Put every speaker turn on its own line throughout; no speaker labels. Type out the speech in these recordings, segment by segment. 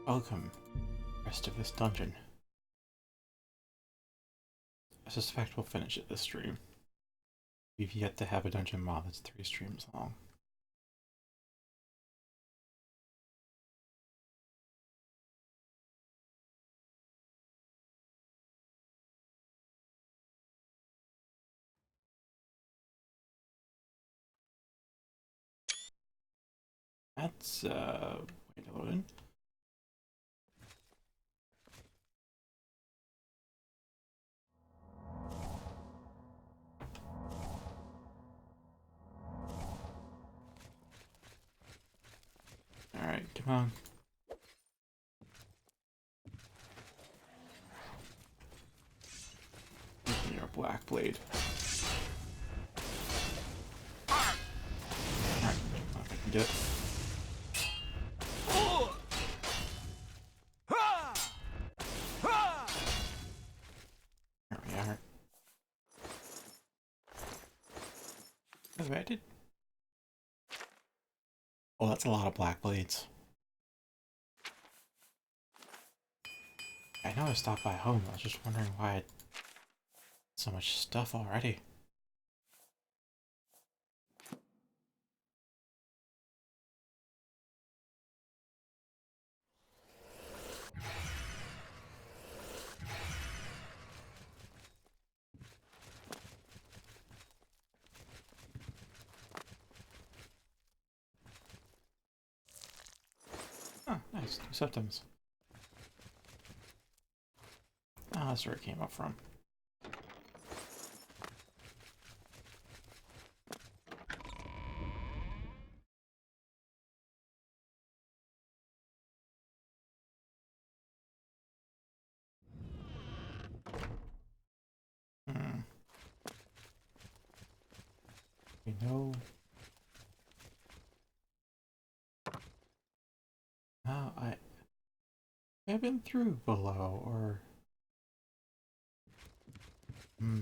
Welcome, rest of this dungeon. I suspect we'll finish it this stream. We've yet to have a dungeon mod that's 3 streams long. That's, wait to load in. Alright, come on. Give me your black blade. Alright, I can get it. There we are. That's what I did. Oh, that's a lot of black blades. I know I stopped by home, I was just wondering why I had so much stuff already. Oh, nice. 2 septums. Ah, that's where it came up from. Hmm. We know. Oh, I've been through below, or hmm.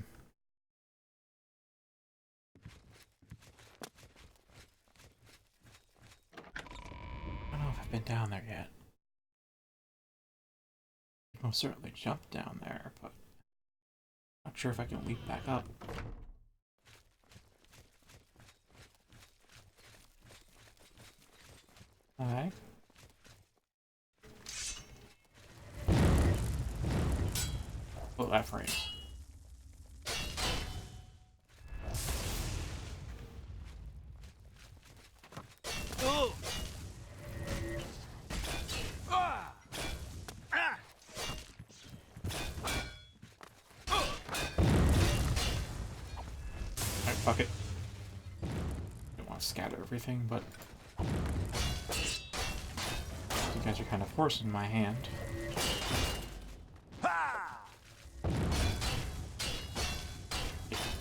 I don't know if I've been down there yet. I'll certainly jump down there, but not sure if I can leap back up. Alright. Oh, that frames.
Oh! Ah! Ah!
Alright, fuck it. Don't want to scatter everything, but you guys are kind of forcing my hand.
Ha!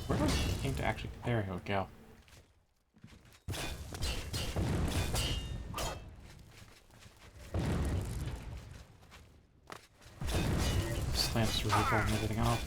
Where do I aim to actually? There we go. Slams through people and everything off.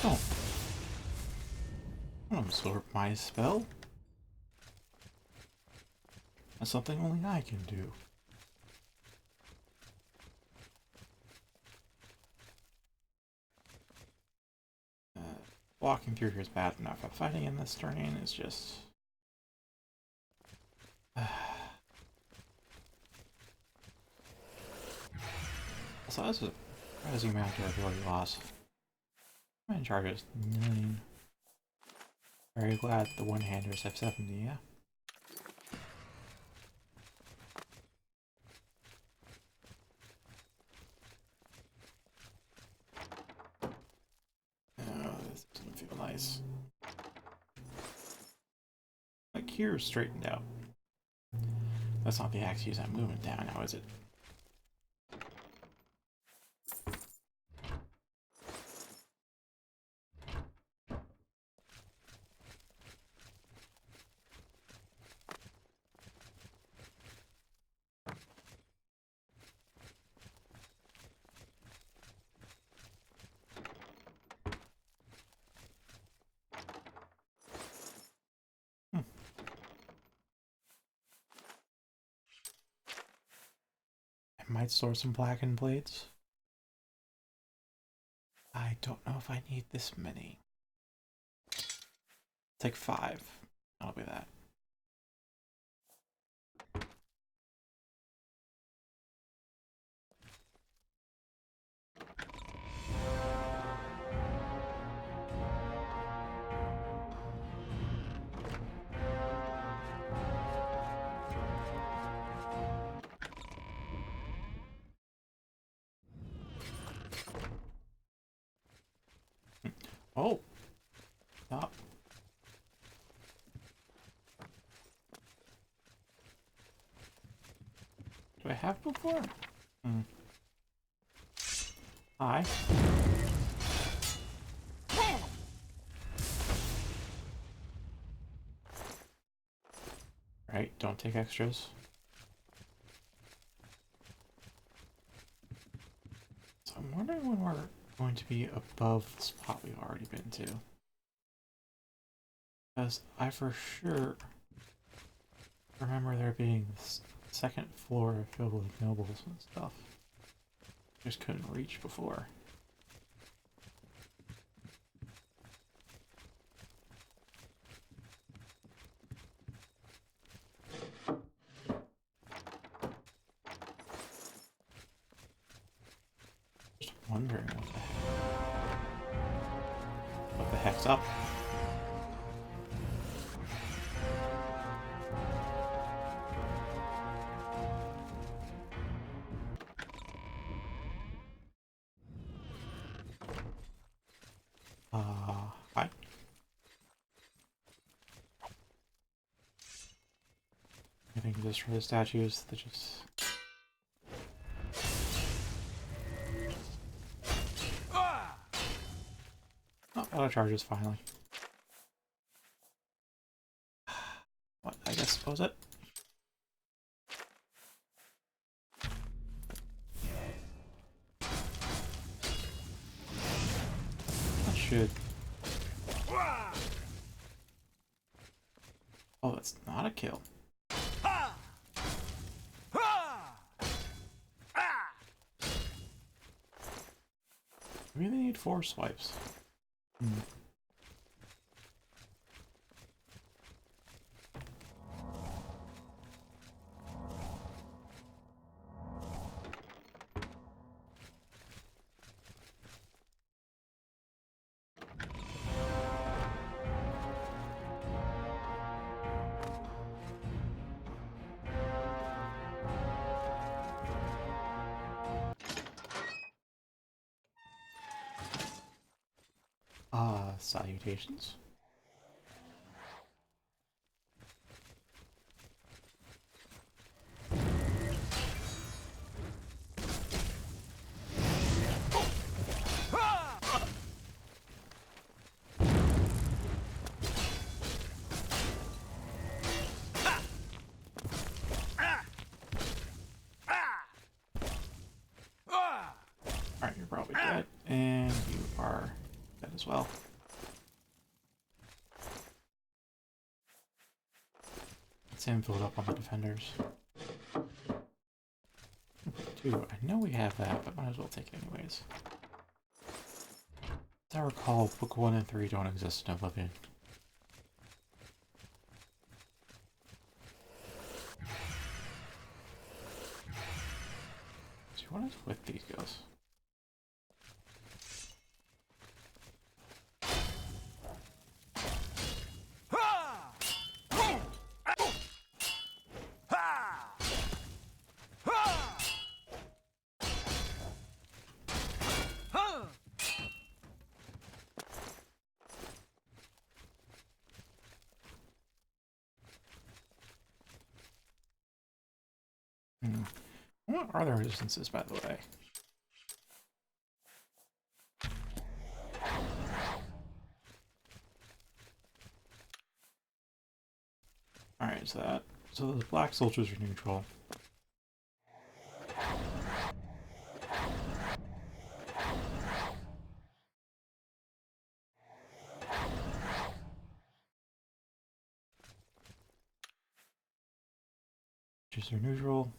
Oh. I'll absorb my spell. That's something only I can do. Walking through here is bad enough, but fighting in this terrain is just... So that's a surprising amount of durability loss. My charge is 9. Very glad the one-handers have 70, yeah? Oh, this doesn't feel nice. Like here's straightened out. That's not the axis I'm moving down now, is it? might store some blackened blades. I don't know if I need this many. Take 5. That'll be that. Oh! Stop. Do I have before? Hi. Right, don't take extras. So I'm wondering when we're going to be above the spot we've already been to. Because I for sure remember there being this second floor filled with nobles and stuff. Just couldn't reach before. Just wondering what the heck's up. Hi. I think just for the statues that just... Oh, auto charges finally. What, I guess, was it? That should... Oh, that's not a kill. We really need 4 swipes. Salutations. Alright, you're probably dead, and you are dead as well. Let's him build up on the defenders. 2, I know we have that, but might as well take it anyways. As I recall, Book 1 and 3 don't exist in Oblivion. So what is with these guys? What are the resistances, by the way? Alright, so those black soldiers are neutral. Just are neutral.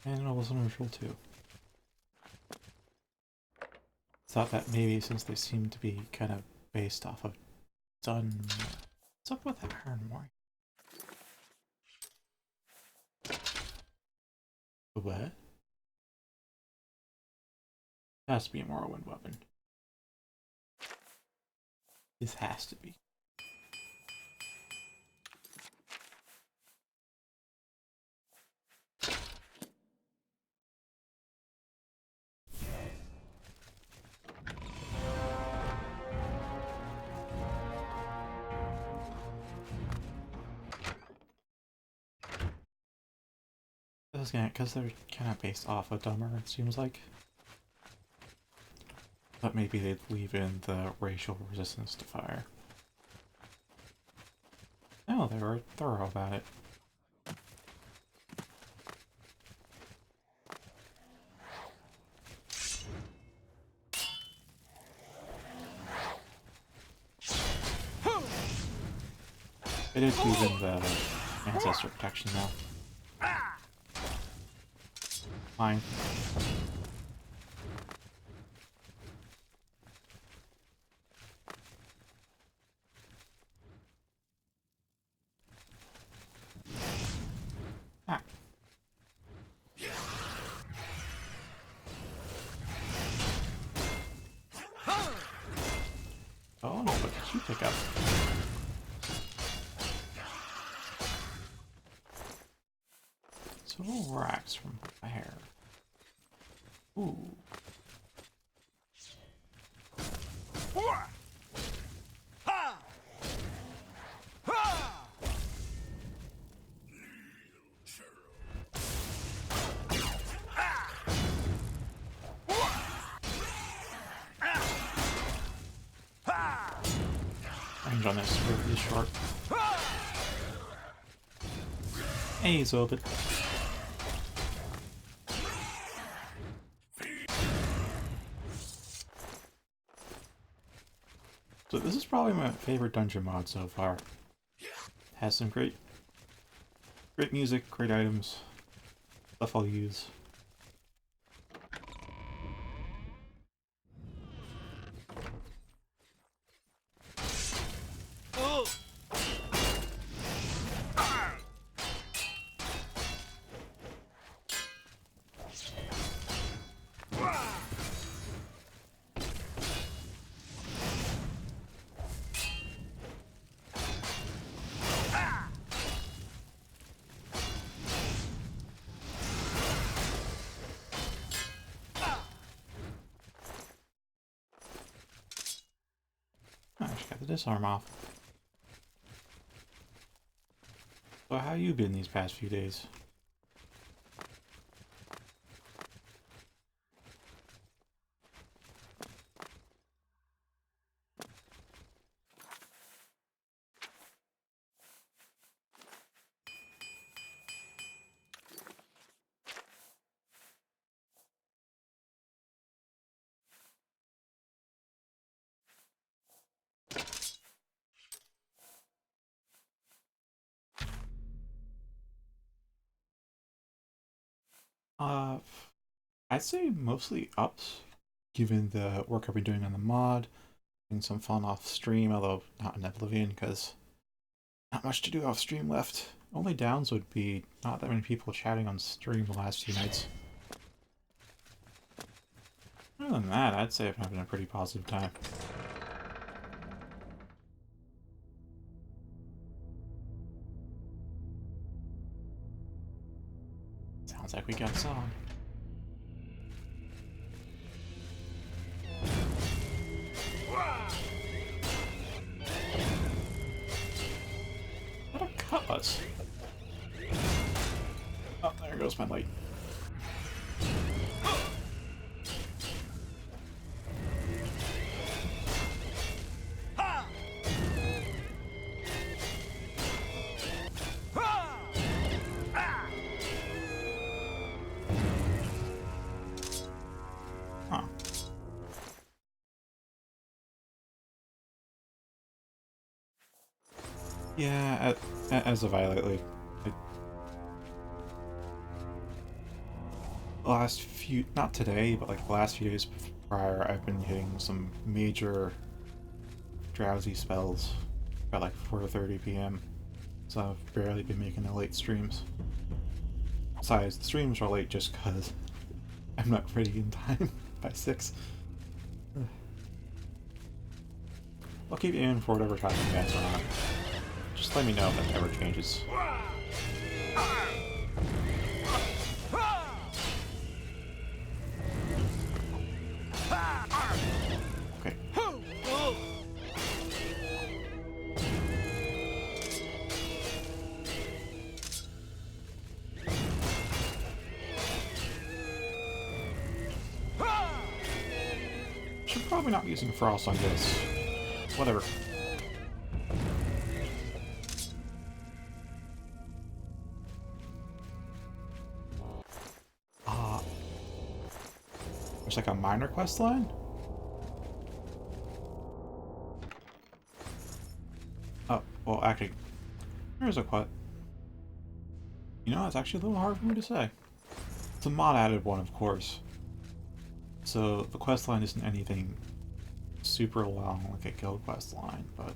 And it was unusual too. Thought that maybe since they seem to be kind of based off of Dun. What's up with that Iron Warrior? What? Has to be a Morrowind weapon. This has to be. Because they're kind of based off of Dumber, it seems like. But maybe they'd leave in the racial resistance to fire. No, they were thorough about it. They did leave in the ancestor protection though. Fine. Ah. Oh, what did you pick up? Several racks from fire. Ooh. Range on this is really short. Hey, Zobit. So this is probably my favorite dungeon mod so far. Has some great music, great items, stuff I'll use. I just got the disarm off. So how you been these past few days? Uh, I'd say mostly ups, given the work I've been doing on the mod, and some fun off stream, although not in Oblivion, because not much to do off stream left. Only downs would be not that many people chatting on stream the last few nights. Other than that, I'd say I'm having a pretty positive time. Sounds like we got a song. What a cutlass! Oh, there goes my light. Huh. Yeah, as of I lately. last few, not today, but like the last few days prior, I've been hitting some major drowsy spells at like 4:30 p.m. So I've barely been making the late streams. Besides, the streams are late just because I'm not ready in time by 6. I'll keep you in for whatever time you guys are on. Just let me know if that ever changes. Okay. Should probably not be using frost on this. Whatever. There's like a minor quest line? Oh, well actually, there's a quest. You know, it's actually a little hard for me to say. It's a mod added one, of course. So the quest line isn't anything super long like a guild quest line, but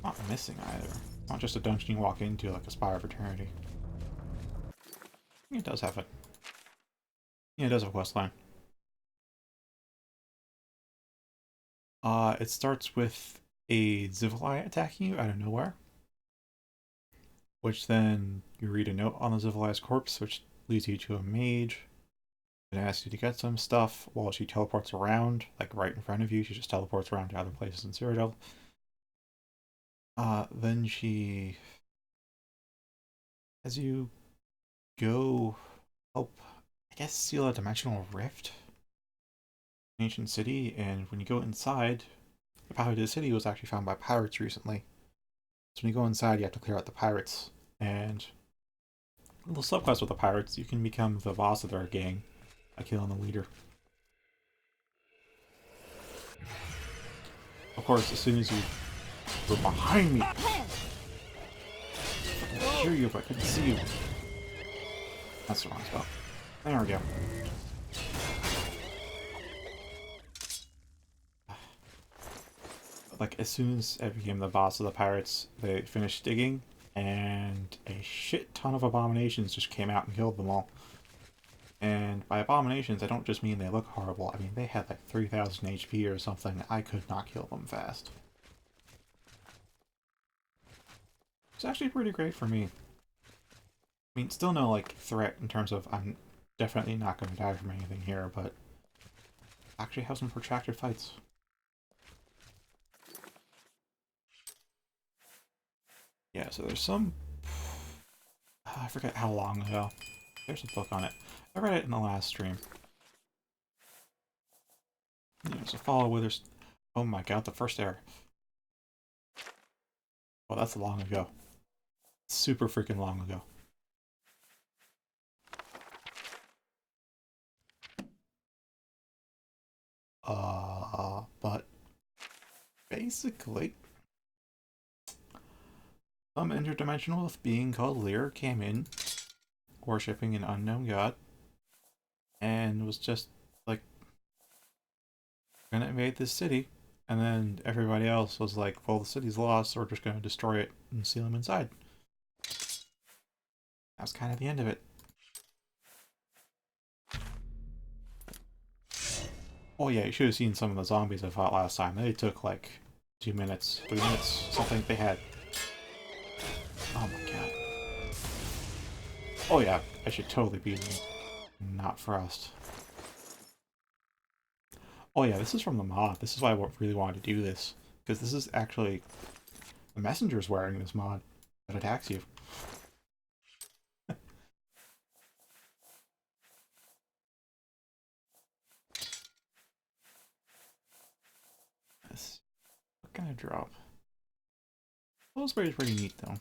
not missing either. It's not just a dungeon you walk into like a Spire of Eternity. I think it does have it. Yeah, it does have a quest line. It starts with a Zivili attacking you out of nowhere, which then you read a note on the Zivili's corpse, which leads you to a mage and asks you to get some stuff while she teleports around, like right in front of you. She just teleports around to other places in Cyrodiil. Then she, as you go help, I guess, seal a dimensional rift in ancient city, and when you go inside, the pathway to the city was actually found by pirates recently. So when you go inside, you have to clear out the pirates, and a little subquest with the pirates, you can become the boss of their gang by killing the leader. Of course, as soon as you were behind me, I could hear you, but I couldn't see you. That's the wrong spell. There we go. Like, as soon as I became the boss of the pirates, they finished digging, and a shit ton of abominations just came out and killed them all. And by abominations, I don't just mean they look horrible. I mean, they had like 3,000 HP or something. I could not kill them fast. It's actually pretty great for me. I mean, still no, like, threat in terms of I'm definitely not going to die from anything here, but actually have some protracted fights. Yeah, so there's some... I forget how long ago. There's a book on it. I read it in the last stream. Yeah, so follow Withers. Oh my god, the first error. Oh, that's long ago. Super freaking long ago. But basically, some interdimensional being called Lear came in, worshipping an unknown god, and was just like, gonna invade this city. And then everybody else was like, well, the city's lost, so we're just gonna destroy it and seal them inside. That's kind of the end of it. Oh yeah, you should have seen some of the zombies I fought last time. They took like 2 minutes, 3 minutes, something they had. Oh my god. Oh yeah, I should totally beat them. Not Frost. Oh yeah, this is from the mod. This is why I really wanted to do this. Because this is actually... The messenger's wearing this mod that attacks you. Yes. What can I drop? Pillsbury is pretty neat though.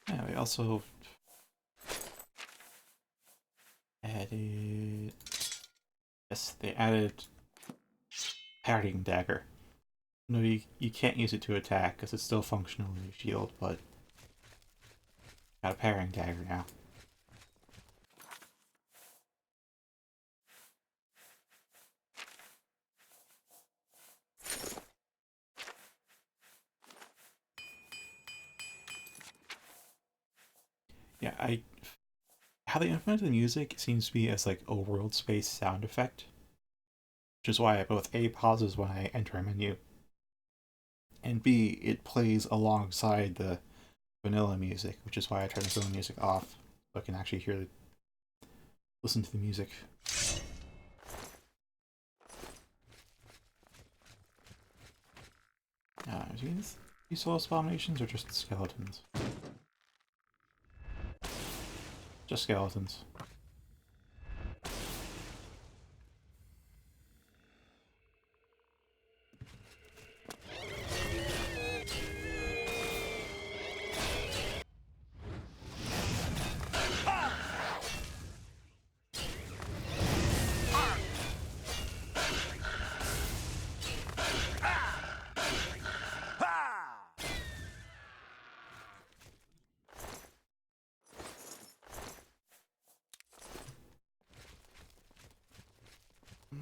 Yeah, we also added... Yes, they added Parrying Dagger. No, you can't use it to attack because it's still functionally a shield, but got a parrying dagger now. Yeah, how they implemented the music seems to be as like a world space sound effect, which is why it both A pauses when I enter a menu, and B it plays alongside the vanilla music, which is why I turn the vanilla music off so I can actually listen to the music. Do these soul abominations or just skeletons? Just skeletons.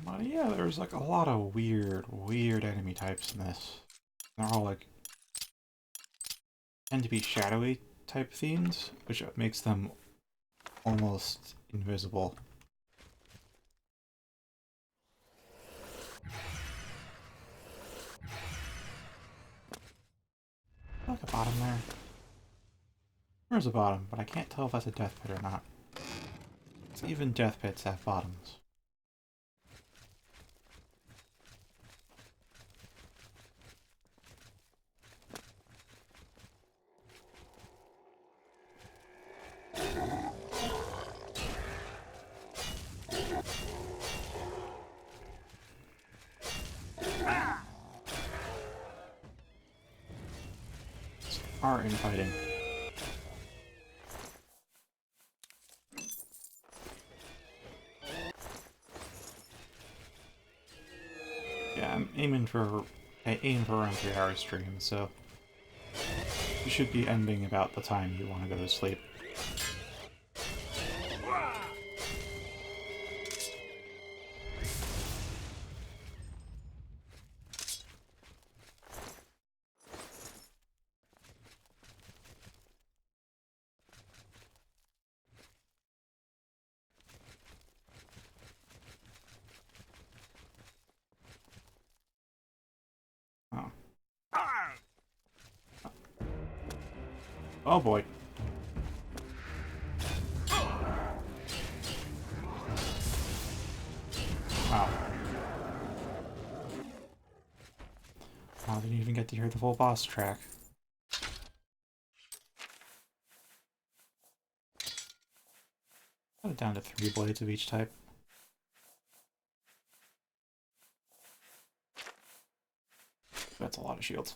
But yeah, there's like a lot of weird enemy types in this. They're all like tend to be shadowy type themes, which makes them almost invisible. Like a bottom there. There's a bottom, but I can't tell if that's a death pit or not. So even death pits have bottoms. Are infighting. Yeah, I aim for around 3 hour stream, so you should be ending about the time you want to go to sleep. Oh. Oh boy. Wow. I didn't even get to hear the full boss track. Got it down to 3 blades of each type. That's a lot of shields.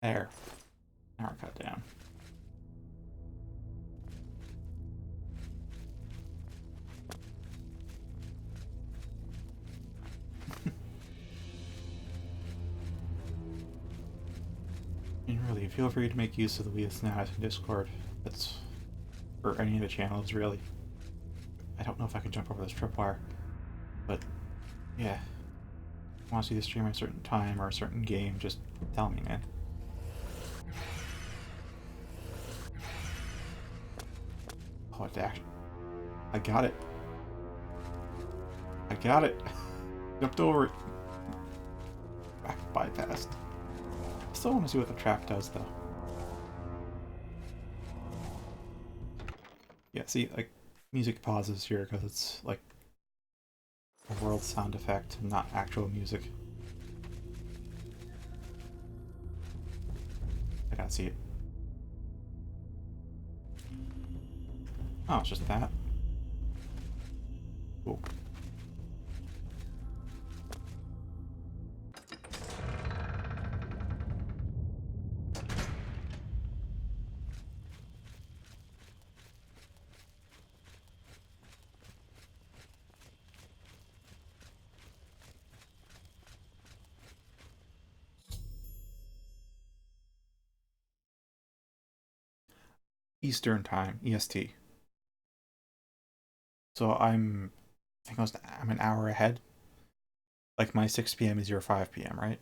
There. Now we're cut down. And really, feel free to make use of the Wii Snaz in Discord. That's for any of the channels, really. I don't know if I can jump over this tripwire, but yeah. If you want to see the stream at a certain time or a certain game, just tell me, man. Oh, it's action. I got it. I got it. Jumped over it. Back bypassed. I still want to see what the trap does, though. Yeah, see, like, music pauses here because it's, like, a world sound effect, not actual music. I gotta see it. Oh, it's just that. Cool. Eastern time, EST. So I think I'm an hour ahead. Like my 6 p.m. is your 5 p.m., right?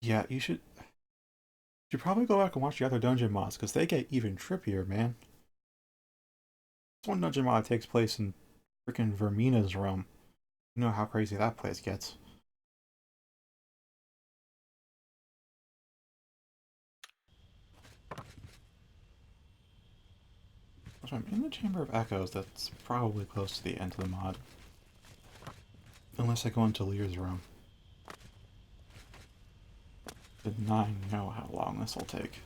Yeah, you should probably go back and watch the other dungeon mods because they get even trippier, man. This one dungeon mod takes place in freaking Vermina's realm. You know how crazy that place gets. So I'm in the Chamber of Echoes. That's probably close to the end of the mod, unless I go into Lear's room. Did not know how long this will take.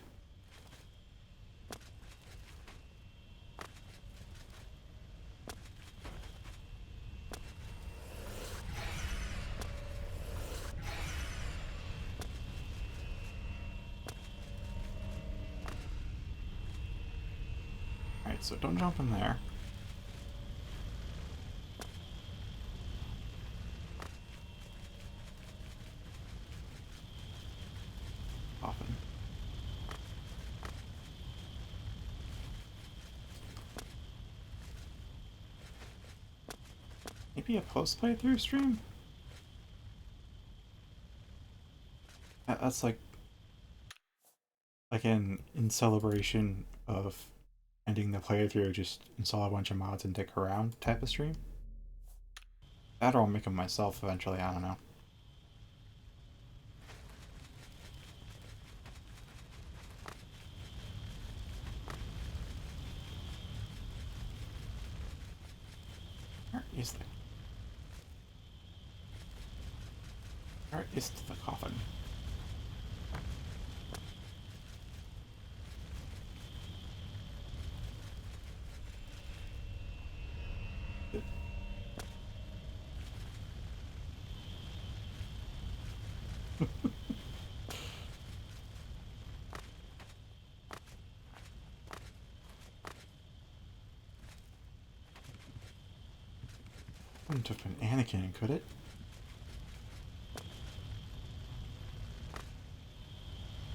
Alright, so don't jump in there. Often. Maybe a post playthrough stream? That's like in celebration of ending the playthrough, just install a bunch of mods and dick around type of stream. That or I'll make them myself eventually, I don't know. Where is the where is the coffin? Wouldn't have been Anakin, could it?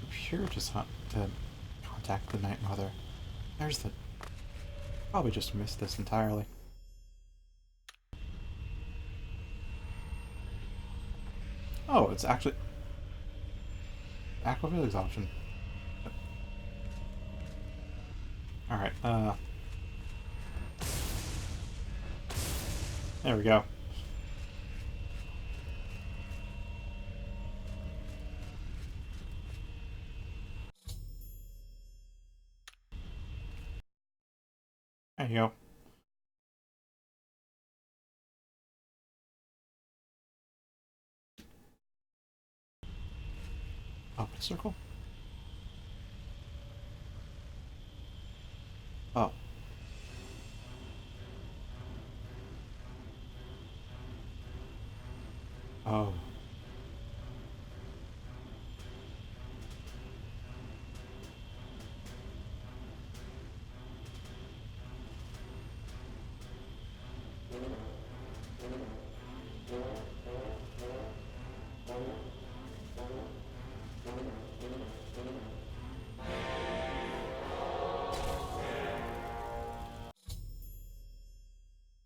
I'm sure just to contact the Night Mother. There's the probably just missed this entirely. Oh, it's actually Aquaville's option. Alright, there we go. There you go. Open circle? Oh. Oh.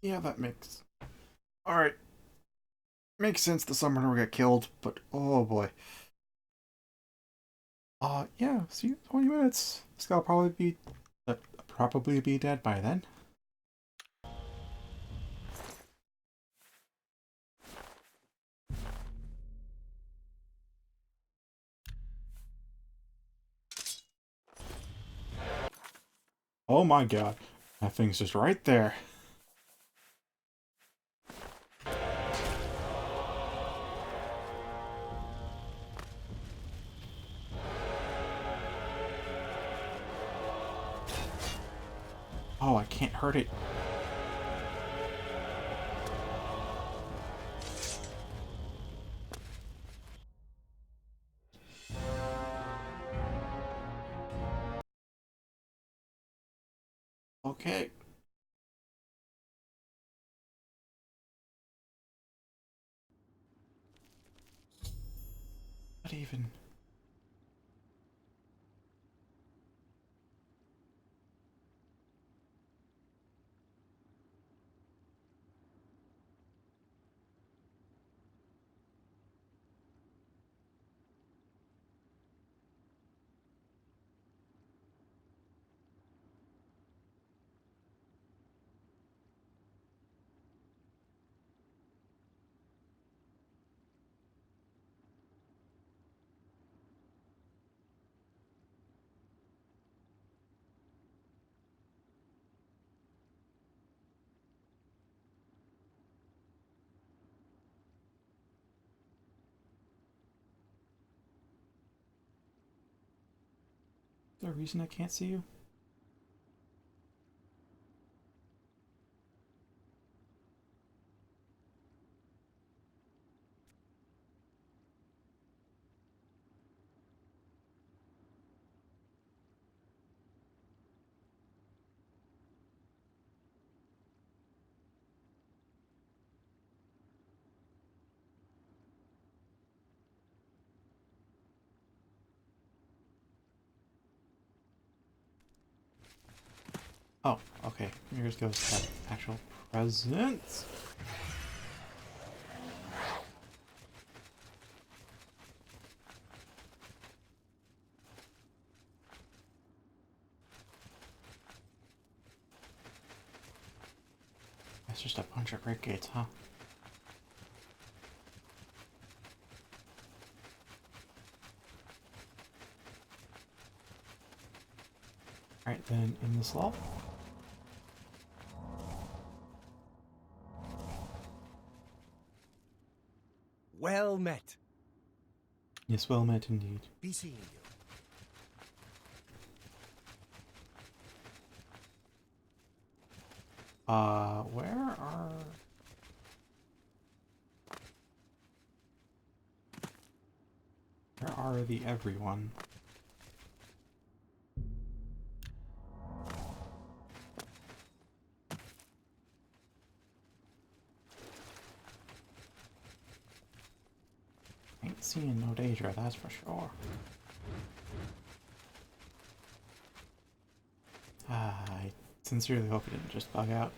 Yeah, that makes... Alright. Makes sense the summoner will get killed, but oh boy. Yeah, see, 20 minutes. This guy'll probably be dead by then. Oh my god. That thing's just right there. Oh, I can't hurt it. Okay. What even? there a reason I can't see you? Oh, okay. Here goes that actual present. That's just a bunch of great gates, huh? Alright, then in this level.
Well met.
Yes, well met indeed.
Be seeing you.
Where are... Where are the everyone? Ain't seeing no Daedra, that's for sure. I sincerely hope it didn't just bug out.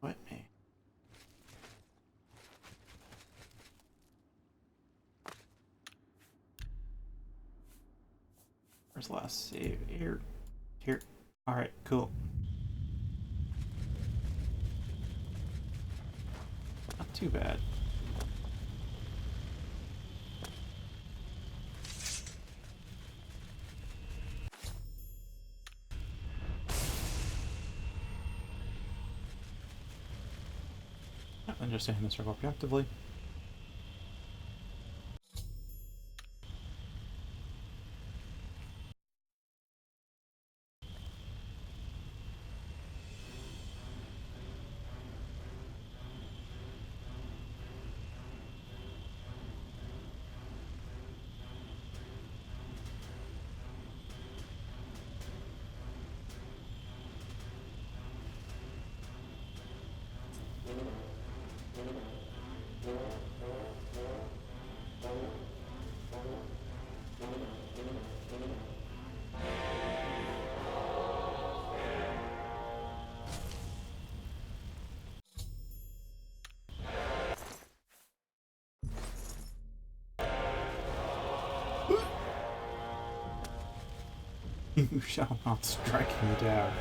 What me? Where's the last save? Here. Here. Alright, cool. Not too bad. Then just stay in the circle preemptively. You shall not strike me down.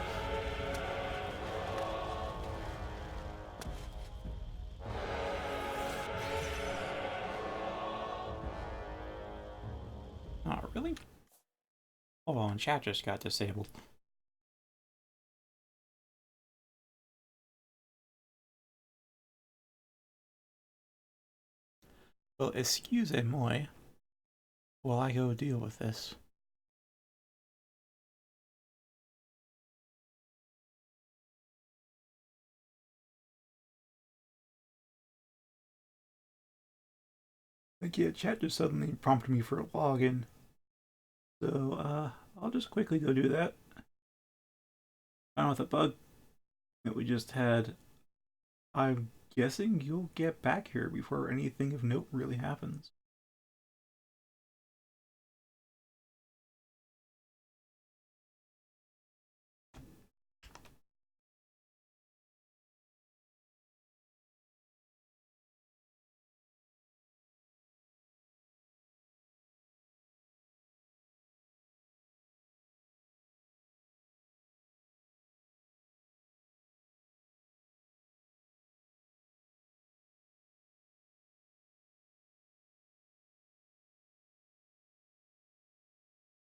Oh, really? Hold on, chat just got disabled. Well, excusez-moi while I go deal with this. Like, yeah, chat just suddenly prompted me for a login. So, I'll just quickly go do that. Found with a bug that we just had. I'm guessing you'll get back here before anything of note really happens.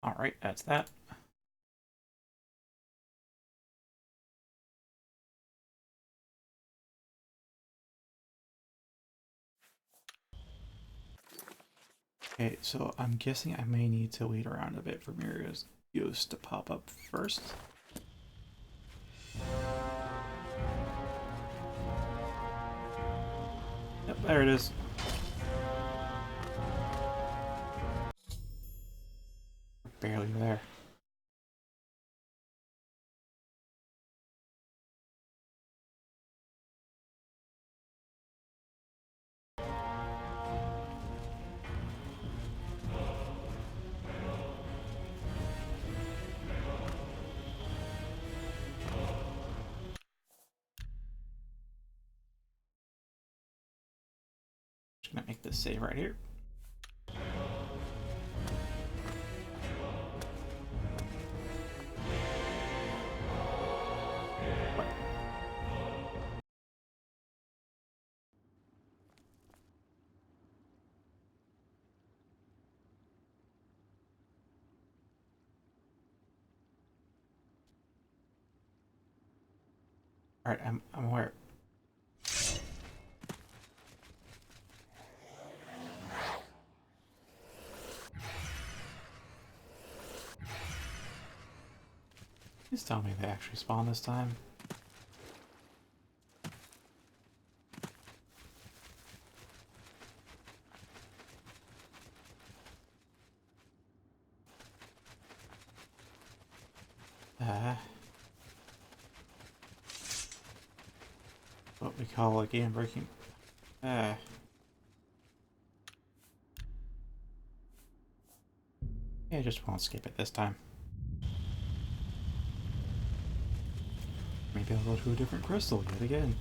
Alright, that's that. Okay, so I'm guessing I may need to wait around a bit for Mirio's ghost to pop up first. Yep, there it is. Barely there. Just gonna make this save right here. What? Alright, I'm aware. Please tell me they actually spawn this time. What we call a game breaking. Yeah, I just won't skip it this time. Maybe I'll go to a different crystal yet again.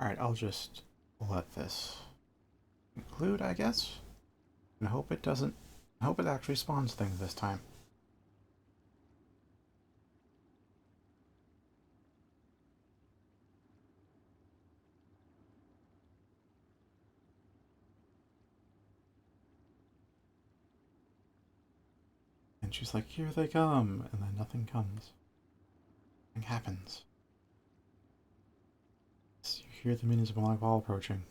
Alright, I'll just let this conclude, I guess. And I hope it doesn't. I hope it actually spawns things this time. And she's like, here they come, and then nothing comes. Nothing happens. So you hear the minions of Black Ball approaching.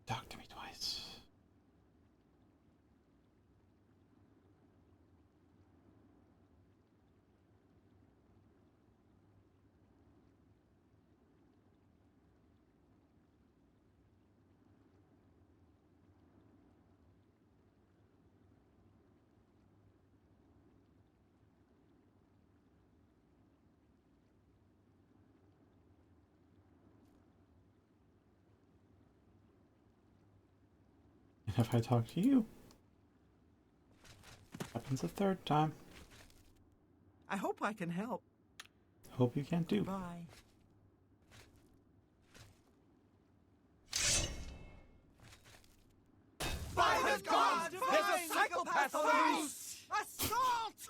Talk to me twice. And if I talk to you, happens a third time.
I hope I can help.
Hope you can too.
Bye. By the gods! There's a psychopath on the loose! Assault!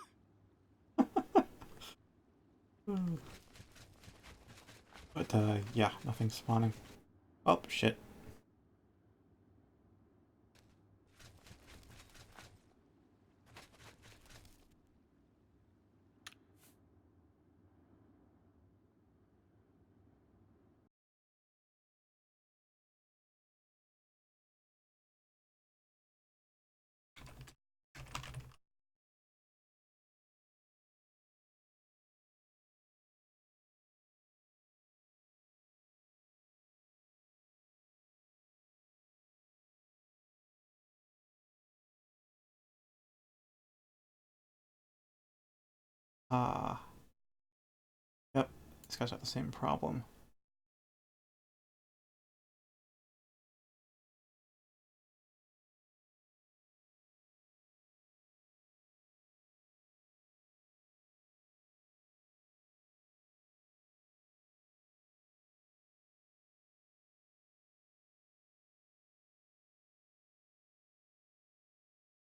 But yeah, nothing's spawning. Oh shit. Ah. Yep, these guys have the same problem.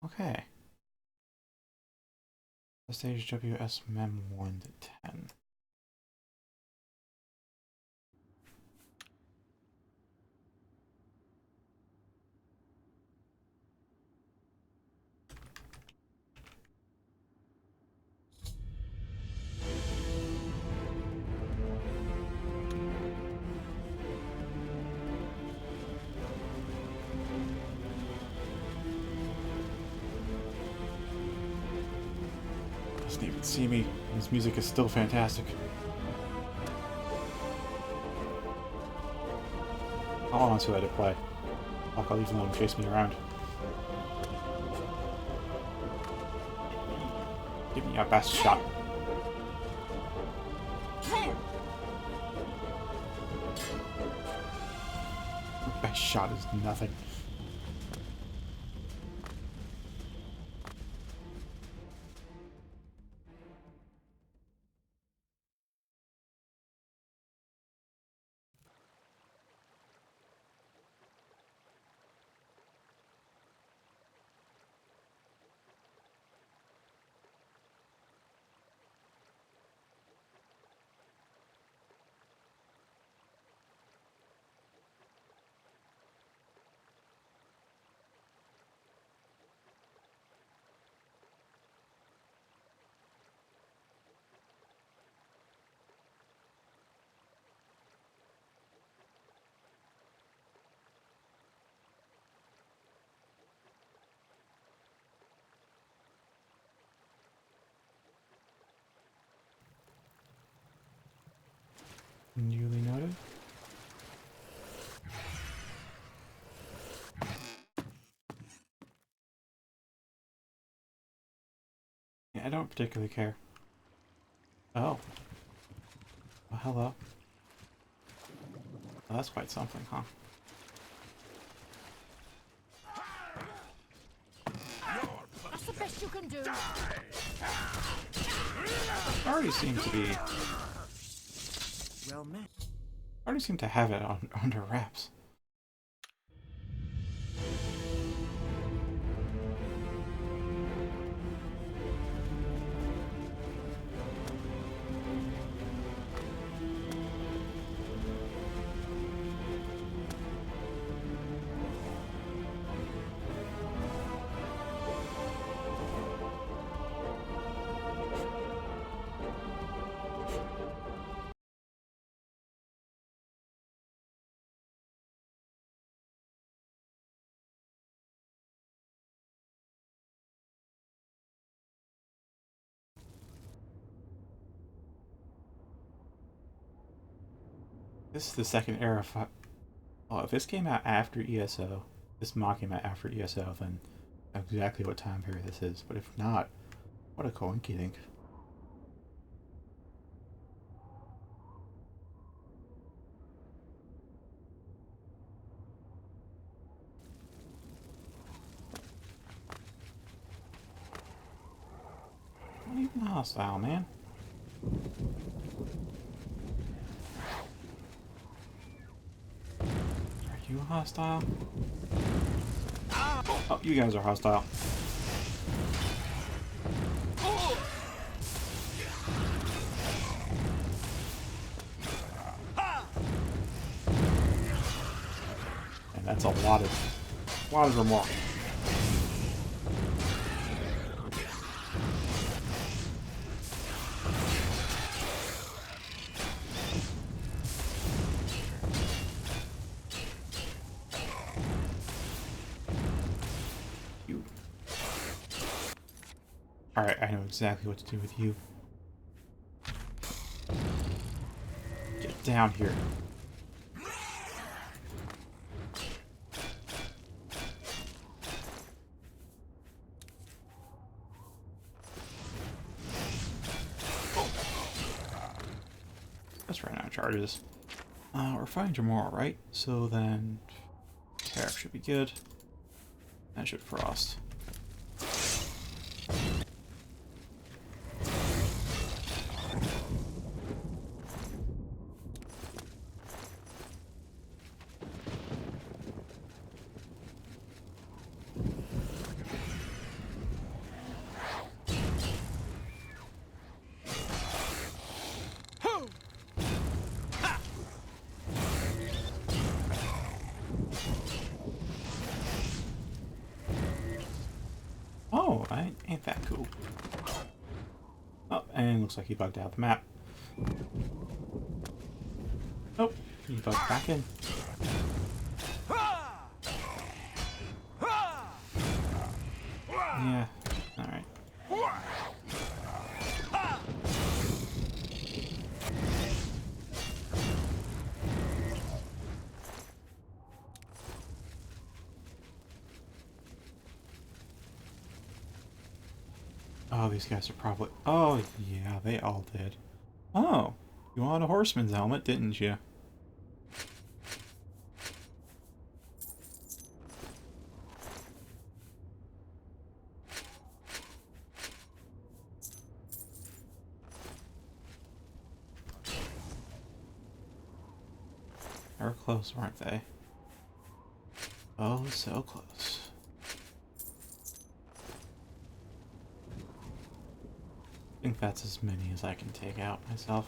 Okay. The stage WS Mem 1 to 10. Doesn't even see me. His music is still fantastic. I want to let it play. Like I'll even let him chase me around. Give me your best shot. Your best shot is nothing. Newly noted. Yeah, I don't particularly care. Oh. Well, hello. Well, that's quite something, huh?
That's the best you can do.
Already seem to be...
Well met.
Already seem to have it on under wraps. This is the second era. Oh, if this came out after ESO, this mod came out after ESO, then I know exactly what time period this is. But if not, what a coinky-dink. Not even hostile, man. Are you hostile? Oh, you guys are hostile. And that's a lot of remorse. You. Alright, I know exactly what to do with you. Get down here. That's right now, charges. We're fighting Jamora, right? So then... Tariff should be good. That should frost. Ain't that cool? Oh, and looks like he bugged out the map. Nope, he bugged back in. Yeah, alright. Oh, these guys are probably... Oh, yeah, they all did. Oh, you wanted a horseman's helmet, didn't you? They were close, weren't they? Oh, so close. I think that's as many as I can take out myself.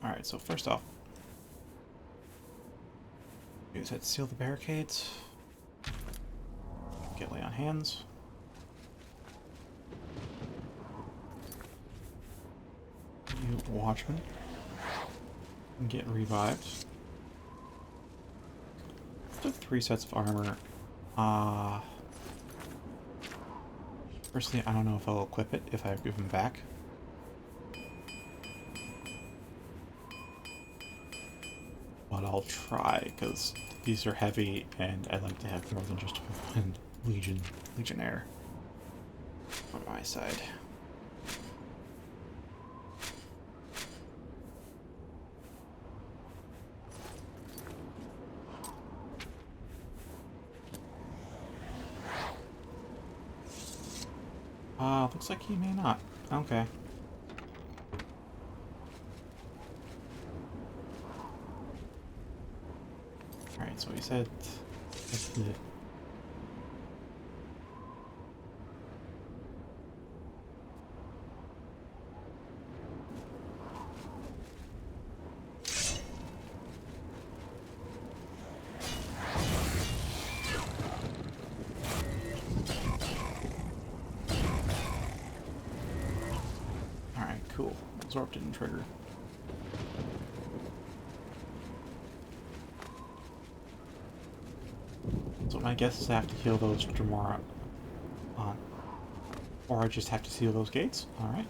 Alright, so first off, you said seal the barricades. Get lay on hands. You watchman. Get revived. Took 3 sets of armor. Personally, I don't know if I'll equip it if I give them back. But I'll try, because these are heavy, and I'd like to have more than just one Legionnaire on my side. Looks like he may not. Okay. Alright, so he said... Alright, cool. Absorb didn't trigger. So my guess is I have to heal those Dremora on. Or I just have to seal those gates? Alright.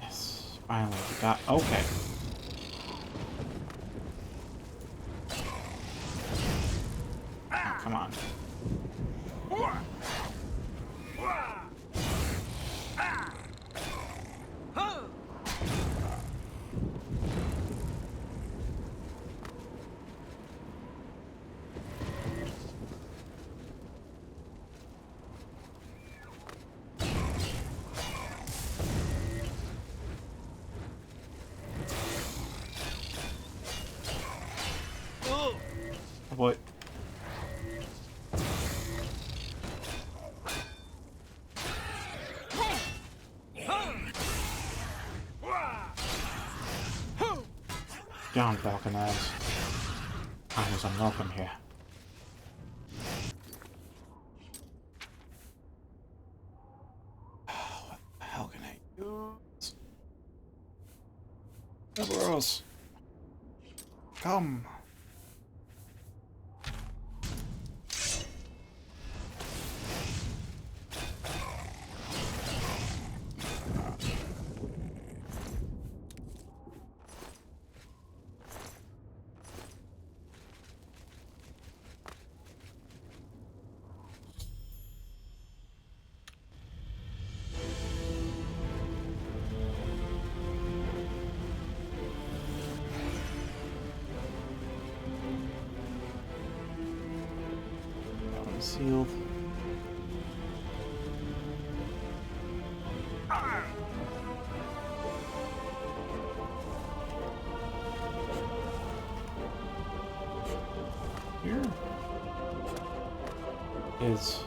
Yes, finally we got... Okay. Oh, come on. What? Down, Falconers. I was unwelcome here. What the hell can I use? Referrals. Come. Sealed. Here is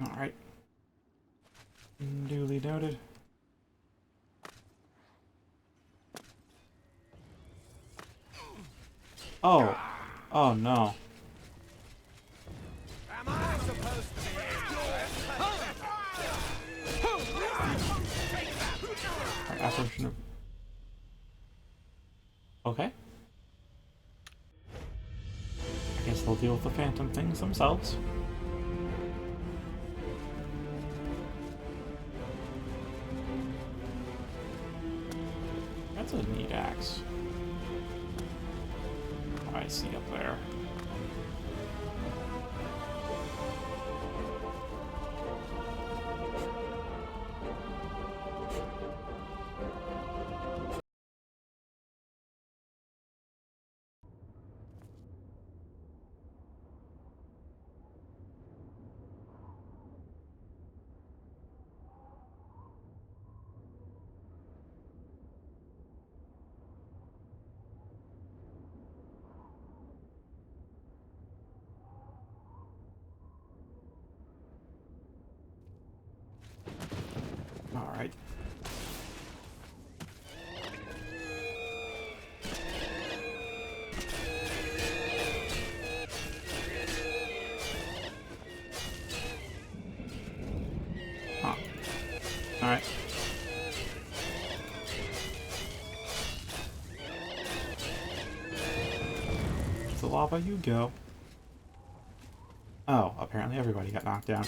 all right. Duly noted. Oh. Oh no.
Am I supposed to be
Alright, apparition of... Okay. I guess they'll deal with the phantom things themselves. That's a neat axe. Oh, I see up there. Alright. Huh. Alright. To the lava you go. Oh, apparently everybody got knocked down.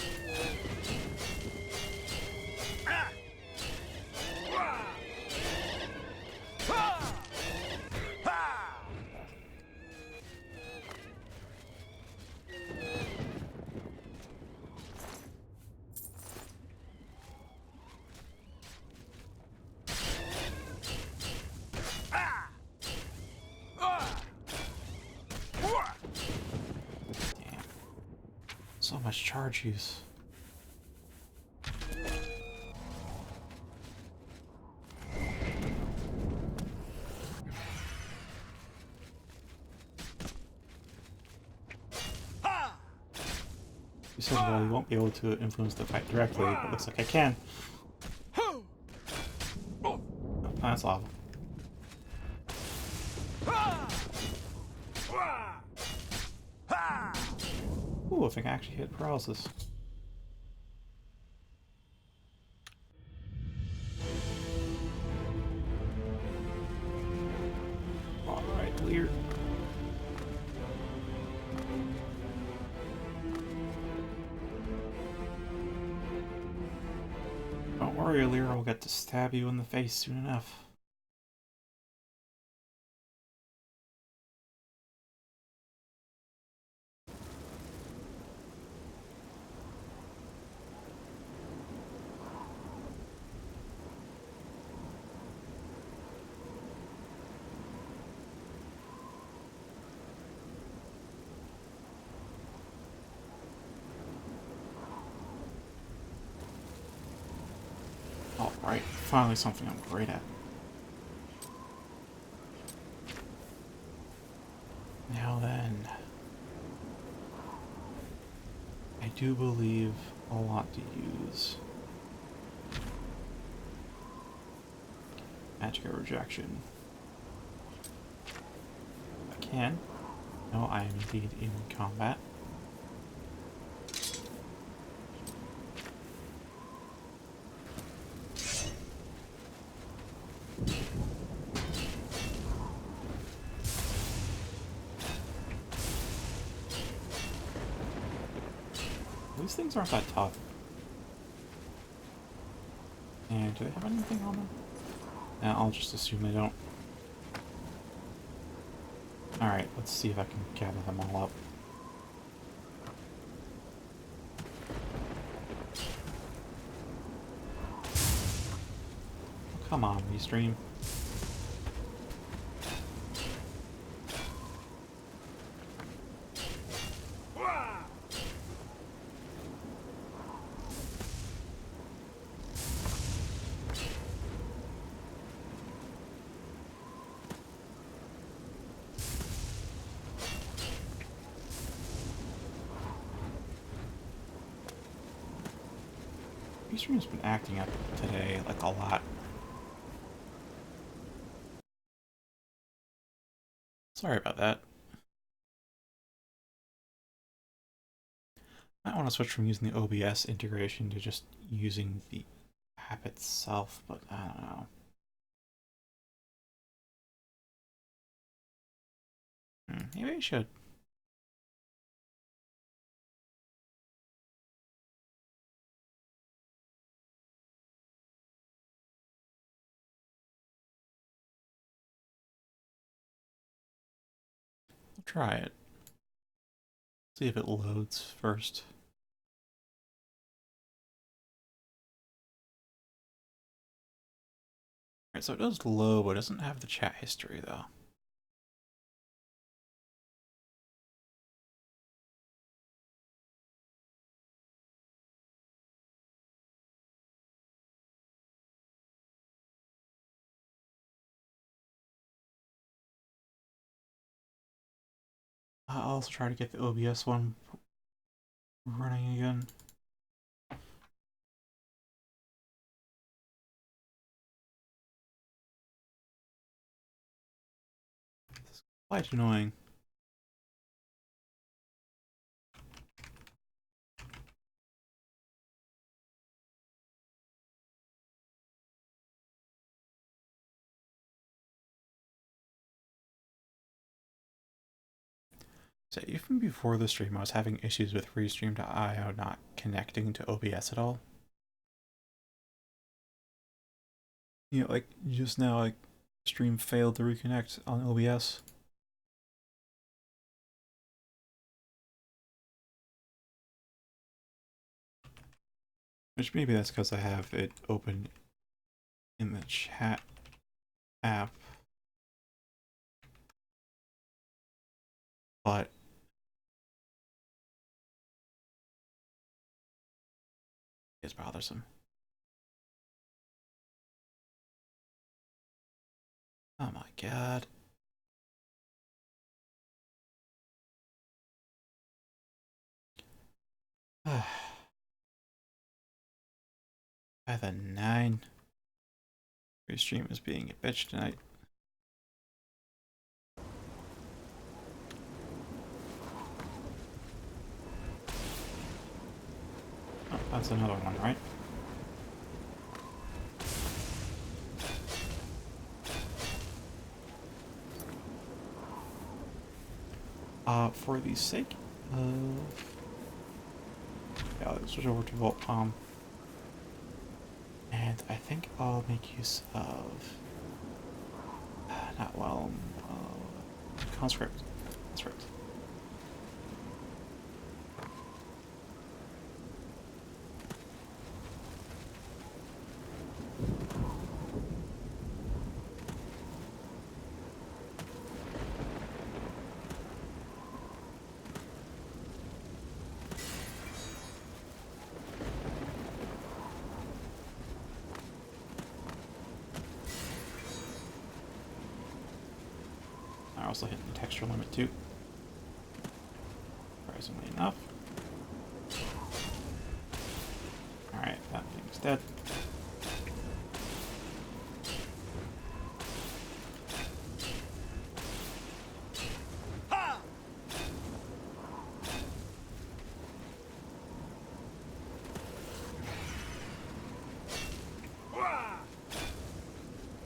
So much charge use. You said, well, you won't be able to influence the fight directly, but looks like I can. Oh, that's lava. Ooh, I think I actually hit paralysis. Alright, Lear. Don't worry, Lear, I'll get to stab you in the face soon enough. Alright, finally something I'm great at. Now then, I do believe I'll want to use Magic Rejection. I can. No, I am indeed in combat. these things aren't that tough. And do they have anything on them? Nah, I'll just assume they don't. Alright, let's see if I can gather them all up. Oh, come on, Restream. Restream's been acting up today, like, a lot. Sorry about that. I might want to switch from using the OBS integration to just using the app itself, but I don't know. Maybe I should. I'll try it. See if it loads first. Alright, so it does load, but it doesn't have the chat history, though. I'll also try to get the OBS one running again. It's quite annoying. So even before the stream, I was having issues with Restream.io not connecting to OBS at all. You know, like, just now, like, stream failed to reconnect on OBS. Which maybe that's because I have it open in the chat app. But it's bothersome. Oh my god. By the 9. Restream is being a bitch tonight. Oh, that's another one, right? For the sake of... Yeah, let's switch over to Volt Palm. And I think I'll make use of... not well... Conscript. Conscript. I also hit the texture limit too. Surprisingly enough. Alright, that thing's dead.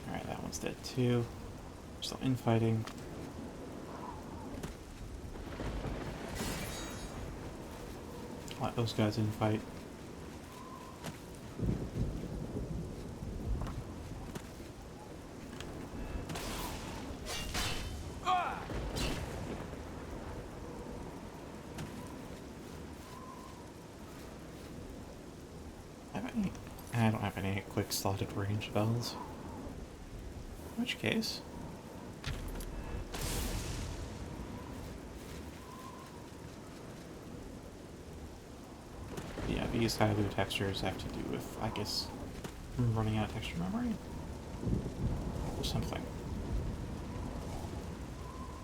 Alright, that one's dead too. We're still infighting. Let those guys in fight. I don't have any quick slotted range spells. In which case... yeah, these Hailu textures have to do with, I guess, running out of texture memory? Or something.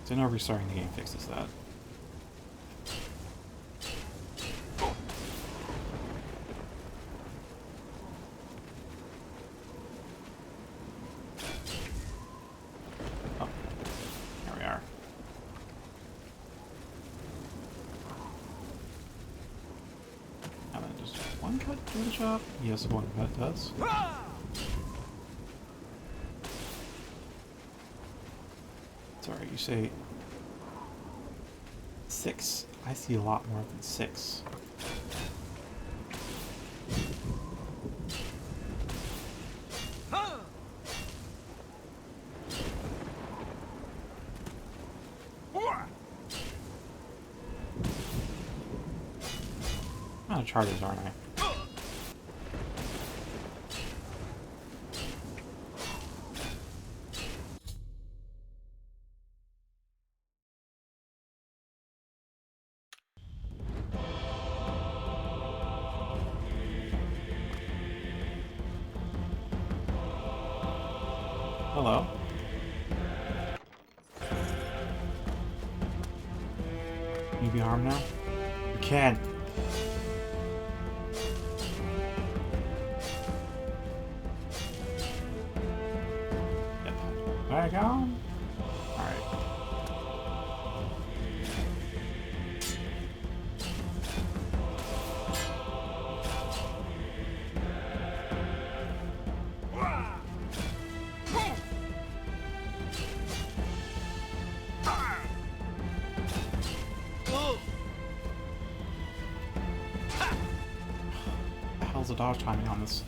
So I know restarting the game fixes that. Yes, one that does. Sorry, you say 6. I see a lot more than 6. I'm out of charges, aren't I? Hello. Can you be harmed now? You can. Yep. Back on. Alright. The dodge timing on this.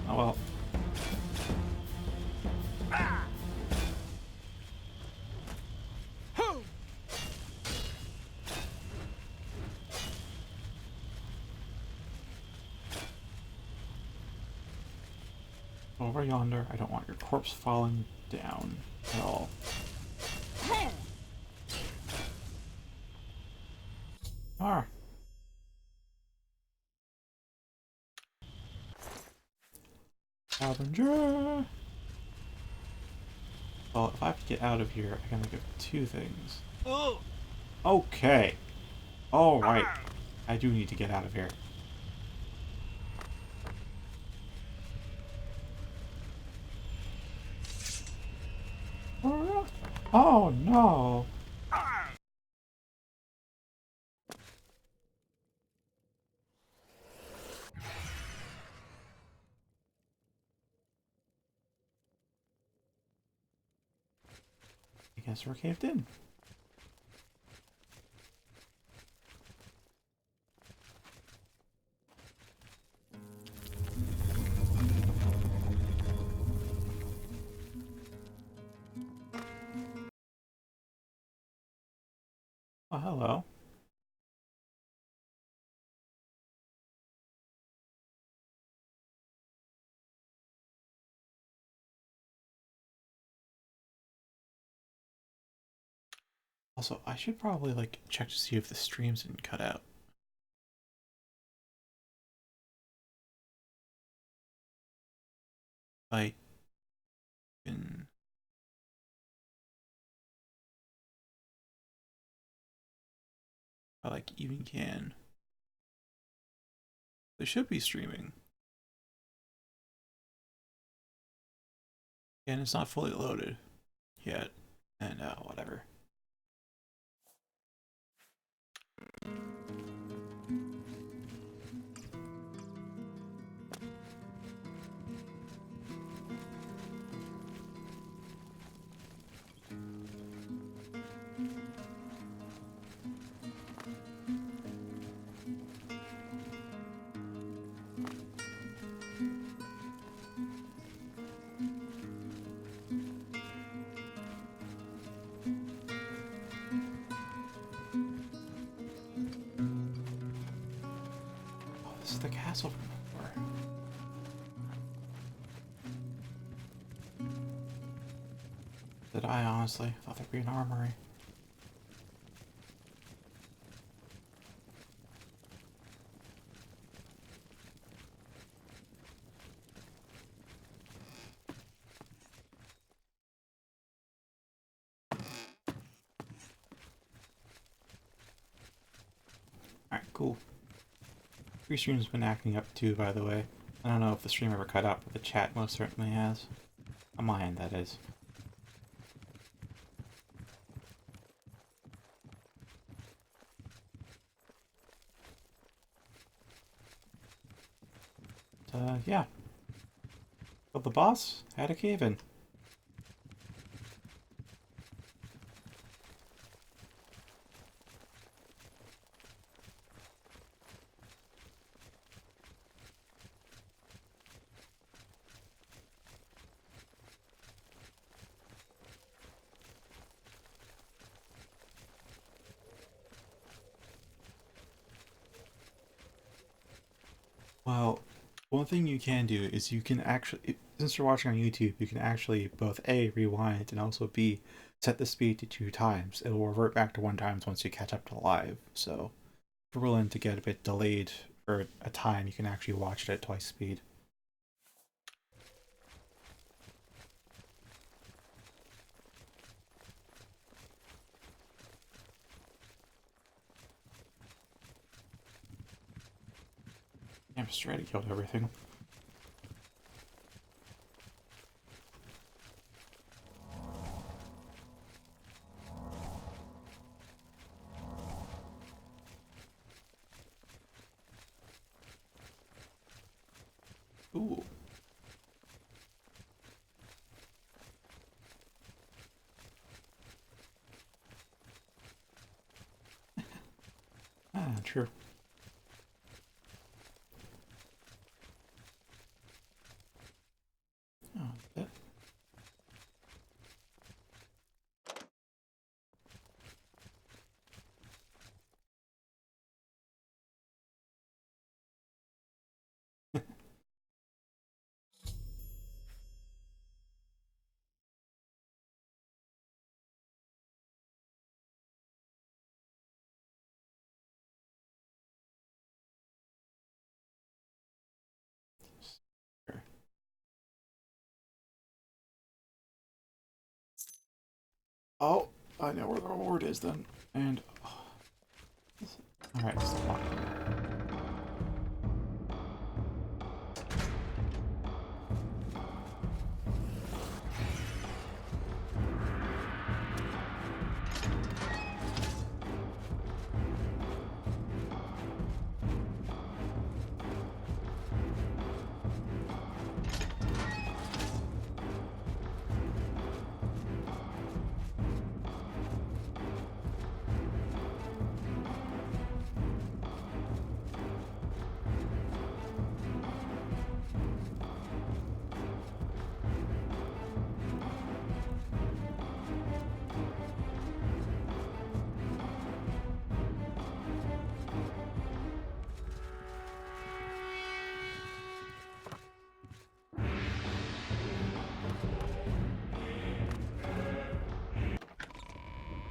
Oh well. Over yonder, I don't want your corpse falling down at all. Alright. Harbinger! Well, if I have to get out of here, I can think of 2 things. Okay. Alright. I do need to get out of here. Oh no! I guess we're caved in. Oh, hello. Also, I should probably, like, check to see if the streams didn't cut out. I can... I, like, even can. They should be streaming. And it's not fully loaded yet. And, whatever. castle from before. Did I honestly? Thought there'd be an armory. Alright, cool. Restream's been acting up too, by the way. I don't know if the stream ever cut out, but the chat most certainly has. On my end, that is. Yeah. Killed the boss, had a cave-in. Well, one thing you can do is you can actually, since you're watching on YouTube, you can actually both A, rewind, and also B, set the speed to 2 times. It will revert back to 1 time once you catch up to live. So if you're willing to get a bit delayed for a time, you can actually watch it at twice speed. I'm straight to killed everything. Ooh. Ah, true. Oh, that. Sure. Oh, I know where the reward is then. And oh, alright, just a lot.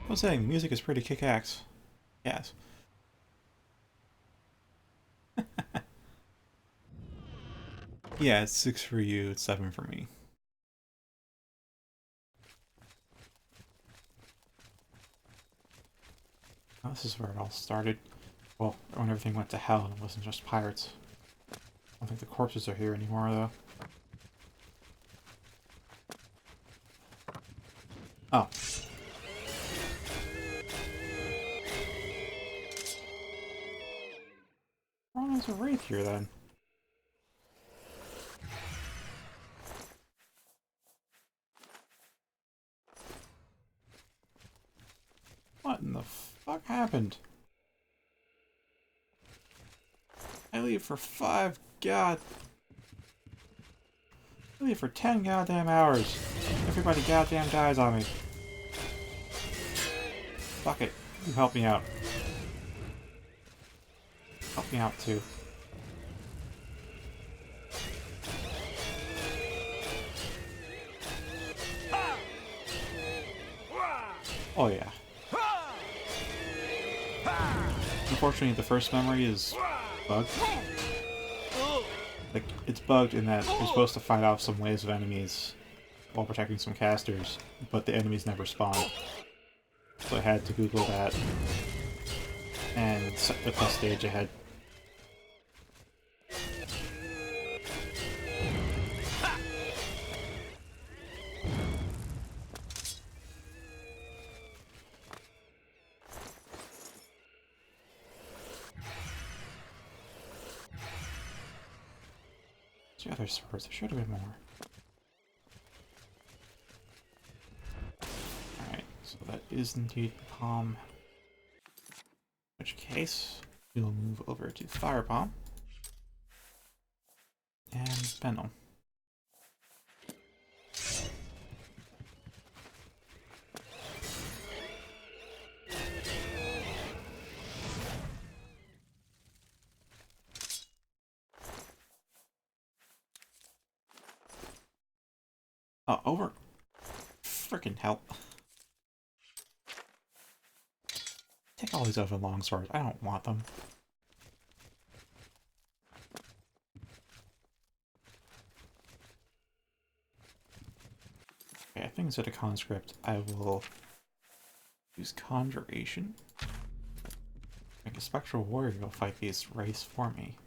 I was saying, the music is pretty kick-ass. Yes. Yeah, it's 6 for you, it's 7 for me. Oh, this is where it all started. Well, when everything went to hell and it wasn't just pirates. I don't think the corpses are here anymore, though. Oh. Why there's a wraith here, then? What in the fuck happened? I leave for 5 god... I leave for 10 goddamn hours. Everybody goddamn dies on me. Fuck it. You help me out. Help me out too. Oh yeah. Unfortunately, the first memory is bugged. Like, it's bugged in that you're supposed to fight off some waves of enemies while protecting some casters, but the enemies never spawn. So I had to Google that and set the quest stage ahead. The other swords, there should have been more. Alright, so that is indeed Palm. In which case, we'll move over to Firebomb and Venom. Oh, over. Freaking hell. Take all these other long swords. I don't want them. Okay, I think instead of conscript, I will use conjuration. Make a spectral warrior go fight these race for me.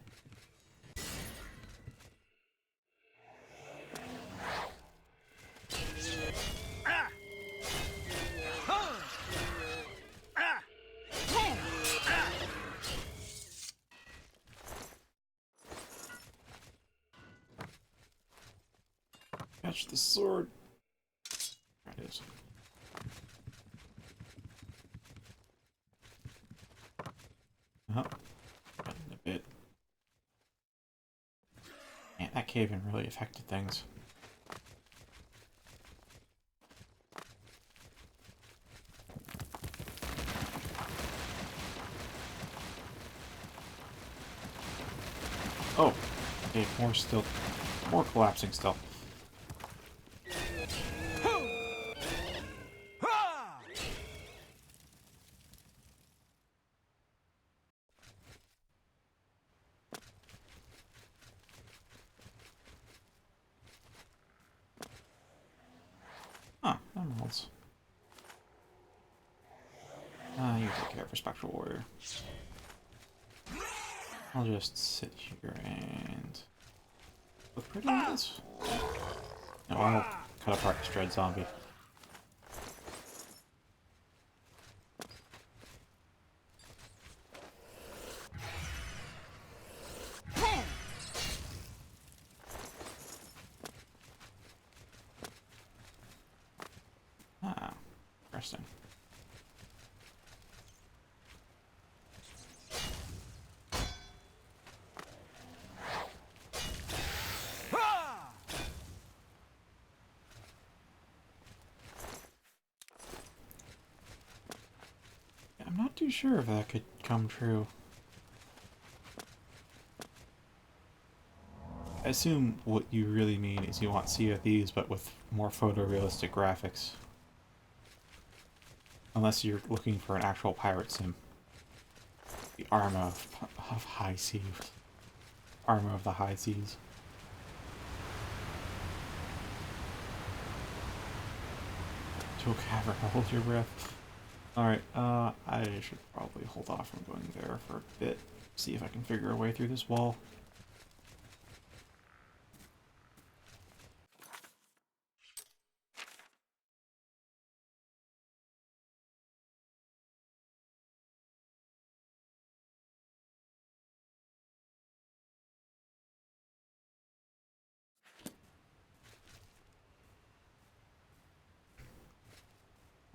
Catch the sword. There it is. Oh, getting a bit. Man, that cave-in really affected things. Oh, okay, more still. More collapsing still. Ah, emeralds. You take care of a spectral warrior. I'll just sit here and look pretty at this. No, I'll cut apart this dread zombie. Ah, interesting. I'm not too sure if that could come true. I assume what you really mean is you want Sea of Thieves, but with more photorealistic graphics. Unless you're looking for an actual pirate sim. The Arma of High Seas. Arma of the High Seas. To a cavern, hold your breath. Alright, I should probably hold off from going there for a bit. See if I can figure a way through this wall.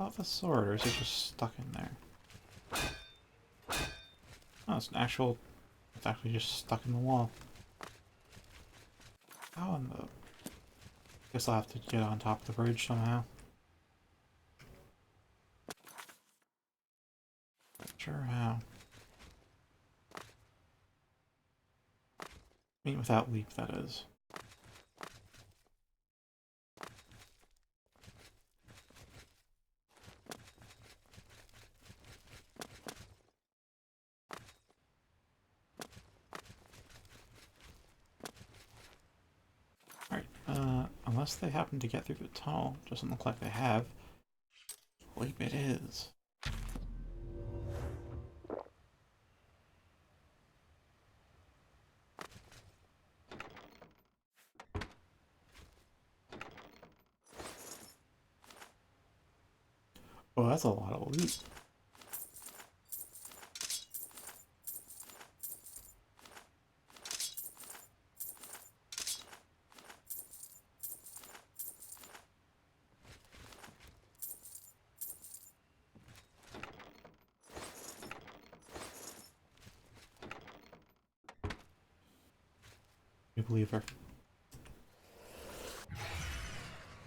Oh, the sword, or is it just stuck in there? Oh, it's an actual... It's actually just stuck in the wall. How in the... Guess I'll have to get on top of the bridge somehow. Not sure how. I mean, without leap, that is. Unless they happen to get through the tunnel. Doesn't look like they have. Believe it is. Oh, that's a lot of loot. You believe her.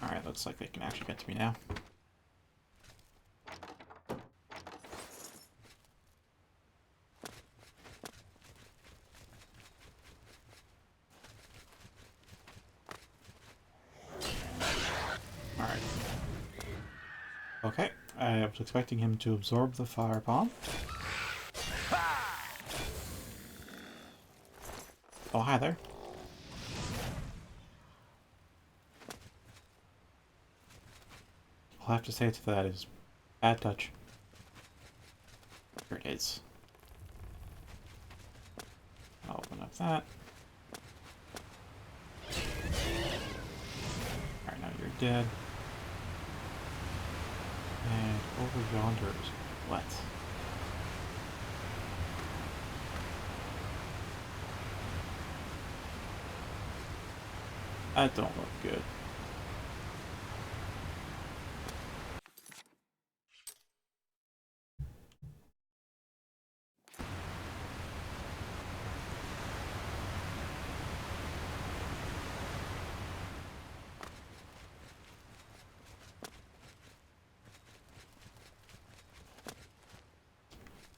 Alright, looks like they can actually get to me now. Alright. Okay, I was expecting him to absorb the fire bomb. Oh, hi there. All I have to say to that is bad touch. Here it is. I'll open up that. Alright, now you're dead. And over yonder is what? That don't look good.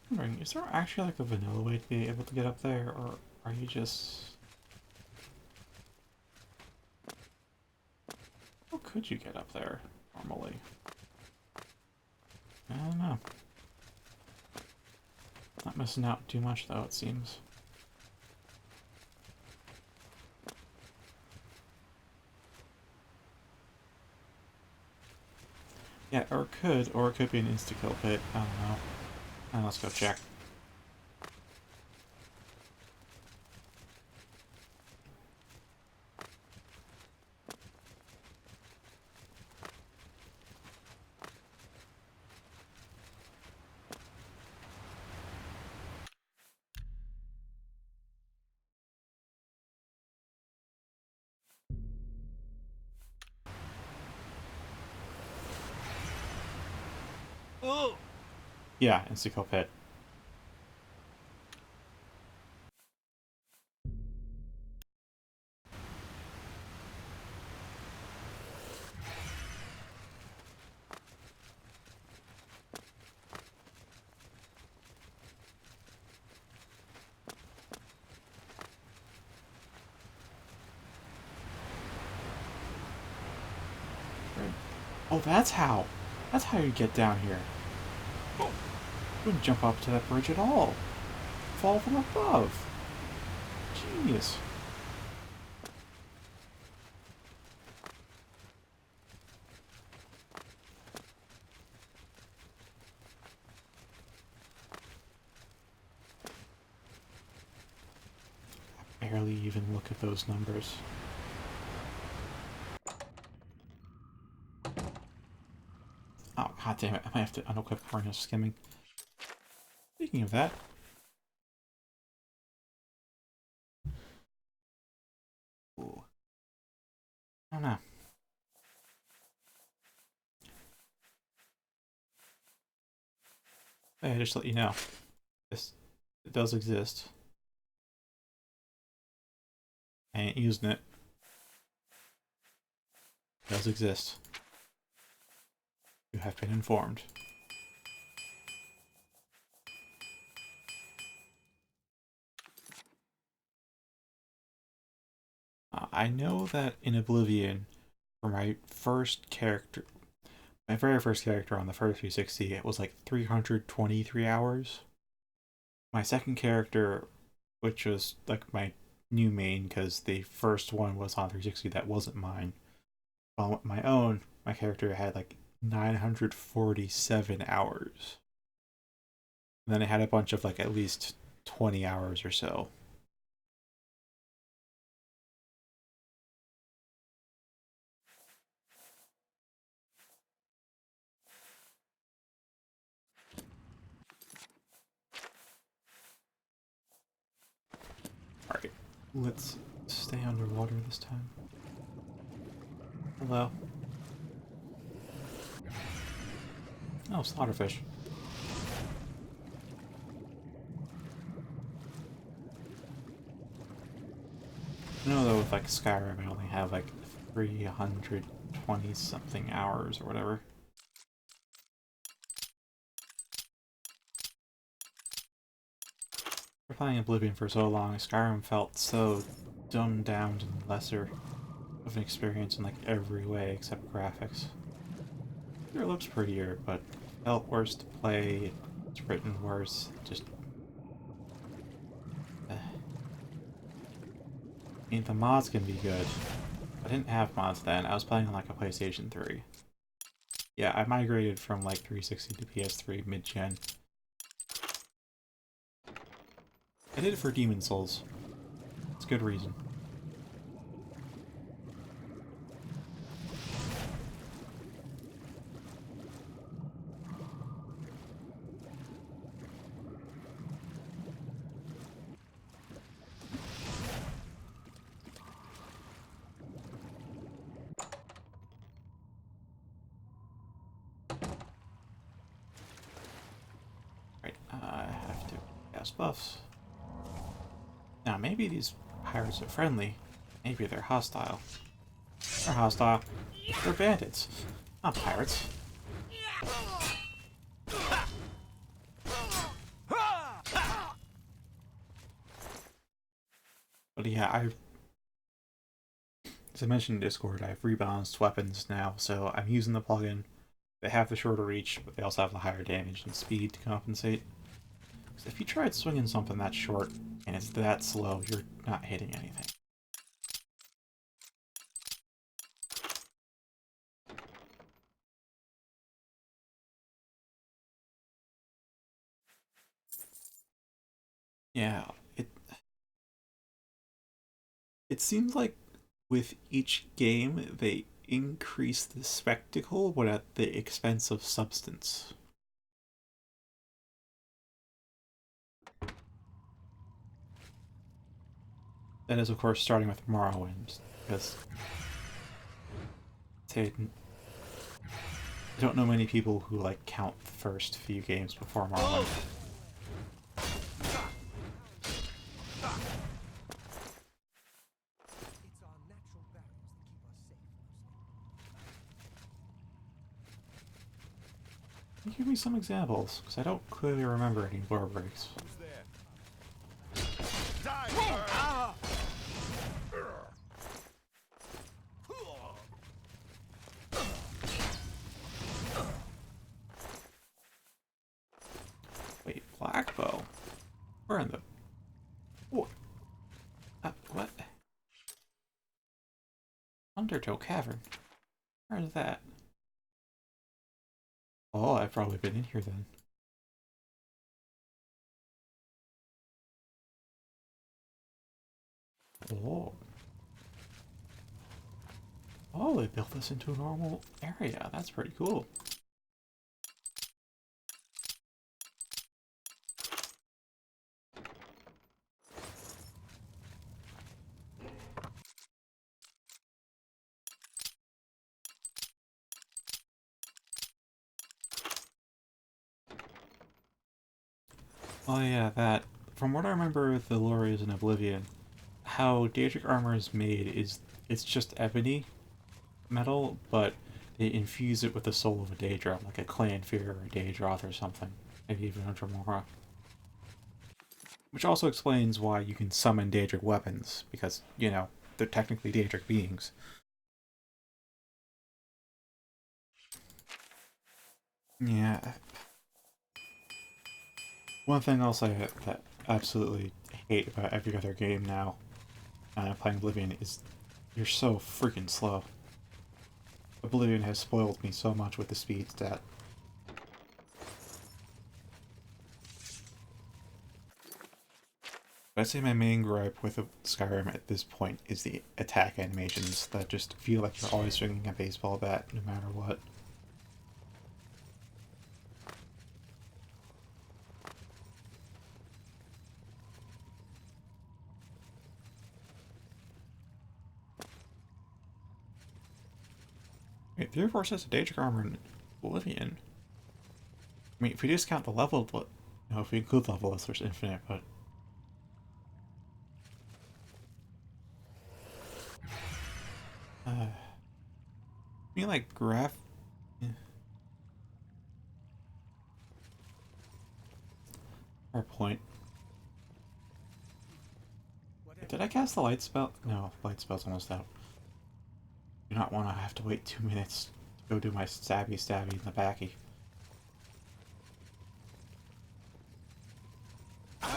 I'm wondering, is there actually like a vanilla way to be able to get up there, or are you just... How could you get up there normally? I don't know. Not missing out too much though, it seems. Yeah, or it could be an insta-kill pit, I don't know. Let's go check.
Oh!
Yeah, insta-kill pit. Oh, that's how! That's how you get down here. You wouldn't jump up to that bridge at all. Fall from above. Genius. I barely even look at those numbers. Oh, god damn it. I might have to unequip harness skimming. Speaking of that... Ooh. I don't know. Hey, just to let you know. It does exist. I ain't using it. It does exist. You have been informed. I know that in Oblivion, for my first character, my very first character on the first 360, it was like 323 hours. My second character, which was like my new main, because the first one was on 360 that wasn't mine, Well, my own, my character had like 947 hours. And then I had a bunch of like at least 20 hours or so. Alright, let's stay underwater this time. Hello. Oh, slaughterfish. I know though with like Skyrim I only have like 320 something hours or whatever. For playing Oblivion for so long, Skyrim felt so dumbed down and lesser of an experience in like every way except graphics. It looks prettier, but it felt worse to play. It's written worse. Just, I mean, the mods can be good. I didn't have mods then. I was playing on like a PlayStation 3. Yeah, I migrated from like 360 to PS3 mid-gen. I did it for Demon Souls. It's a good reason. Right, I have to cast buffs. Now, maybe these pirates are friendly. Maybe they're hostile. They're hostile. They're bandits, not pirates. But yeah, as I mentioned in Discord, I've rebalanced weapons now, so I'm using the plugin. They have the shorter reach, but they also have the higher damage and speed to compensate. Because if you tried swinging something that short and it's that slow, you're not hitting anything. Yeah, it seems like with each game they increase the spectacle, but at the expense of substance. That is, of course, starting with Morrowind, because I don't know many people who like count the first few games before Morrowind.
It's our natural barriers that keep us safe,
Can you give me some examples? Because I don't clearly remember any lore breaks.
Who's there? Die, sir!
Wait, Blackbow? Where in the... What? What? Undertow Cavern? Where is that? Oh, I've probably been in here then. Oh. Oh, they built this into a normal area. That's pretty cool. Oh yeah, that. From what I remember the lore is in Oblivion, how Daedric armor is made is it's just ebony metal, but they infuse it with the soul of a Daedra, like a Clanfear or a Daedroth or something. Maybe even a Dremora. Which also explains why you can summon Daedric weapons, because, you know, they're technically Daedric beings. Yeah. One thing I'll say that I absolutely hate about every other game now, playing Oblivion, is you're so freaking slow. Oblivion has spoiled me so much with the speed stat. I'd say my main gripe with Skyrim at this point is the attack animations that just feel like you're always swinging a baseball bat no matter what. Wait, 3 or 4 sets of Daedric armor in Oblivion. I mean, if we discount the level, you know, if we include level, there's infinite, but... I mean, like, graph... Yeah. Our point. Did I cast the light spell? No, light spell's almost out. Do not want to have to wait 2 minutes to go do my stabby in the backy. I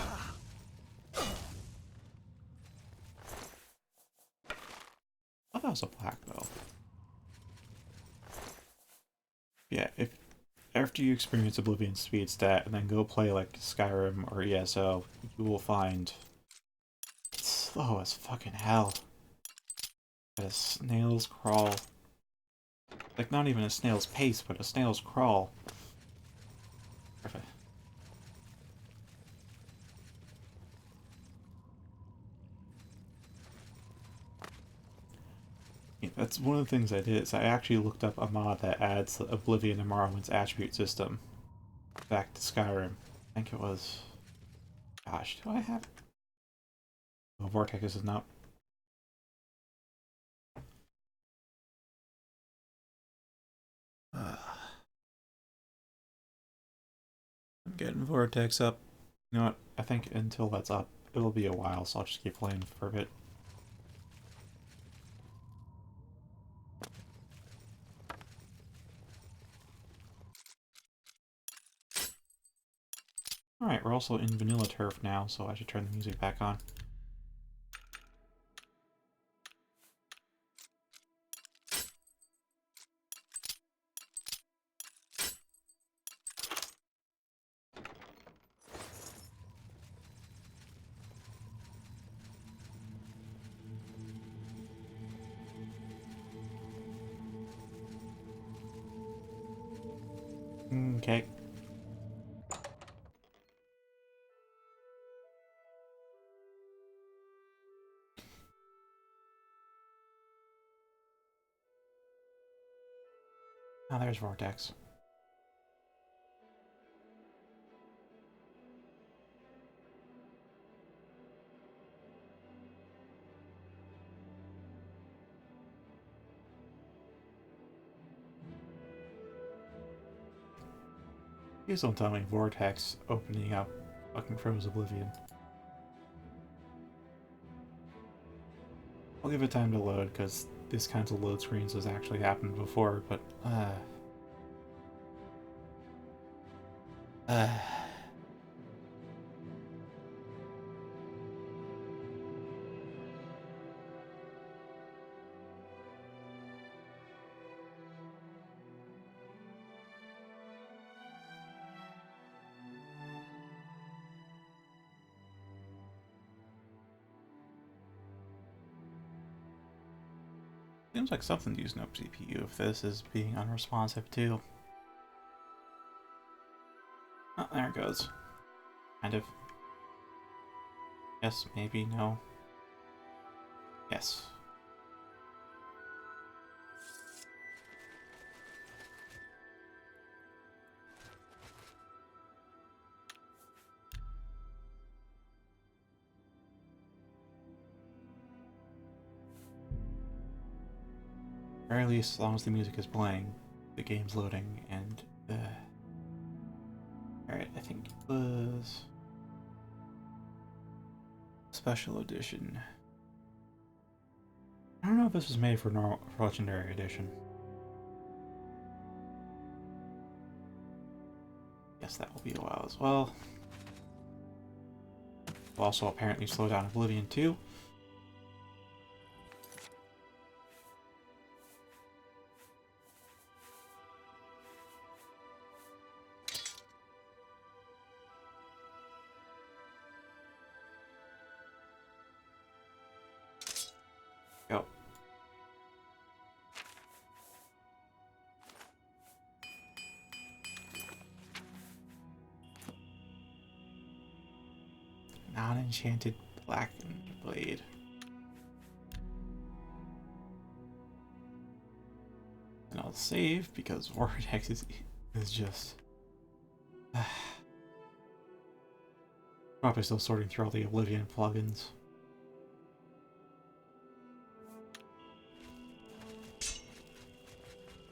thought that was a black though. Yeah, if after you experience Oblivion speed stat and then go play like Skyrim or ESO, you will find it's slow as fucking hell. A snail's crawl. Like, not even a snail's pace, but a snail's crawl. Perfect. Yeah, that's one of the things I did, is I actually looked up a mod that adds the Oblivion and Morrowind's attribute system back to Skyrim. I think it was... Gosh, do I have... Oh, Vortex is not... I'm getting Vortex up. You know what? I think until that's up, it'll be a while, so I'll just keep playing for a bit. Alright, we're also in Vanilla Turf now, so I should turn the music back on. Okay. Oh, there's Vortex. Please don't tell me Vortex opening up fucking froze Oblivion. I'll give it time to load, because this kinds of load screens has actually happened before, but seems like something using up CPU if this is being unresponsive too. Oh, there it goes. Kind of. Yes, maybe, no. Yes. Or at least as long as the music is playing, the game's loading, and alright, I think it was Special Edition. I don't know if this was made for Legendary Edition. Guess that will be a while as well. Will also apparently slow down Oblivion too. non-enchanted blackened blade. And I'll save because Vortex is just probably still sorting through all the Oblivion plugins.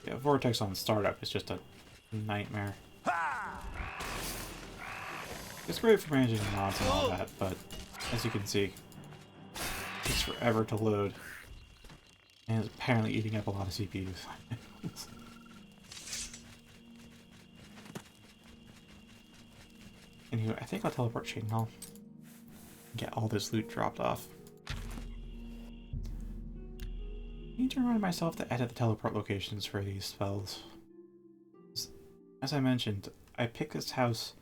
Yeah, Vortex on startup is just a nightmare. It's great for managing mods and all that, but as you can see, it takes forever to load, and is apparently eating up a lot of CPUs. Anyway, I think I'll teleport Chain Hall. Get all this loot dropped off. I need to remind myself to edit the teleport locations for these spells. As I mentioned, I picked this house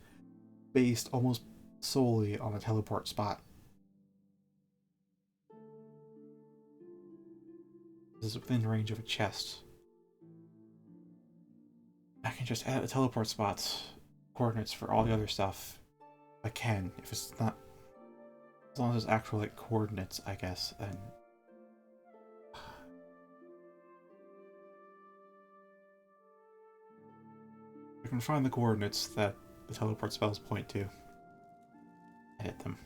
based almost solely on a teleport spot. This is within range of a chest. I can just add the teleport spots coordinates for all the other stuff. I can, if it's not, as long as it's actual like coordinates, I guess, then I can find the coordinates that the teleport spells point to. Edit them.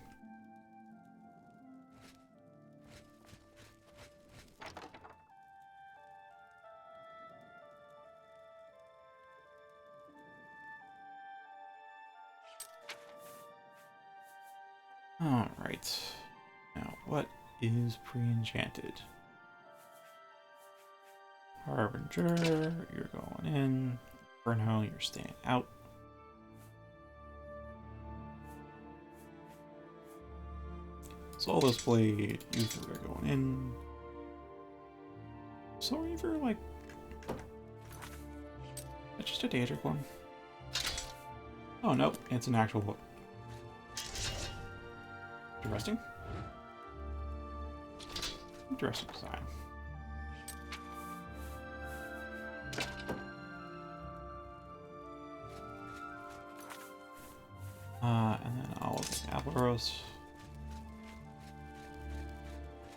Alright. Now, what is pre-enchanted? Harbinger, you're going in. For now, you're staying out. Soulless Blade, you three are going in. Soul Reaver, like... That's just a Daedric one. Oh, nope, it's an actual... Interesting. Interesting design. And then I'll take Alvaros.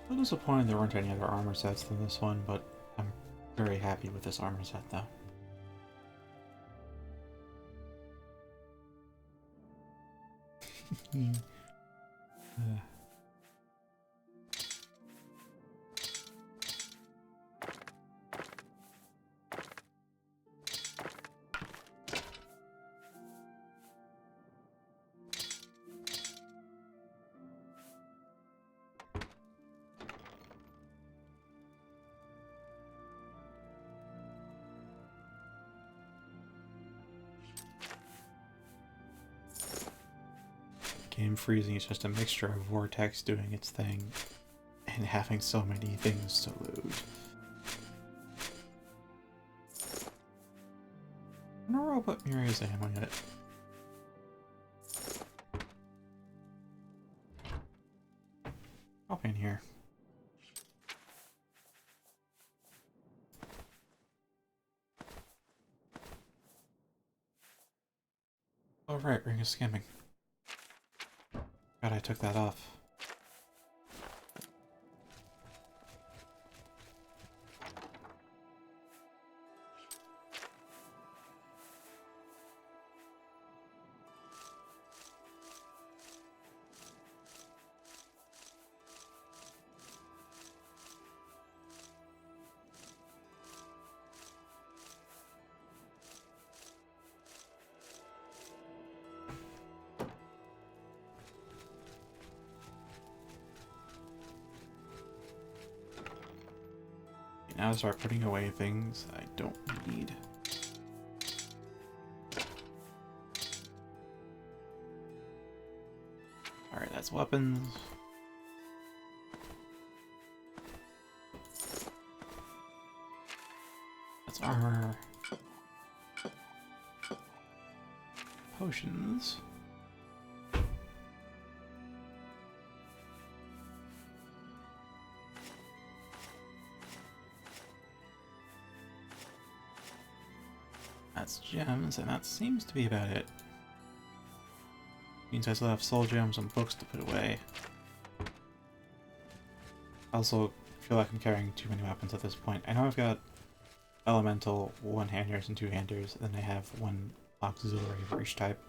I'm disappointed there weren't any other armor sets than this one, but I'm very happy with this armor set though. Game freezing is just a mixture of Vortex doing its thing and having so many things to load. I wonder where I'll put Miria's ammo in it. Probably in here. Oh right, Ring of Skimming. God, I took that off. Now I start putting away things I don't need. Alright, that's weapons. That's armor. Potions. That's gems, and that seems to be about it. Means I still have soul gems and books to put away. I also feel like I'm carrying too many weapons at this point. I know I've got elemental one-handers and two-handers, and then I have one auxiliary for each type.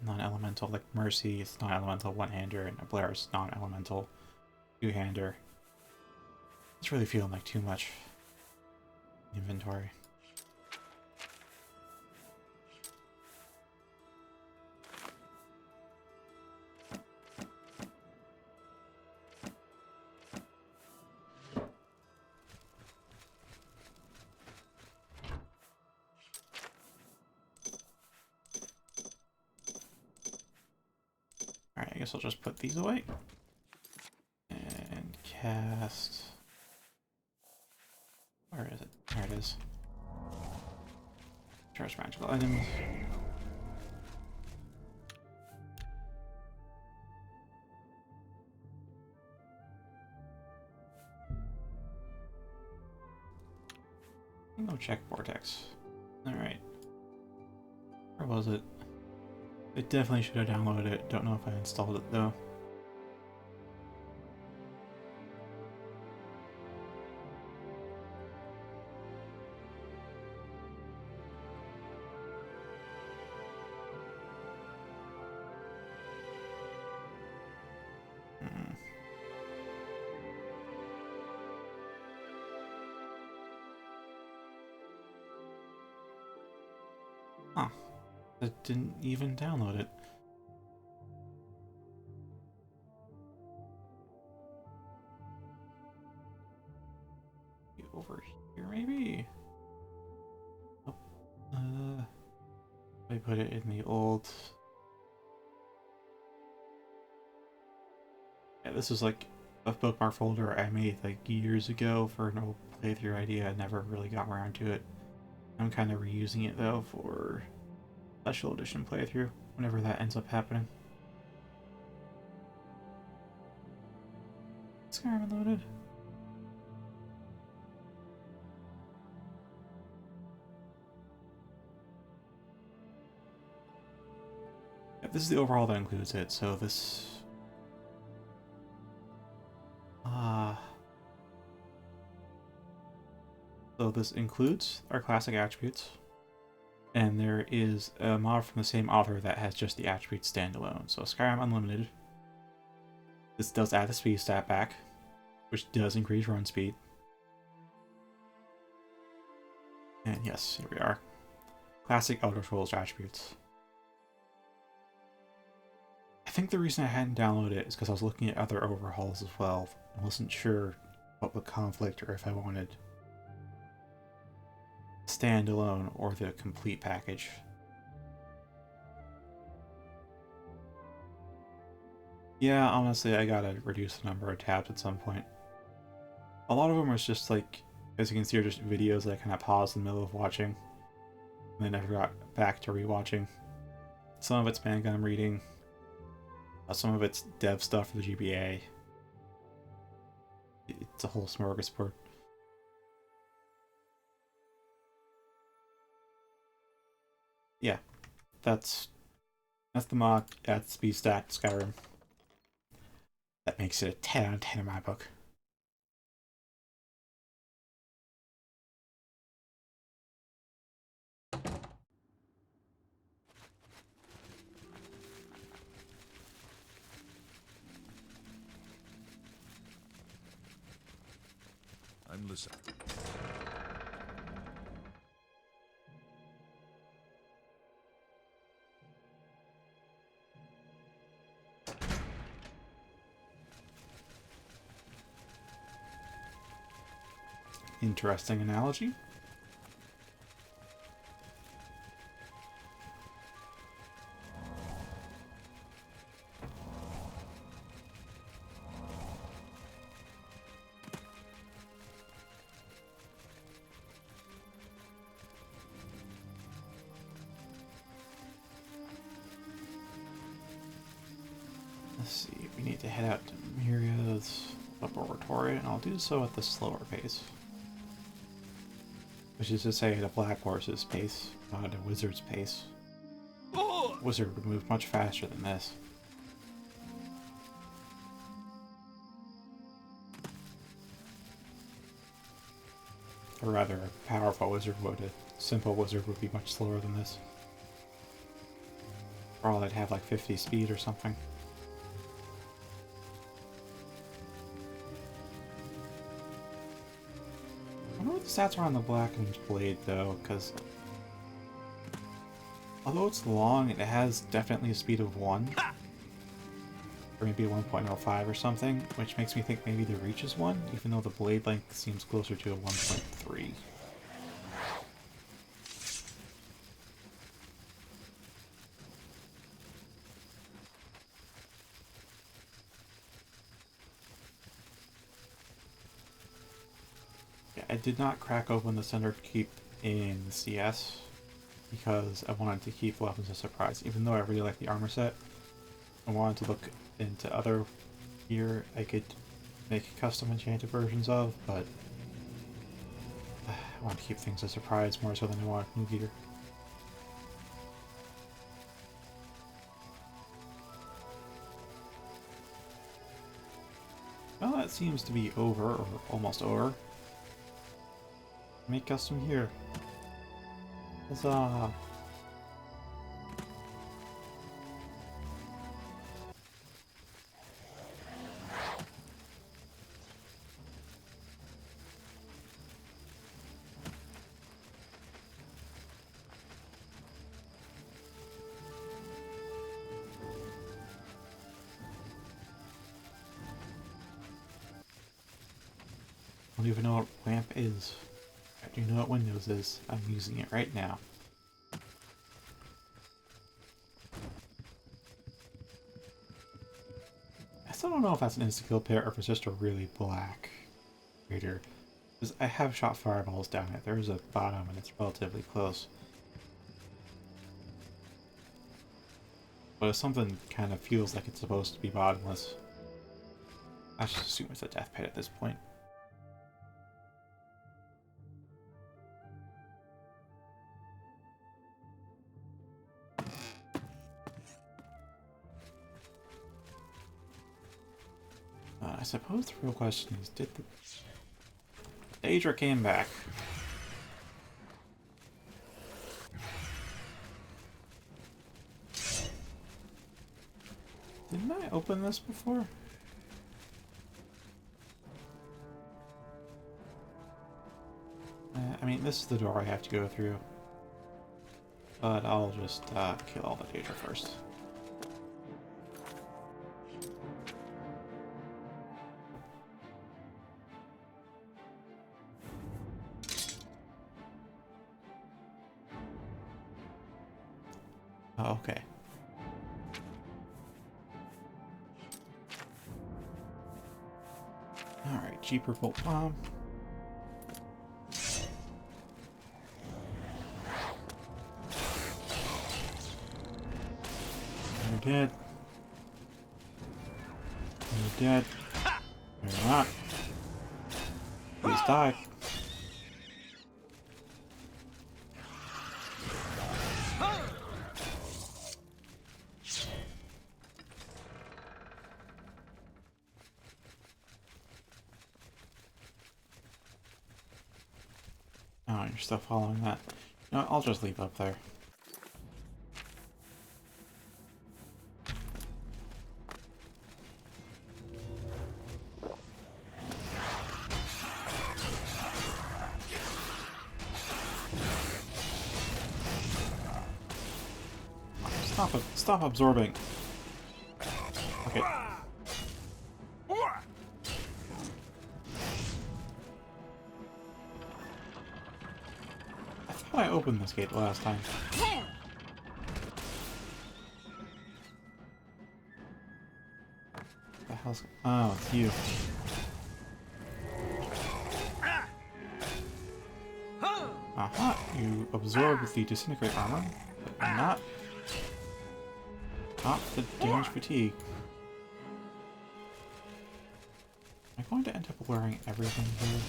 Non-elemental, like Mercy is non-elemental one-hander, and Blair is non-elemental two-hander. It's really feeling like too much inventory. Alright, I guess I'll just put these away. And cast... Where is it? There it is. Charge magical items. No check vortex. Alright. Where was it? I definitely should have downloaded it. Don't know if I installed it though. Huh. It didn't even download it. Over here, maybe? Oh, I put it in the old... Yeah, this is like a bookmark folder I made like years ago for an old playthrough idea. I never really got around to it. I'm kind of reusing it though for special edition playthrough whenever that ends up happening. Skyrim Unlimited. Yeah, this is the overhaul that includes it, so this... So this includes our classic attributes, and there is a mod from the same author that has just the attributes standalone. So Skyrim Unlimited. This does add the speed stat back, which does increase run speed. And yes, here we are. Classic Elder Scrolls attributes. I think the reason I hadn't downloaded it is because I was looking at other overhauls as well. I wasn't sure what would conflict or if I wanted standalone or the complete package. Yeah, honestly, I gotta reduce the number of tabs at some point. A lot of them are just like, as you can see, are just videos that I kind of paused in the middle of watching and then never got back to rewatching. Some of it's manga I'm reading. Some of it's dev stuff for the GBA. It's a whole smorgasbord. Yeah, that's the mod. That's speed stat Skyrim. That makes it a 10 out of 10 in my book.
I'm listening.
Interesting analogy. Let's see, we need to head out to Myria's laboratory, and I'll do so at the slower pace. Which is to say, at a black horse's pace, not a wizard's pace. wizard would move much faster than this. Or rather, a powerful wizard would. A simple wizard would be much slower than this. Or all I'd have like 50 speed or something. I wonder what the stats are on the Blackened Blade though, because although it's long, it has definitely a speed of 1. Or maybe a 1.05 or something, which makes me think maybe the reach is 1, even though the blade length seems closer to a 1.3. Yeah, I did not crack open the Sundered Keep in CS because I wanted to keep weapons of surprise, even though I really like the armor set. I wanted to look into other gear I could make custom enchanted versions of, but I want to keep things a surprise more so than I want new gear. Well, that seems to be over, or almost over. Make custom gear. Huzzah! I don't even know what WAMP is. I do know what Windows is. I'm using it right now. I still don't know if that's an insta-kill pair or if it's just a really black raider. Because I have shot fireballs down it. There's a bottom and it's relatively close. But if something kind of feels like it's supposed to be bottomless, I just assume it's a death pit at this point. I suppose the real question is, did the Daedra came back? Didn't I open this before? I mean, this is the door I have to go through. But I'll just kill all the Daedra first. Oh, okay. Alright, cheaper bolt bomb. You're dead. You're dead. You're not. Please die. Oh, you're still following that. No, I'll just leave up there. Stop it! Stop absorbing! Okay. I opened this gate last time. The hell's... Oh, it's you. Aha! You absorb the disintegrate armor, but not the damage fatigue. Am I going to end up wearing everything here?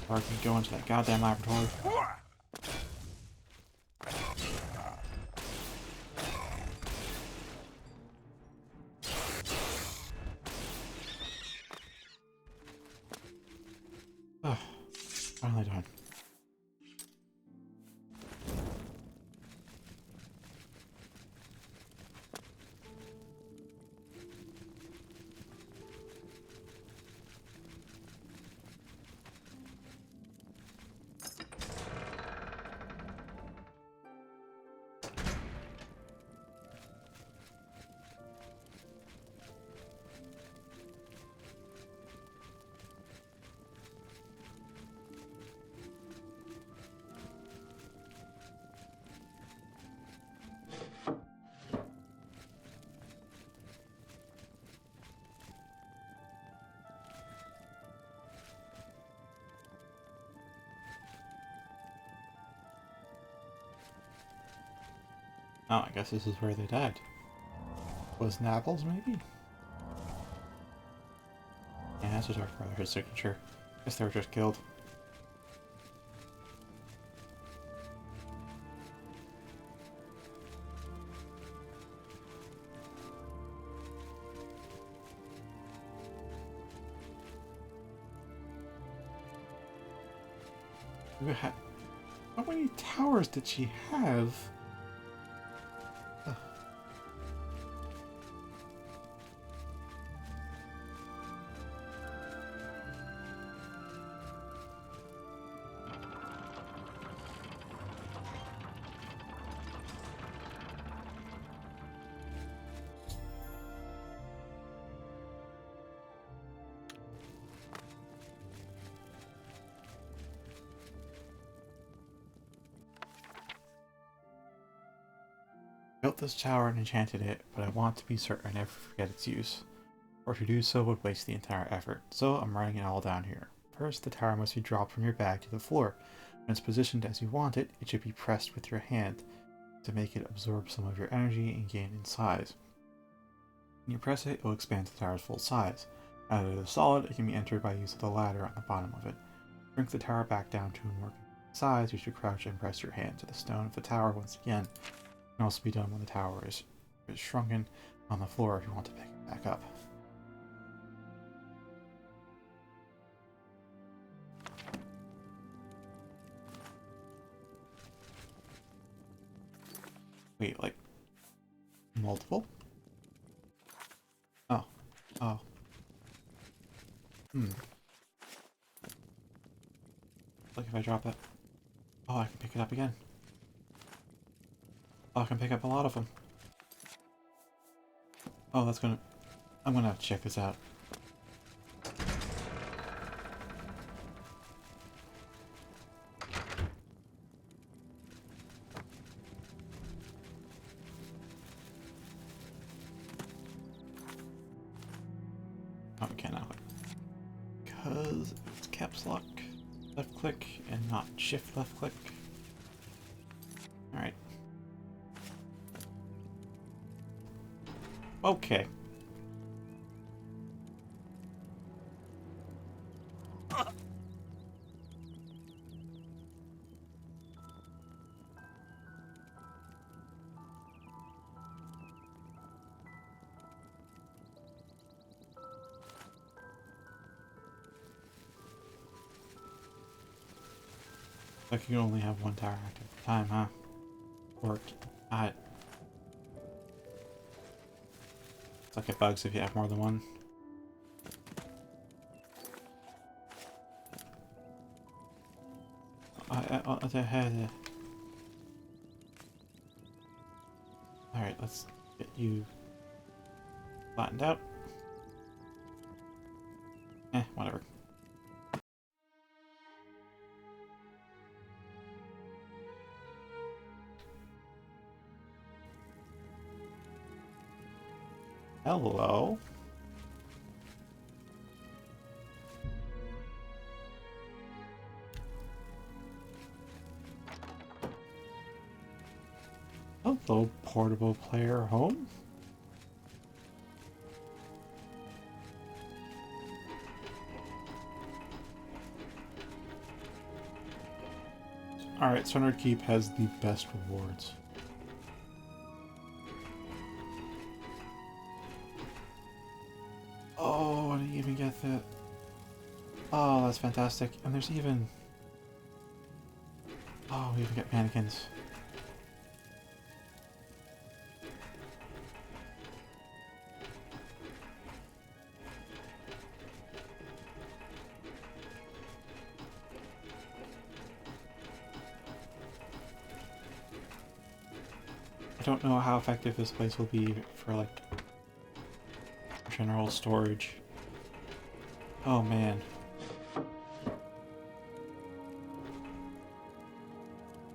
Or I can go into that goddamn laboratory. finally done. Oh, I guess this is where they died. Was Naples, maybe? Yeah, that's a Dark Brotherhood signature. Guess they were just killed. How many towers did she have? Ugh. Built this tower and enchanted it, but I want to be certain I never forget its use. Or to do so would waste the entire effort, so I'm writing it all down here. First, the tower must be dropped from your bag to the floor. When it's positioned as you want it, it should be pressed with your hand to make it absorb some of your energy and gain in size. When you press it, it will expand to the tower's full size. As it is solid, it can be entered by use of the ladder on the bottom of it. Shrink the tower back down to a more size, you should crouch and press your hand to the stone of the tower once again. It can also be done when the tower is shrunken on the floor if you want to pick it back up. Wait, like multiple? Oh. Oh. Like if I drop it. Oh, I can pick it up again. Oh, I can pick up a lot of them. Oh, that's gonna... I'm gonna have to check this out. Oh, we can't now. Because it's caps lock, left click, and not shift left click. Alright. Okay. Like you only have one tower active at a time, huh? Or, I... It's like it bugs if you have more than one. Alright, let's get you flattened out. Whatever. Hello. Hello, portable player home. Alright, Sundered Keep has the best rewards. Oh, I didn't even get that. Oh, that's fantastic. And there's even we even get mannequins. I don't know how effective this place will be for, like, general storage. Oh, man.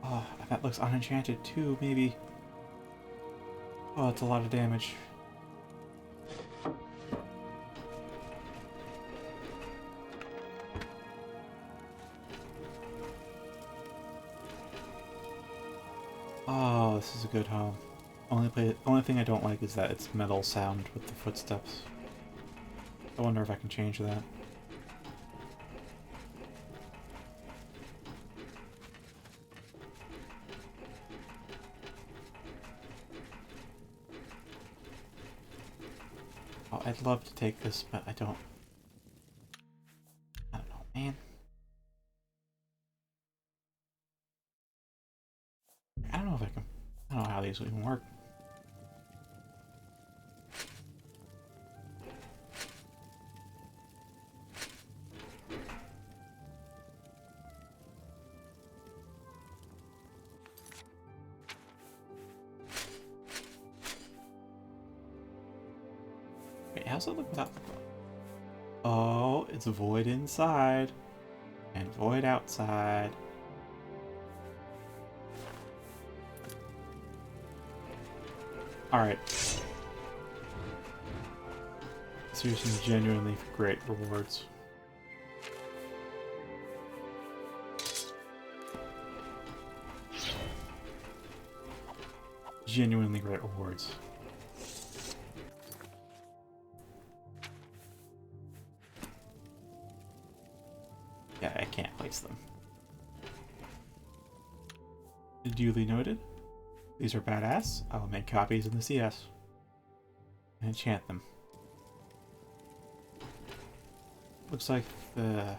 Oh, that looks unenchanted, too, maybe. Oh, that's a lot of damage. Oh, this is a good home. Only thing I don't like is that it's metal sound with the footsteps. I wonder if I can change that. Oh, I'd love to take this, but I don't know, man. I don't know if I can. I don't know how these will even work. Wait, how's it look without? Oh, it's void inside and void outside. Alright. These are some genuinely great rewards. Genuinely great rewards. Yeah, I can't place them. Duly noted. These are badass. I will make copies in the CS. And enchant them. Looks like the...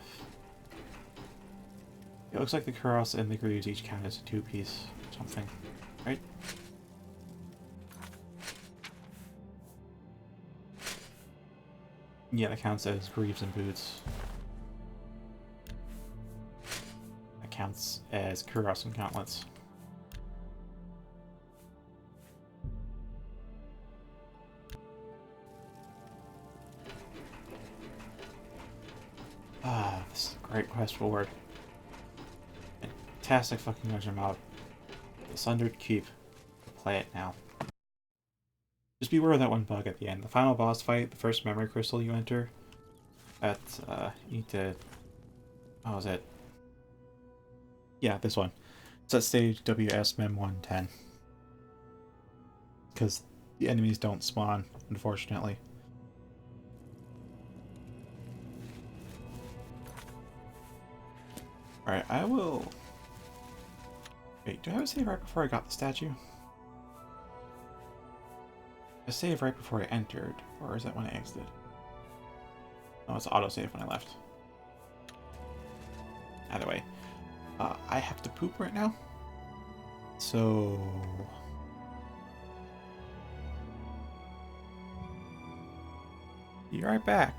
It looks like the Kuros and the Greaves each count as a two-piece something, right? Yeah, that counts as Greaves and Boots. That counts as Kuros and Gauntlets. Ah, this is a great quest forward. Fantastic fucking dungeon mod. The Sundered Keep. Play it now. Just beware of that one bug at the end. The final boss fight, the first memory crystal you enter, that, you need to... What was it? Yeah, this one. It's at stage WS-MEM 110. Because the enemies don't spawn, unfortunately. Alright, I will... Wait, do I have a save right before I got the statue? I saved right before I entered, or is that when I exited? Oh, it's autosave when I left. Either way. I have to poop right now. So... Be right back.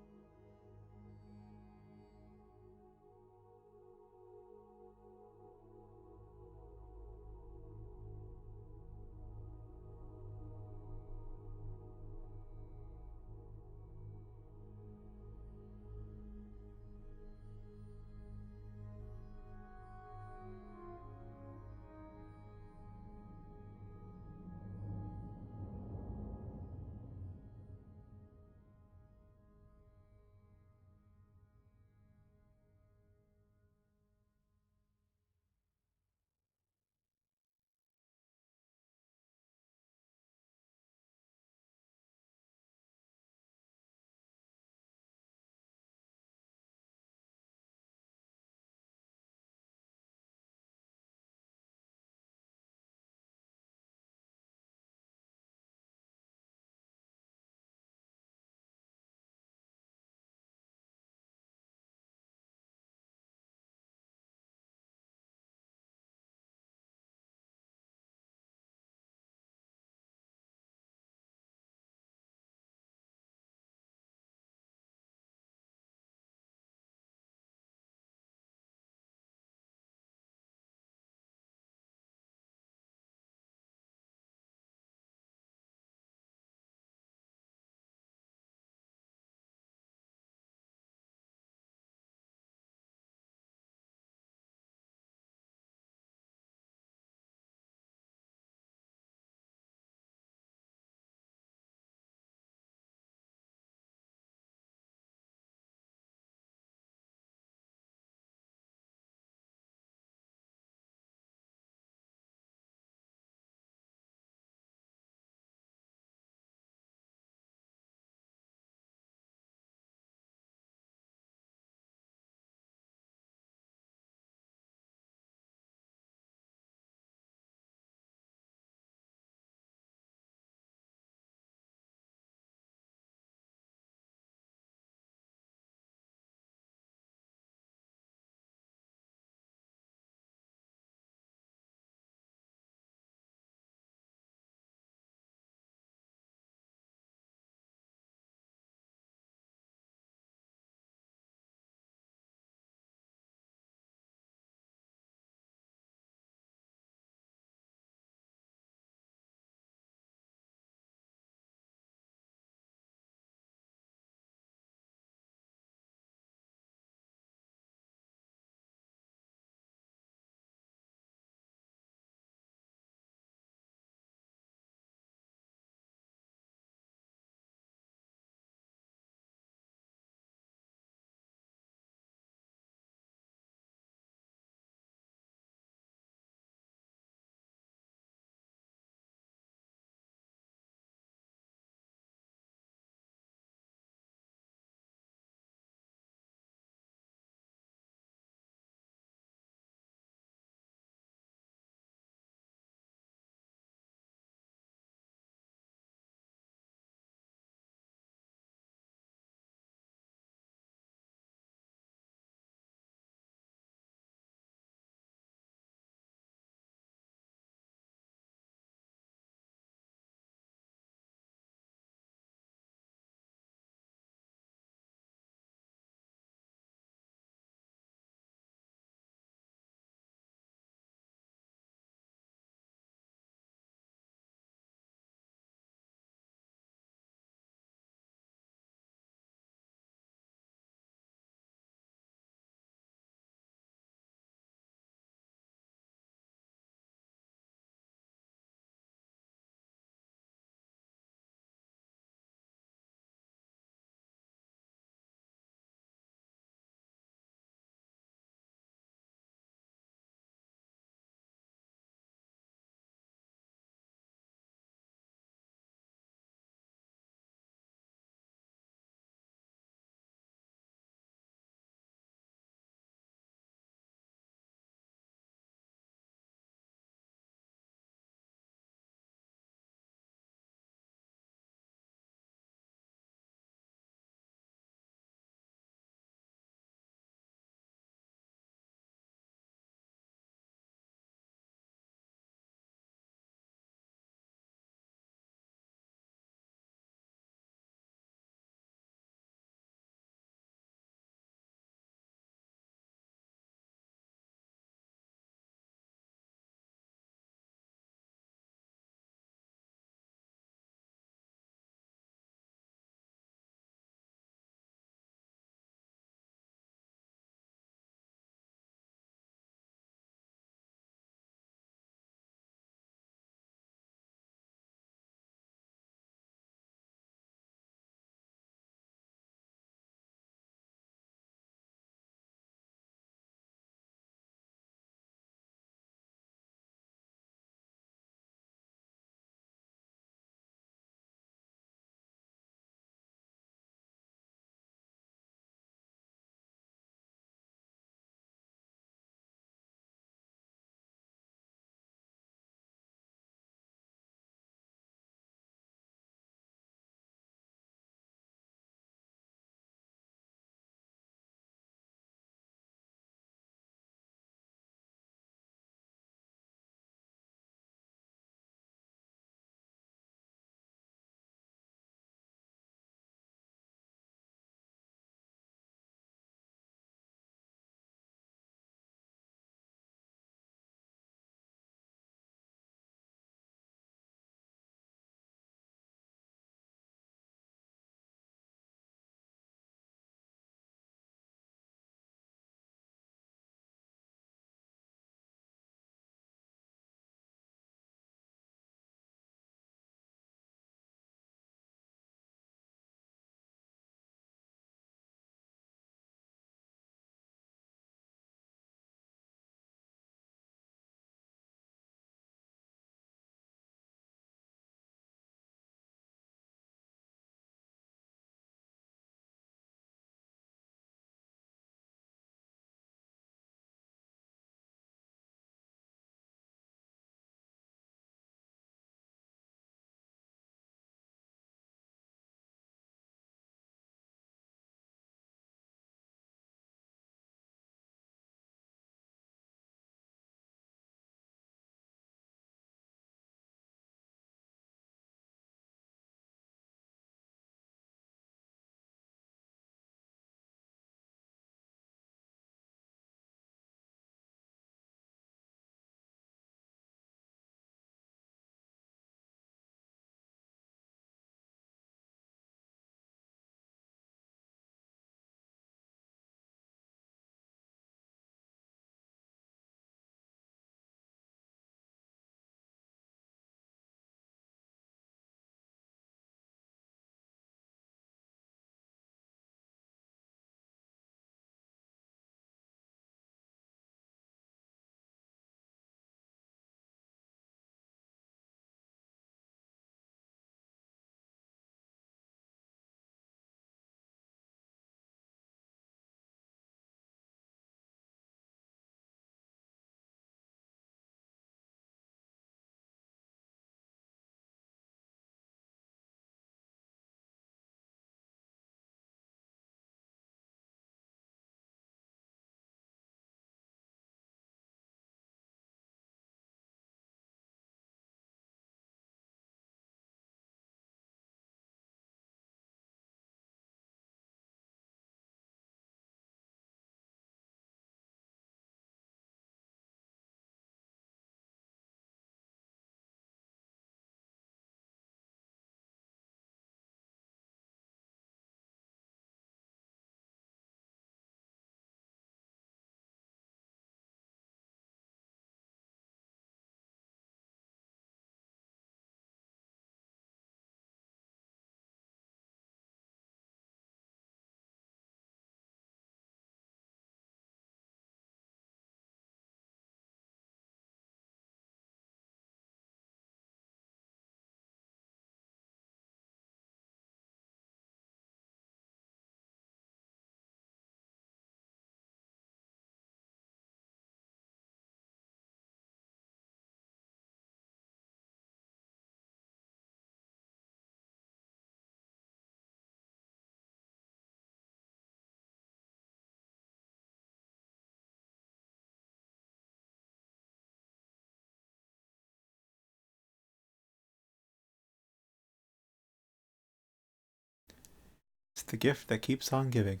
the gift that keeps on giving.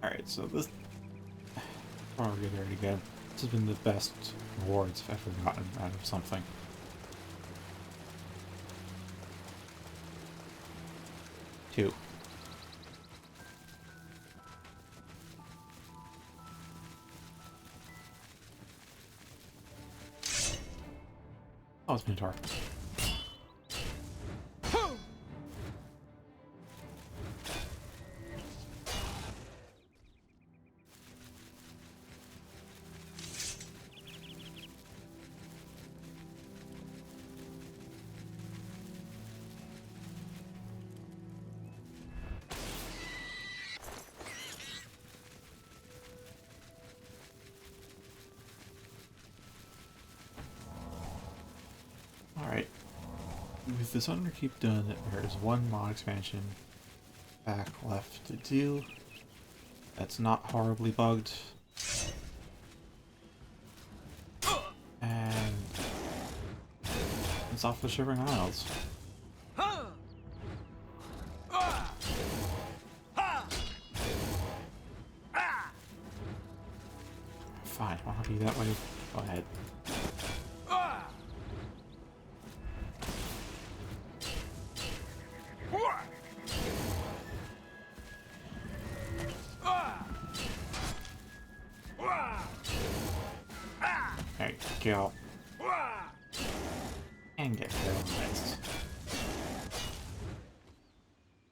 Alright, so this... Before we get there again, this has been the best rewards I've ever gotten out of something. Two. Oh, it's Minotaur. Alright. With this Underkeep done, there is one mod expansion pack left to do. That's not horribly bugged. And it's off the Shivering Isles. Fine, I'll be that way. Go ahead. There you go. And get paralyzed.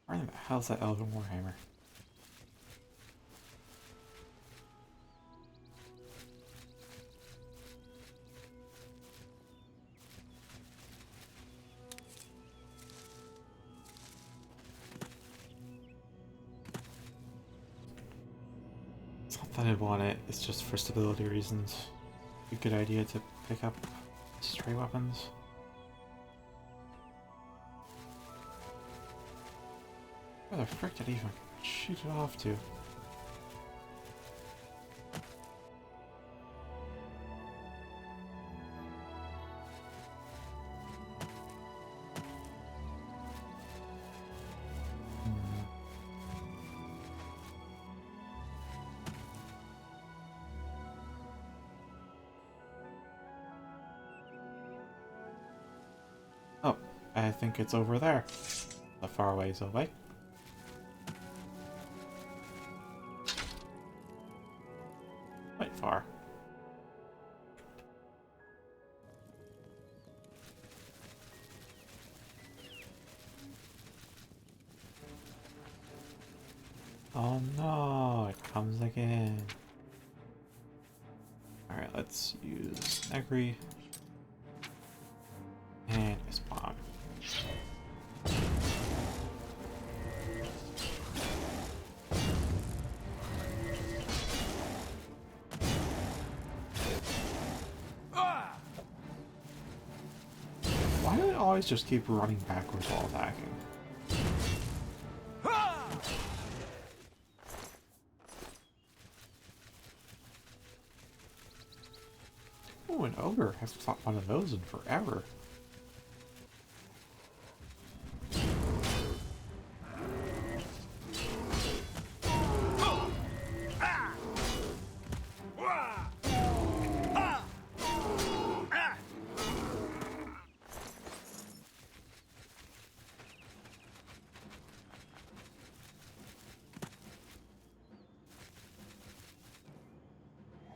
Where the hell's that Elven Warhammer? It's not that I want it, it's just for stability reasons. A good idea to pick up stray weapons. Where the frick did I even shoot it off to? Oh, I think it's over there. The far ways away. Quite far. Oh no, it comes again. Alright, let's use Negri. And a spawn. Why do they always just keep running backwards while attacking? Oh, an ogre. I haven't fought one of those in forever.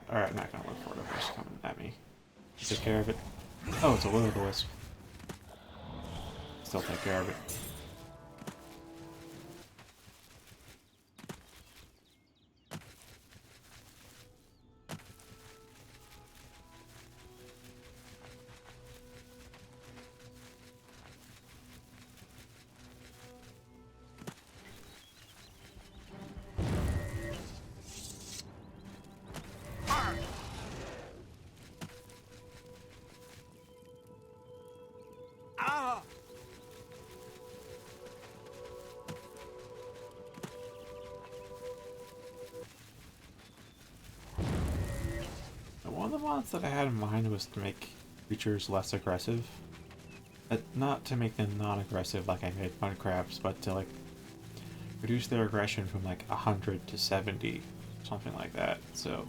Alright, I'm not gonna look for it if it's coming at me. Take care of it. Oh, it's a will-o'-the-wisp. Still take care of it. the mods that I had in mind was to make creatures less aggressive. Not to make them non-aggressive like I made mud crabs, but to like reduce their aggression from like 100 to 70, something like that. So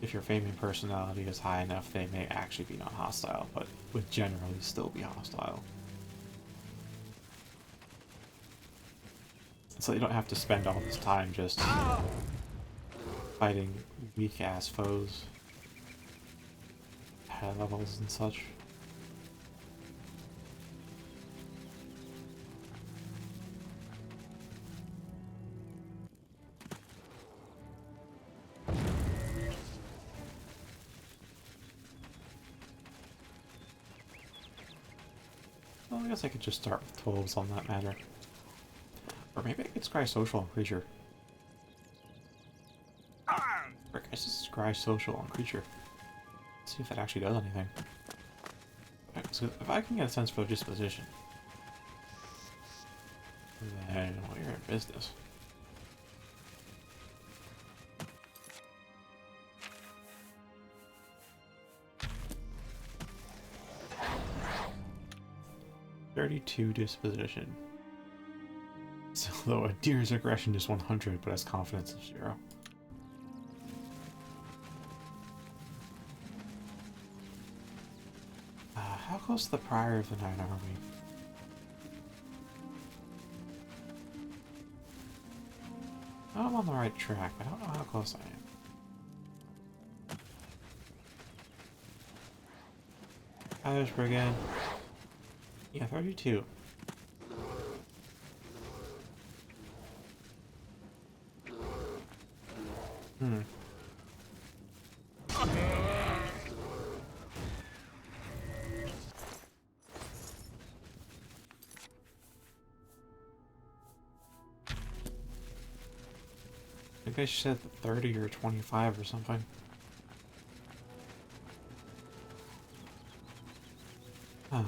if your faming personality is high enough, they may actually be non-hostile, but would generally still be hostile. So you don't have to spend all this time just fighting weak-ass foes, high levels and such. Well, I guess I could just start with 12s on that matter. Or maybe I could scry social on creature. Or I guess just scry social on creature. Let's see if that actually does anything. Okay, so if I can get a sense for disposition, then well, you're in business. "32 disposition." So though a deer's aggression is 100, but has confidence of 0. How close to the Prior of the Night are we? I'm on the right track, but I don't know how close I am. Harrisburg again. Yeah, 32. I think I said 30 or 25 or something. Huh.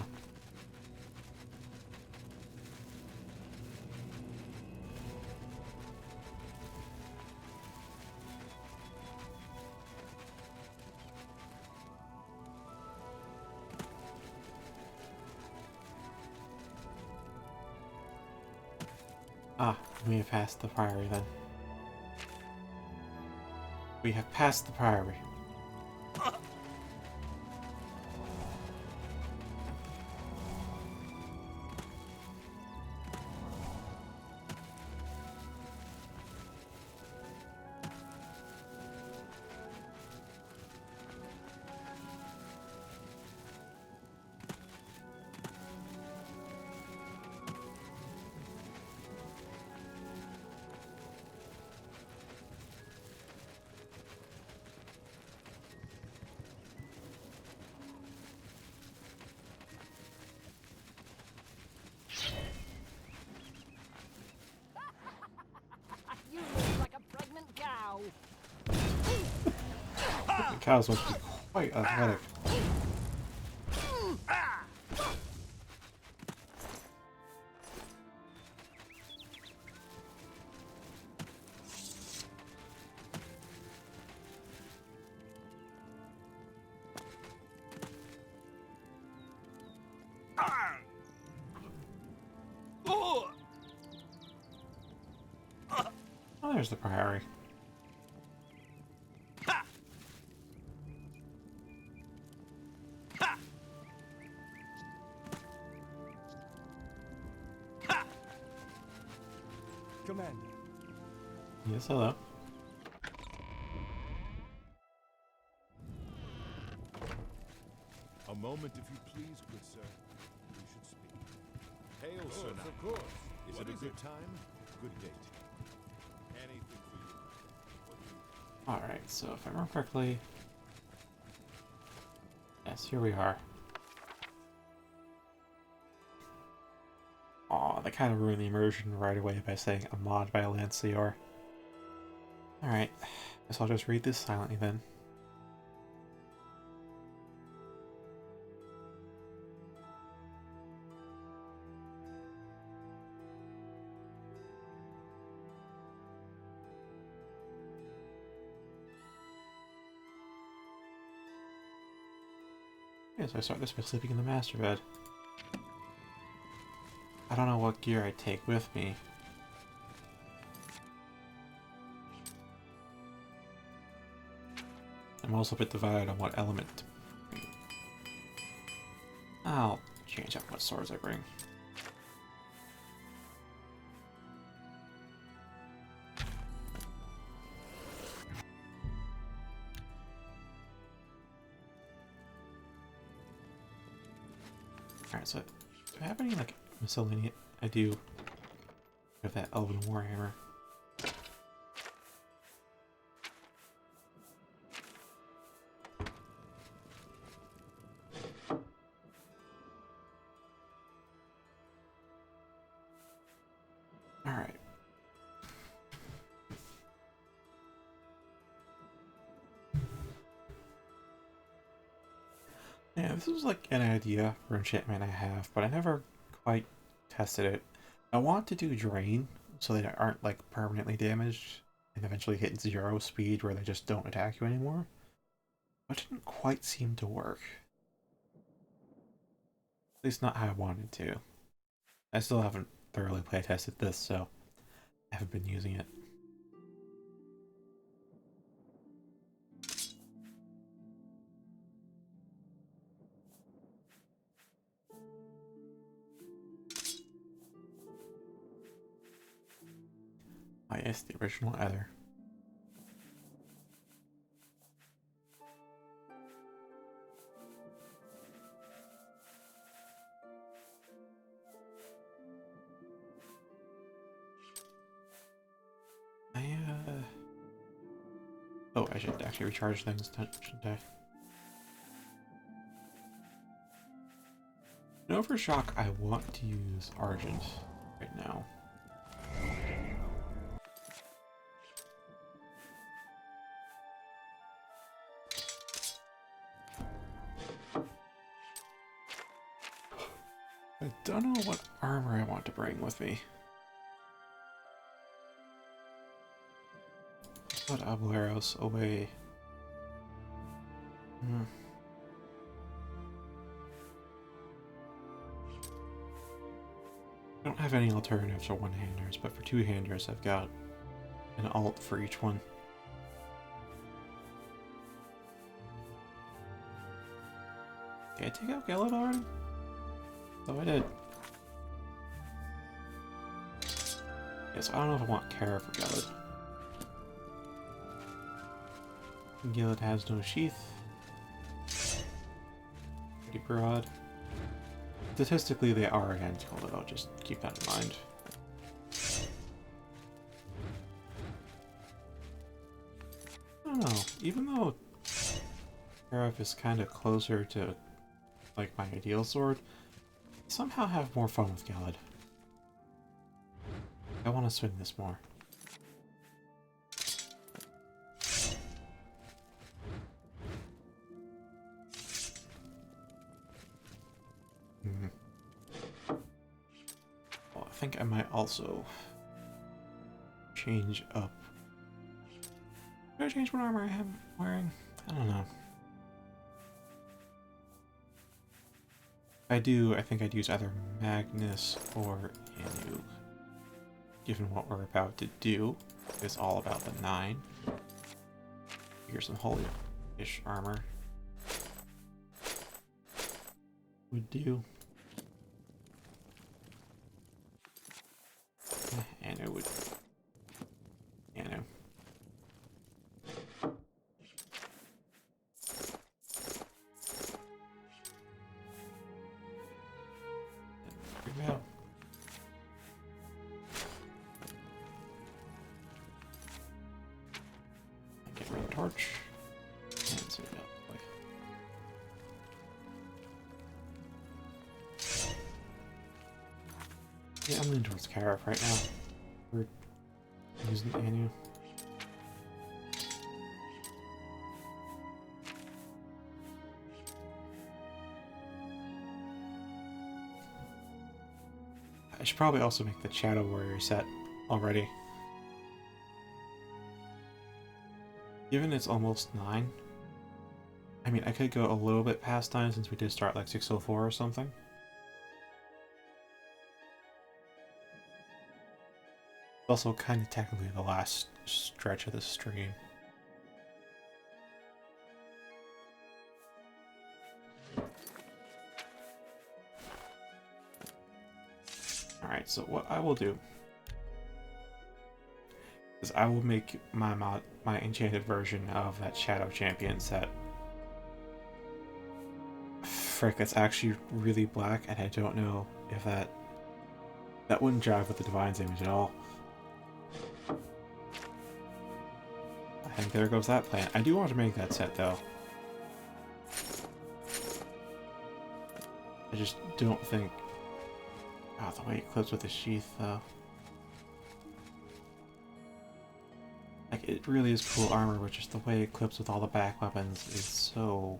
Ah, we have passed the Priory then. We have passed the Priory.
You look like a pregnant cow.
The cows must be quite athletic. Oh, there's the Priory.
Commander.
Yes, hello.
A moment, if you please, good sir. We should speak. Hail, Sir Knight.
Of course.
Is
What
it a
is
good
it?
time? Good date. Anything for you. What do you...
Alright, so if I remember correctly... Yes, here we are. Aw, they kind of ruined the immersion right away by saying a mod by Lancior. Alright, guess I'll just read this silently then. Yes, I start this by sleeping in the master bed. I don't know what gear I take with me. I'm also a bit divided on what element to bring. I'll change up what swords I bring. Alright, so do I have any like miscellaneous? I do have that Elven Warhammer. Alright. Yeah, this was like an idea for enchantment I have, but I never quite tested it. I want to do Drain, so they aren't like permanently damaged and eventually hit 0 speed where they just don't attack you anymore. But it didn't quite seem to work. At least not how I wanted to. I still haven't thoroughly play tested this, so I haven't been using it. Oh yes, the original Ether. Oh, I should actually recharge things, shouldn't I? No, for shock, I want to use Argent right now. I don't know what armor I want to bring with me. Put Aboleros away. I don't have any alternatives for one-handers, but for two-handers I've got an alt for each one. Did I take out Gellid already? Oh, I did. Yeah, so I don't know if I want Kara for Gellid. Gellid has no sheath. Pretty broad. Statistically, they are identical, but I'll just keep that in mind. I don't know. Even though Karaf is kind of closer to like my ideal sword, I somehow have more fun with Gellid. I want to swing this more. Well, I think I might also change up. Should I change what armor I am wearing? I don't know. If I do, I think I'd use either Magnus or Anu. Given what we're about to do, it's all about the 9. Here's some holy-ish armor. Would do. Anu would. Anu. Here we go. Get rid of the torch. And so we go. Yeah, I'm leaning towards Karaf right now. We're using Anu. I should probably also make the Shadow Warrior set already. Given it's almost 9, I mean, I could go a little bit past time since we did start like 6:04 or something. Also, kind of technically the last stretch of the stream. Alright, so what I will do is I will make my enchanted version of that Shadow Champion set. Frick, that's actually really black, and I don't know if that wouldn't jive with the Divine's image at all. I think there goes that plan. I do want to make that set though. I just don't think... Oh, the way it clips with the sheath though. Like, it really is cool armor, but just the way it clips with all the back weapons is so...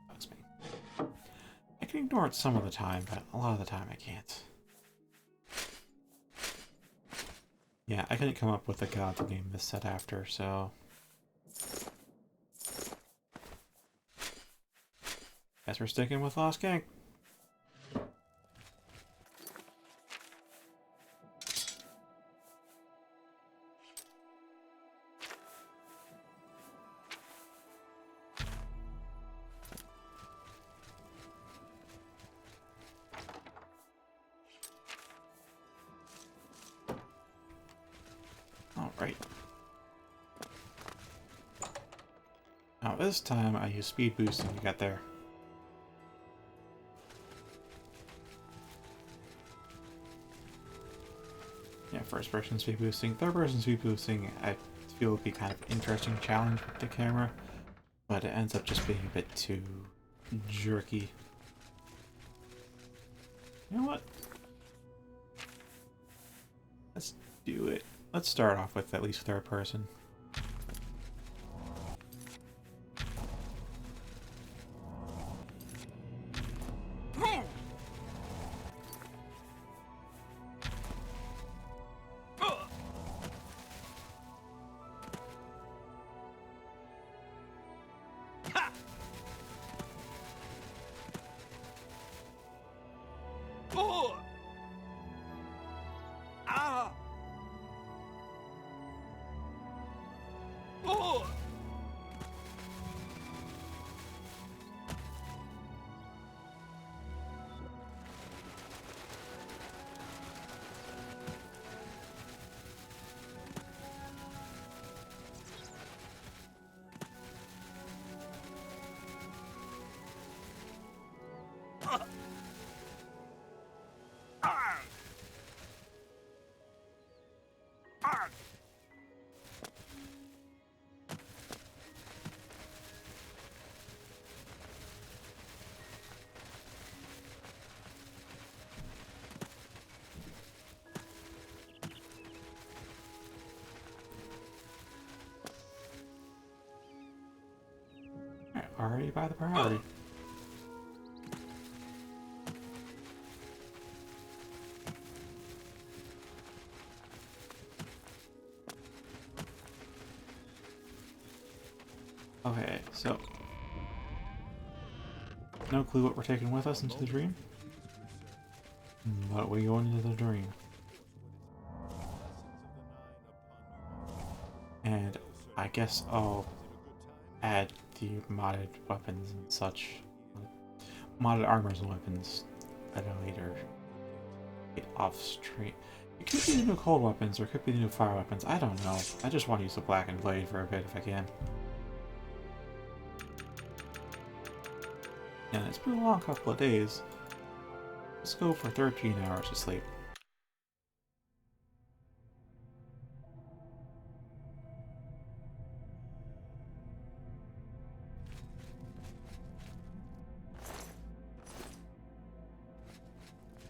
bugs me. I can ignore it some of the time, but a lot of the time I can't. Yeah, I couldn't come up with a god to name this set after, so... Guess we're sticking with Lost Gang. Alright. Now this time I use speed boosting to get there. Yeah, first person speed boosting. Third person speed boosting I feel would be kind of interesting challenge with the camera, but it ends up just being a bit too jerky. You know what? Let's do it. Let's start off with at least third person. Already by the priority. Okay, so no clue what we're taking with us into the dream, but we go into the dream. And I guess I'll add the modded weapons and such. Modded armors and weapons that I later get off stream. It could be the new cold weapons or it could be the new fire weapons. I don't know. I just want to use the blackened blade for a bit if I can. And it's been a long couple of days. Let's go for 13 hours of sleep.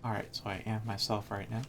Alright, so I am myself right now.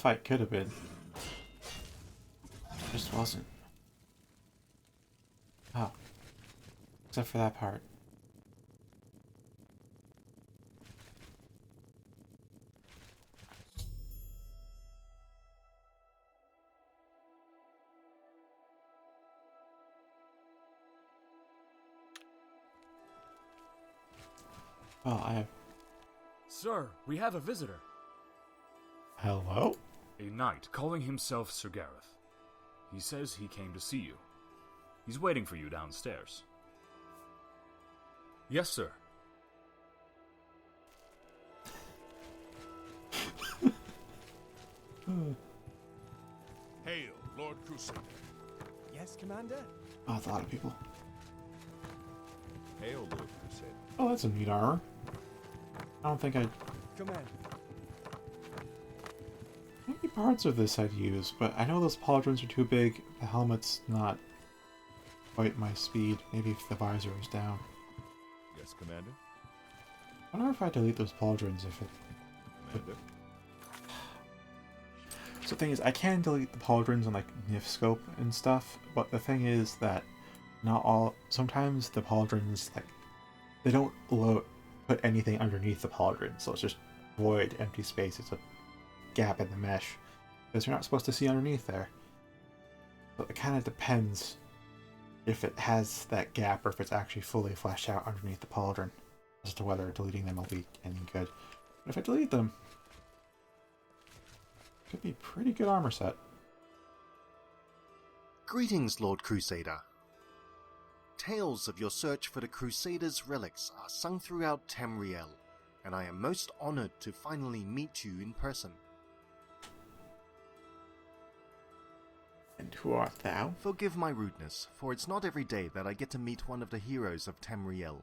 fight could have been. It just wasn't. Oh. Except for that part. Well, I have...
Sir, we have a visitor.
Hello?
A knight calling himself Sir Gareth. He says he came to see you. He's waiting for you downstairs. Yes, sir.
Hail, Lord Crusader.
Yes, Commander?
Oh, that's a lot of people.
Hail, Lord Crusader.
Oh, that's some neat armor. I don't think I'd...
Commander.
Maybe parts of this I'd use, but I know those pauldrons are too big. The helmet's not quite my speed. Maybe if the visor was down.
Yes, Commander.
I wonder if I delete those pauldrons if it...
Commander.
So the thing is, I can delete the pauldrons on like NIF scope and stuff, but the thing is that not all... Sometimes the pauldrons, like, they don't put anything underneath the pauldron, so it's just void, empty space. It's a gap in the mesh, because you're not supposed to see underneath there. So it kind of depends if it has that gap or if it's actually fully fleshed out underneath the pauldron as to whether deleting them will be any good. But if I delete them, it could be a pretty good armor set.
Greetings, Lord Crusader. Tales of your search for the Crusaders' relics are sung throughout Tamriel, and I am most honored to finally meet you in person.
And who art thou?
Forgive my rudeness, for it's not every day that I get to meet one of the heroes of Tamriel.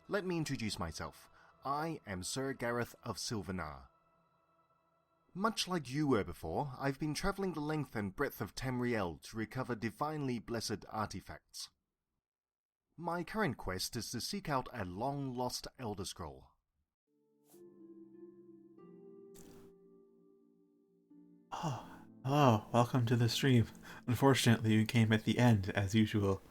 Let me introduce myself. I am Sir Gareth of Sylvanar. Much like you were before, I've been travelling the length and breadth of Tamriel to recover divinely blessed artifacts. My current quest is to seek out a long-lost Elder Scroll.
Oh, hello, welcome to the stream. Unfortunately, you came at the end, as usual.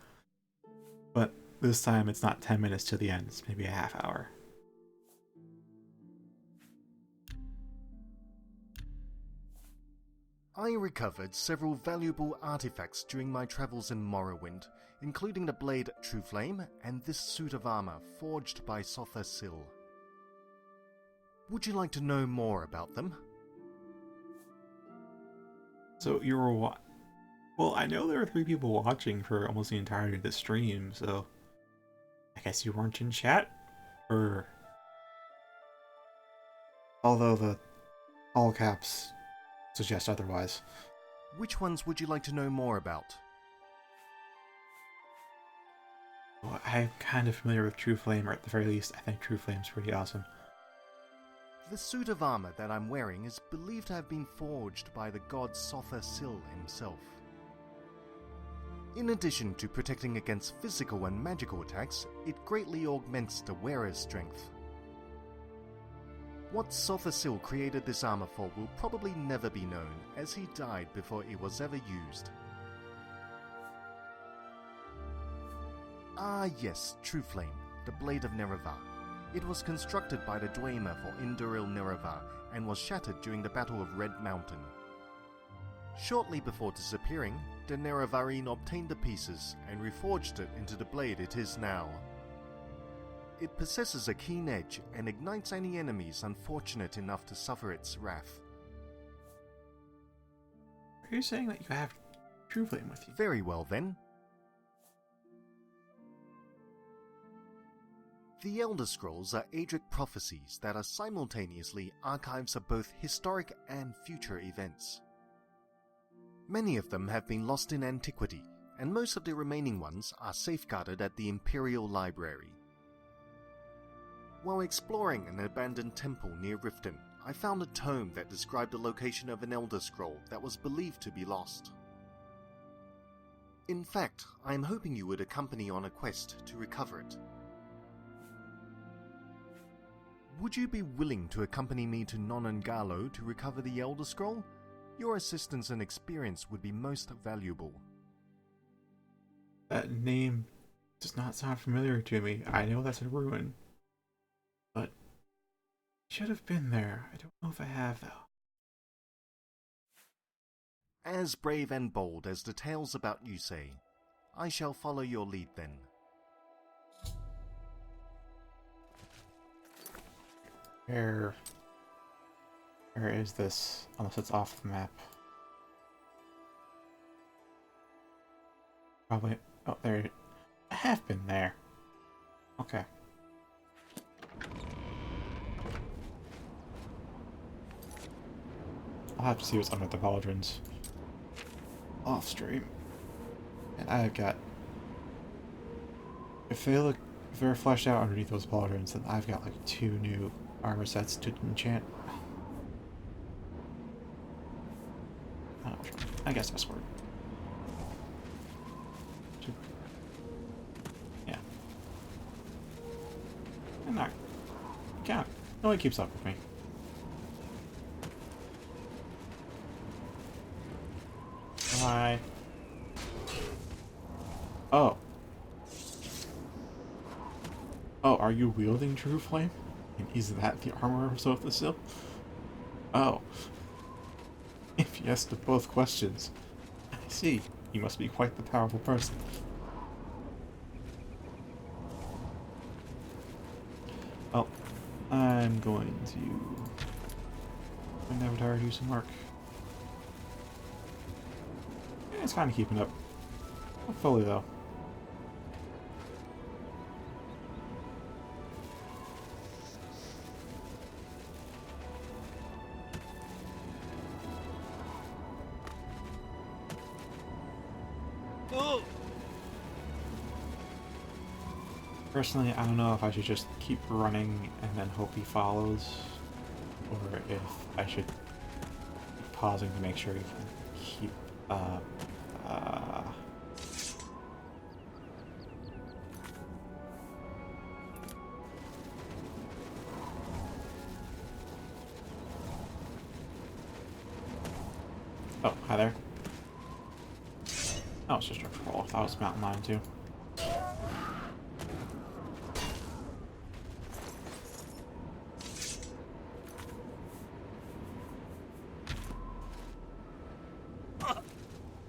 But this time it's not 10 minutes to the end, it's maybe a half hour.
I recovered several valuable artifacts during my travels in Morrowind, including the blade True Flame and this suit of armor forged by Sotha Sil. Would you like to know more about them?
So you were well, I know there were 3 people watching for almost the entirety of the stream, so I guess you weren't in chat? Or... Although the all caps suggest otherwise.
Which ones would you like to know more about?
Well, I'm kind of familiar with True Flame, or at the very least, I think True Flame's pretty awesome.
The suit of armor that I'm wearing is believed to have been forged by the god Sotha Sil himself. In addition to protecting against physical and magical attacks, it greatly augments the wearer's strength. What Sotha Sil created this armor for will probably never be known, as he died before it was ever used. Ah yes, True Flame, the Blade of Nerevar. It was constructed by the Dwemer for Induril Nerevar and was shattered during the Battle of Red Mountain. Shortly before disappearing, the Nerevarine obtained the pieces and reforged it into the blade it is now. It possesses a keen edge and ignites any enemies unfortunate enough to suffer its wrath.
Are you saying that you have True Flame with you?
Very well then. The Elder Scrolls are Aedric prophecies that are simultaneously archives of both historic and future events. Many of them have been lost in antiquity, and most of the remaining ones are safeguarded at the Imperial Library. While exploring an abandoned temple near Riften, I found a tome that described the location of an Elder Scroll that was believed to be lost. In fact, I am hoping you would accompany on a quest to recover it. Would you be willing to accompany me to Nonangalo to recover the Elder Scroll? Your assistance and experience would be most valuable.
That name does not sound familiar to me. I know that's a ruin. But I should have been there. I don't know if I have, though.
As brave and bold as the tales about you say, I shall follow your lead then.
Where is this? Unless it's off the map. Probably. Oh, there. I have been there. Okay. I'll have to see what's under the pauldrons off stream. And I've got. If they're fleshed out underneath those pauldrons, then I've got like 2 new armor sets to enchant. Oh, I guess that's word. Yeah. I'm not. Can't. No one keeps up with me. Why? Oh. Oh, are you wielding True Flame? And is that the armor of Sothis? Oh. If yes to both questions. I see. You must be quite the powerful person. Well, I'm going to... my avatar do some work. It's kind of keeping up. Not fully, though. Personally, I don't know if I should just keep running and then hope he follows, or if I should be pausing to make sure he can keep up. Oh, hi there. Oh, it's just a troll. I thought it was mountain lion too.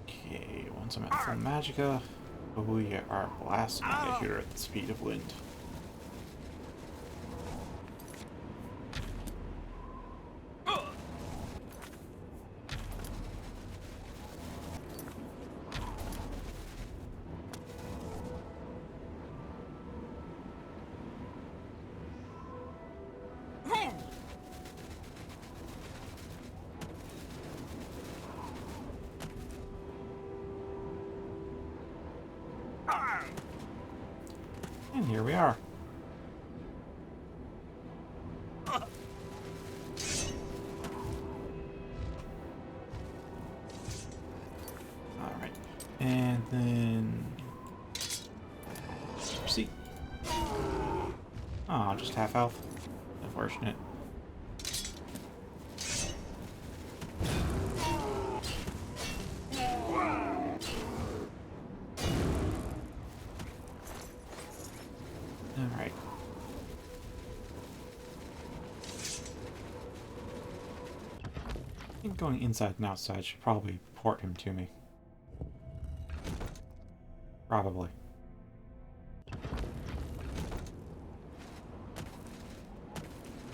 Okay, once I'm at full magicka, we are blasting out of here at the speed of wind. And here we are. Alright. And then... see. Oh, just half health. Unfortunate. Alright. I think going inside and outside should probably port him to me. Probably.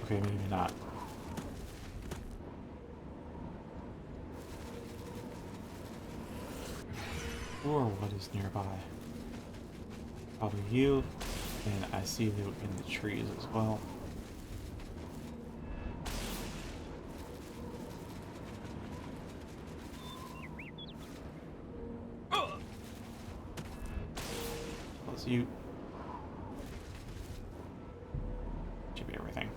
Okay, maybe not. Or what is nearby? Probably you. And I see you in the trees as well. Plus you. Should be everything.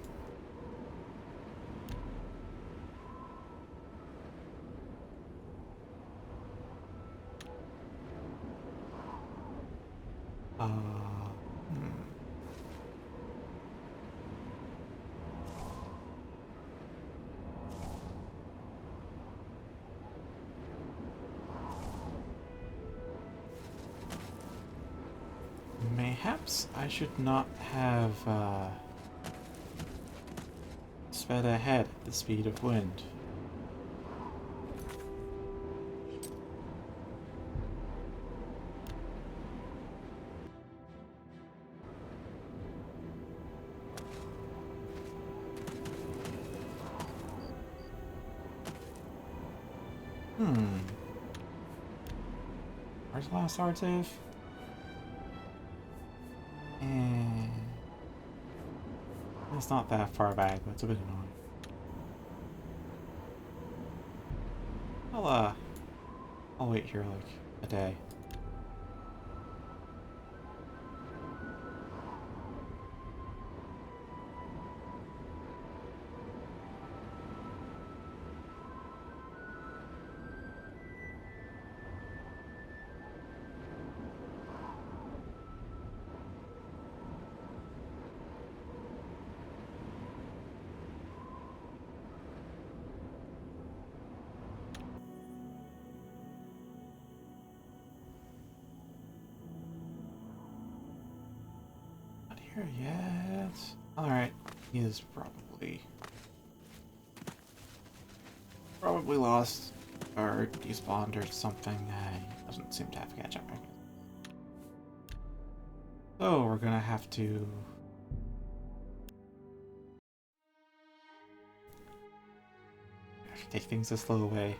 Perhaps I should not have sped ahead at the speed of wind. Where's the last hard save? And it's not that far back, but it's a bit annoying. I'll wait here like a day. Not here yet. Alright, he is probably lost or despawned or something. He doesn't seem to have a catch-up mechanism. So we're gonna have to take things the slow way.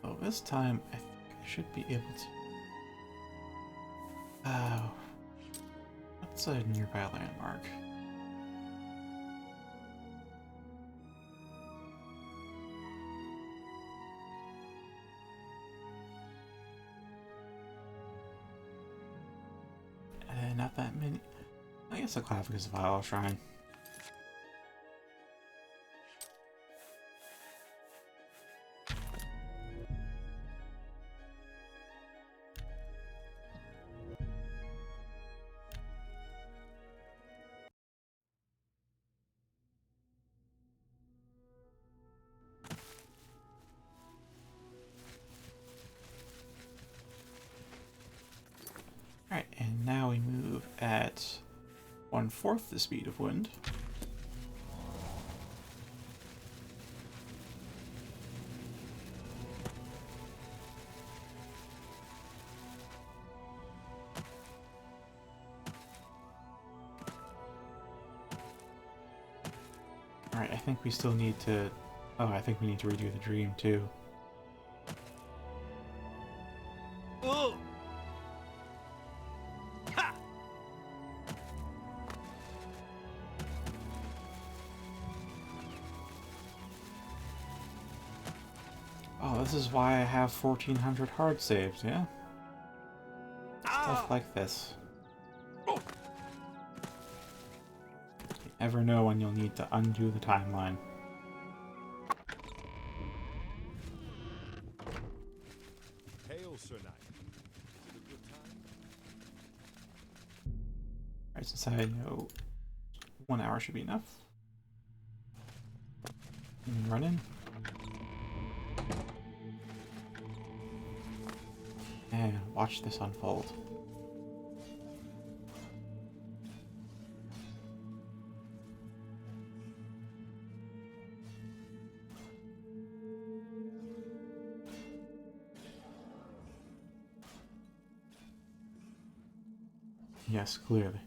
So this time I think I should be able to. What's a nearby landmark? Not that many. I guess the Clavicus Vial Shrine. Alright, and now we move at 1/4 the speed of wind. Alright, I think we still need to... Oh, I think we need to redo the dream too. Oh, this is why I have 1400 hard saves, yeah? Stuff like this. You never know when you'll need to undo the timeline.
Hail, Sir Knight. Is it a good time?
Alright, since I know 1 hour should be enough. And run in. And watch this unfold. Yes, clearly.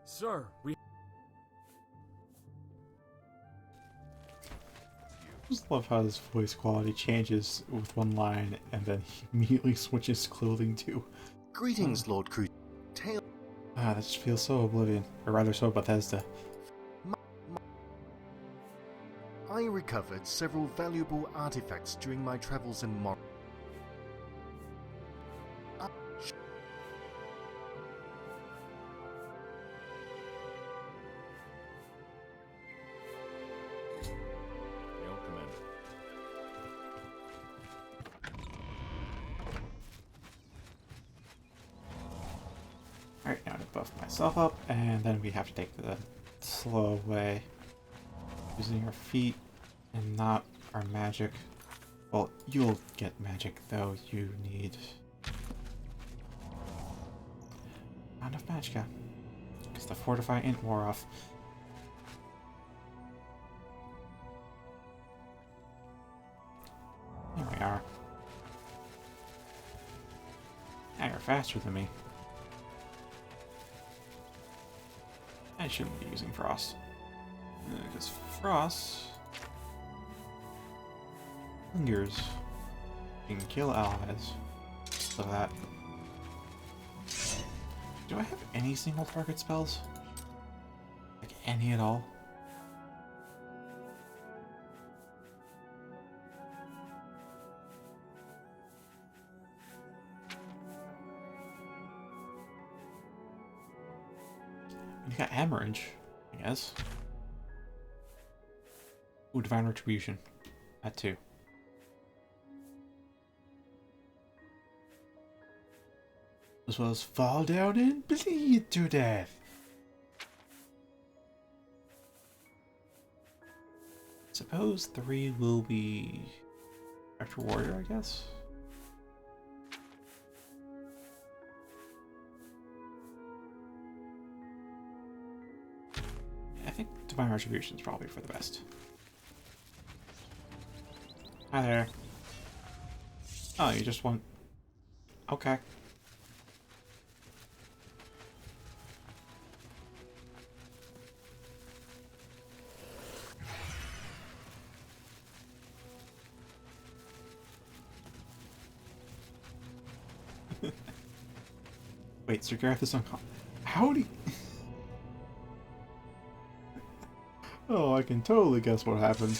Sir, we...
I just love how his voice quality changes with one line and then he immediately switches clothing too.
Greetings, Lord Crucius. Tale.
Ah, that just feels so Oblivion. Or rather so Bethesda.
I recovered several valuable artifacts during my travels in Mor.
Hail, Commander.
Alright, now to buff myself up, and then we have to take the slow way. Using our feet and not our magic. Well, you'll get magic, though you need not enough magicka. Because the Fortify Int wore off. There we are. Now you're faster than me. I shouldn't be using Frost. Because Frost lingers. You can kill allies. So that. Do I have any single target spells? Like any at all? You got Hammerage, I guess. Ooh, Divine Retribution. That too. As well as fall down and bleed to death. Suppose 3 will be Spectre Warrior, I guess. I think Divine Retribution is probably for the best. Hi there. Oh, you just want... Okay. Wait, Sir Gareth is on... Howdy! Oh, I can totally guess what happened.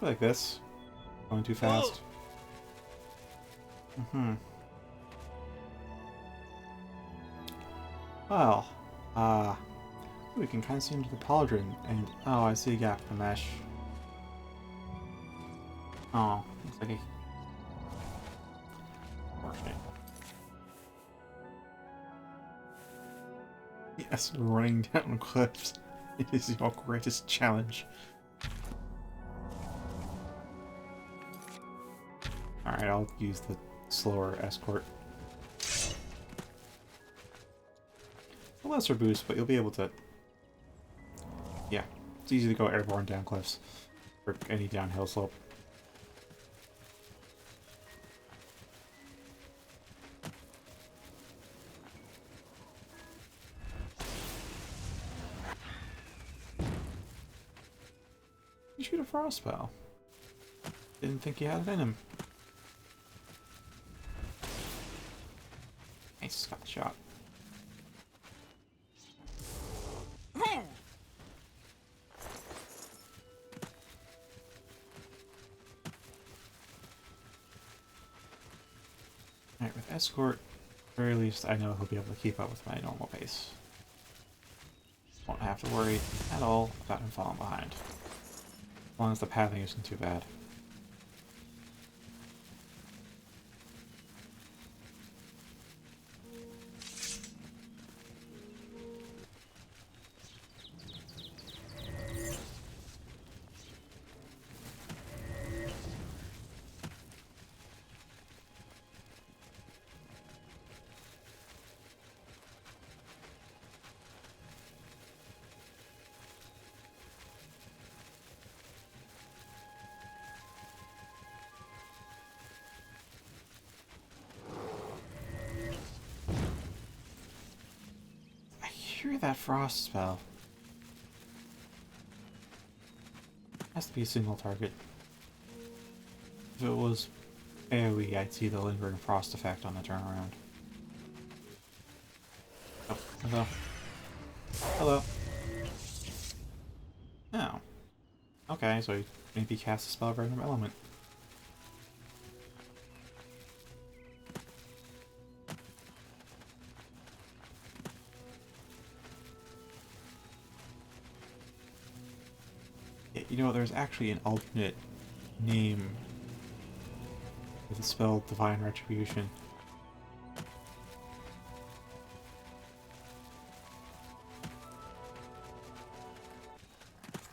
Like this. Going too fast. Well, we can kind of see into the pauldron, and oh, I see a gap in the mesh. Oh, looks like a... Unfortunate. Yes, running down cliffs. It is your greatest challenge. Alright, I'll use the slower escort. A lesser boost, but you'll be able to... Yeah, it's easy to go airborne down cliffs. Or any downhill slope. You shoot a frost spell. Didn't think he had it in him. Nice, got the shot. Alright, with escort, at the very least I know he'll be able to keep up with my normal pace. Won't have to worry at all about him falling behind. As long as the pathing isn't too bad. Hear that frost spell. Has to be a single target. If it was AoE, I'd see the lingering frost effect on the turnaround. Oh, hello. Hello. Oh. Okay, so he maybe cast a spell of random element. You know, there's actually an alternate name for the spell Divine Retribution.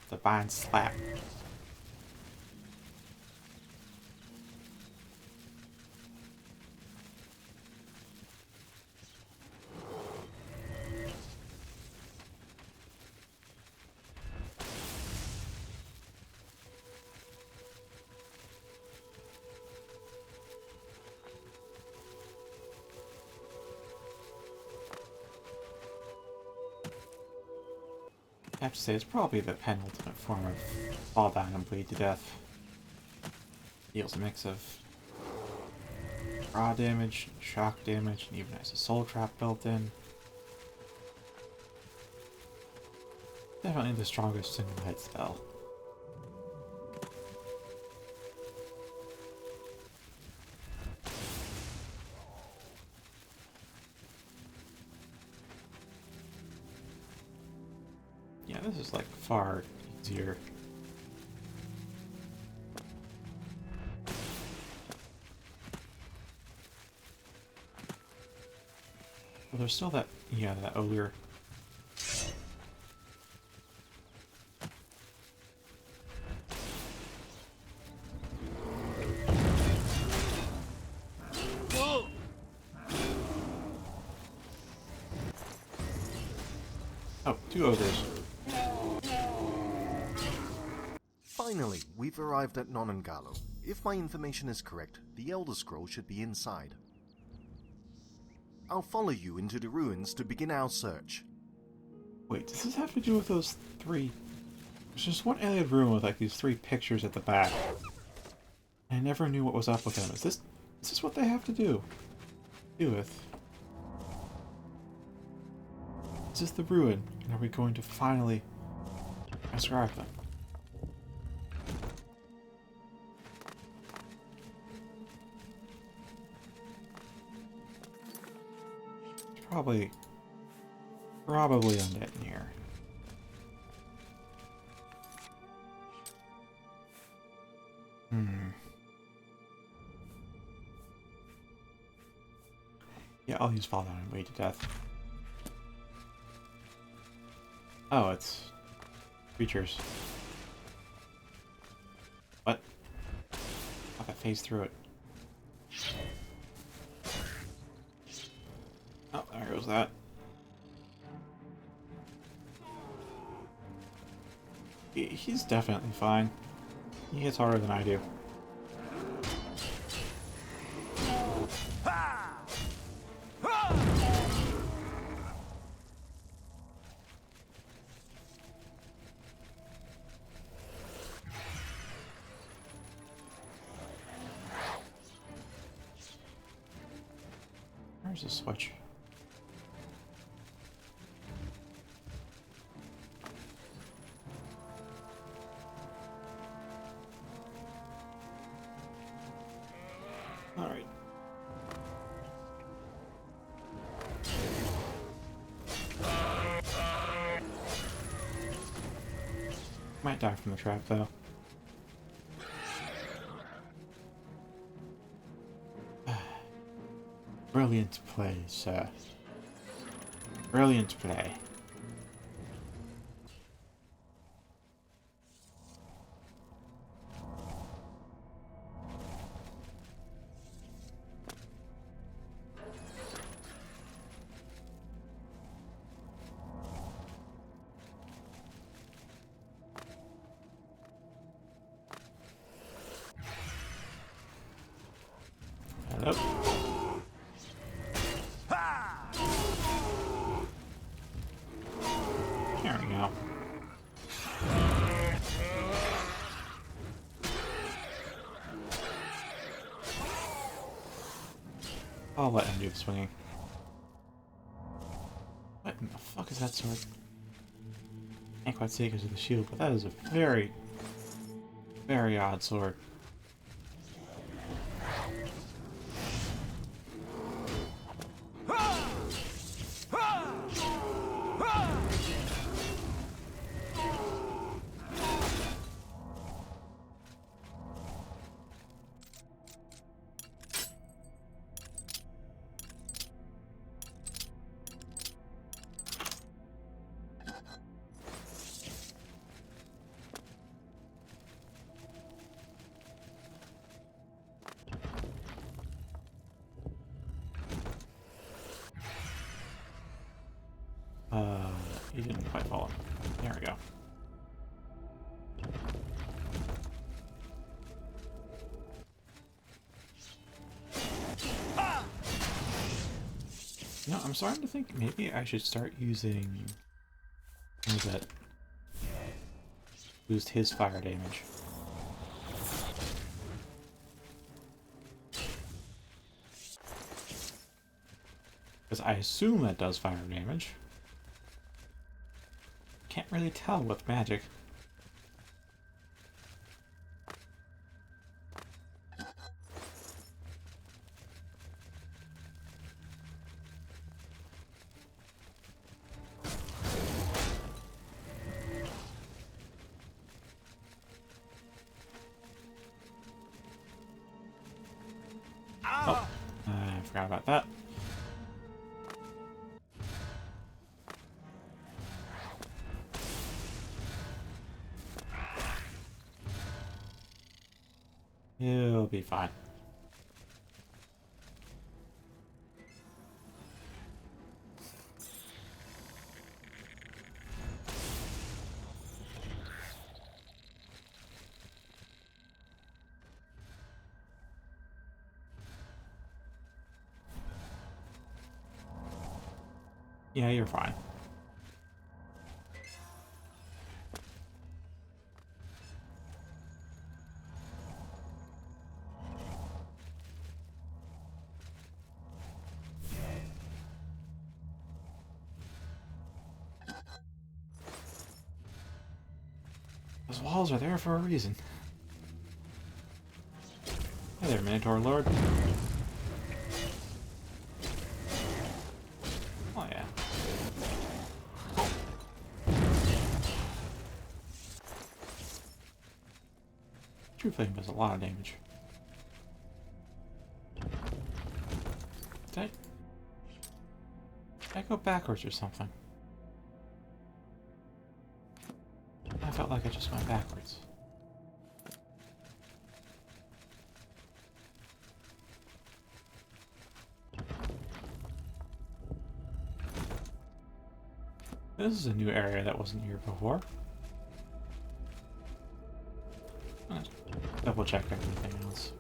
Divine Slap. I have to say, it's probably the penultimate form of fall down and bleed to death. Deals a mix of raw damage, shock damage, and even has a soul trap built in. Definitely the strongest single hit spell. Yeah, this is like far easier. Well, there's still that, yeah, that ogre. Oh, two ogres.
Finally, we've arrived at Nonangalo. If my information is correct, the Elder Scroll should be inside. I'll follow you into the ruins to begin our search.
Wait, does this have to do with those three? There's just one alien room with like these three pictures at the back. I never knew what was up with them. Is this what they have to do with? Is this the ruin? And are we going to finally describe them? Probably undead in here. Yeah, I'll use fall down and bleed to death. Oh, it's creatures. What? I phased through it. Oh, there goes that. He's definitely fine. He hits harder than I do. Where's the switch? Alright. Might die from the trap, though. Brilliant play, sir. Brilliant play. Hello. There we go. I'll let him do the swinging. What in the fuck is that sword? Can't quite see it because of the shield, but that is a very, very odd sword. You didn't quite follow. There we go. You know, I'm starting to think maybe I should start using things that boost his fire damage. Because I assume that does fire damage. Can't really tell with magic. Oh, I forgot about that. He'll be fine. Yeah, you're fine. Those walls are there for a reason. Hey there, Minotaur Lord. Oh yeah. True Flame does a lot of damage. Did I go backwards or something? I felt like I just went backwards. This is a new area that wasn't here before. Let's double check everything else.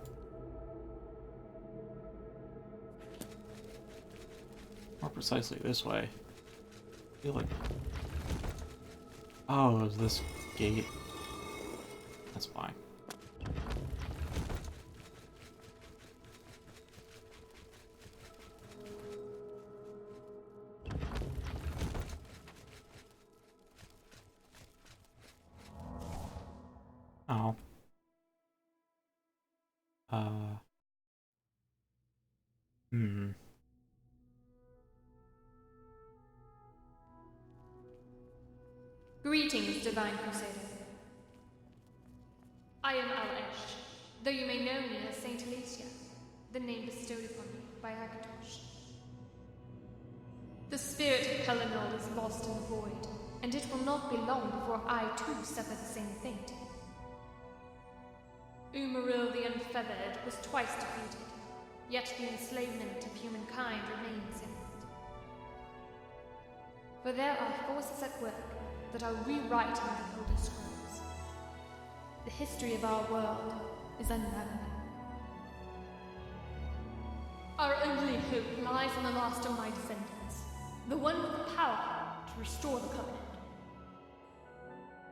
More precisely this way. I feel like... Oh, is this gate? That's fine. Oh. Hmm.
Greetings, Divine Crusader. I am Al-Esh, though you may know me as Saint Alicia, the name bestowed upon me by Akatosh. The spirit of Pelennor is lost in the void, and it will not be long before I too suffer the same fate. Umaril the Unfeathered was twice defeated, yet the enslavement of humankind remains imminent. For there are forces at work that are rewriting the Elder Scrolls. The history of our world is unraveling. Our only hope lies in the last of my descendants, the one with the power to restore the Covenant.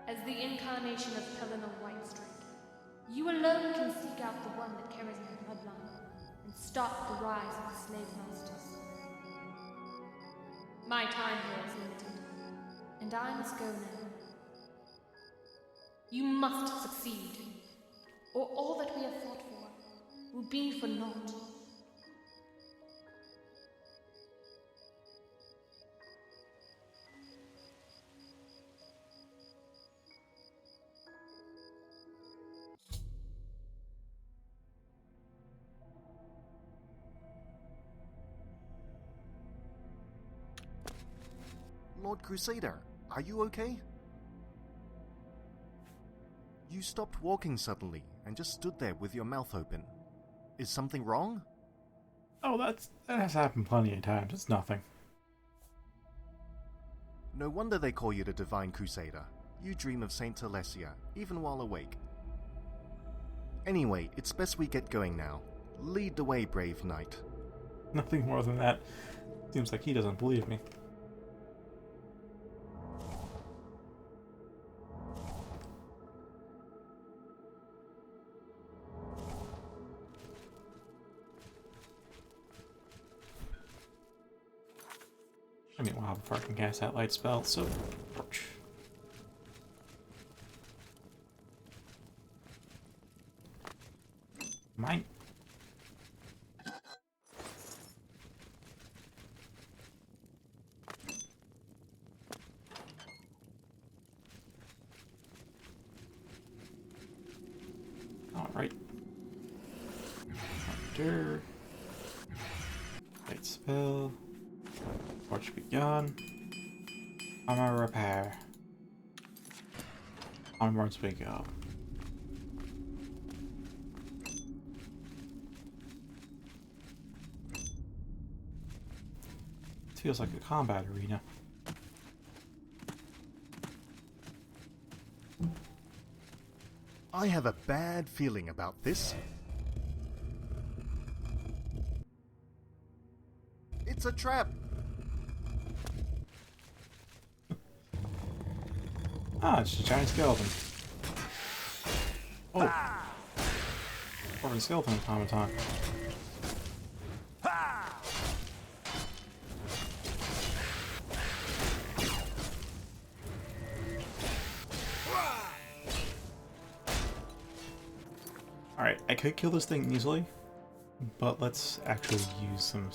As the incarnation of Pelennor Whitestrike, you alone can seek out the one that carries my bloodline and stop the rise of the slave masters. My time here is limited, and I must go now. You must succeed, or all that we have fought for will be for naught.
Lord Crusader, are you okay? You stopped walking suddenly and just stood there with your mouth open. Is something wrong?
Oh, that has happened plenty of times. It's nothing.
No wonder they call you the Divine Crusader. You dream of Saint Telesia, even while awake. Anyway, it's best we get going now. Lead the way, brave knight.
Nothing more than that. Seems like he doesn't believe me. I mean, wow, before I can cast that light spell, so... Ouch. Mine. Alright. Thunder. Light spell. Torch be gone. Armor repair. Onwards we go. It feels like a combat arena.
I have a bad feeling about this. It's a trap!
Ah, it's a giant skeleton. Oh! Or a skeleton automaton. Alright, I could kill this thing easily, but let's actually use some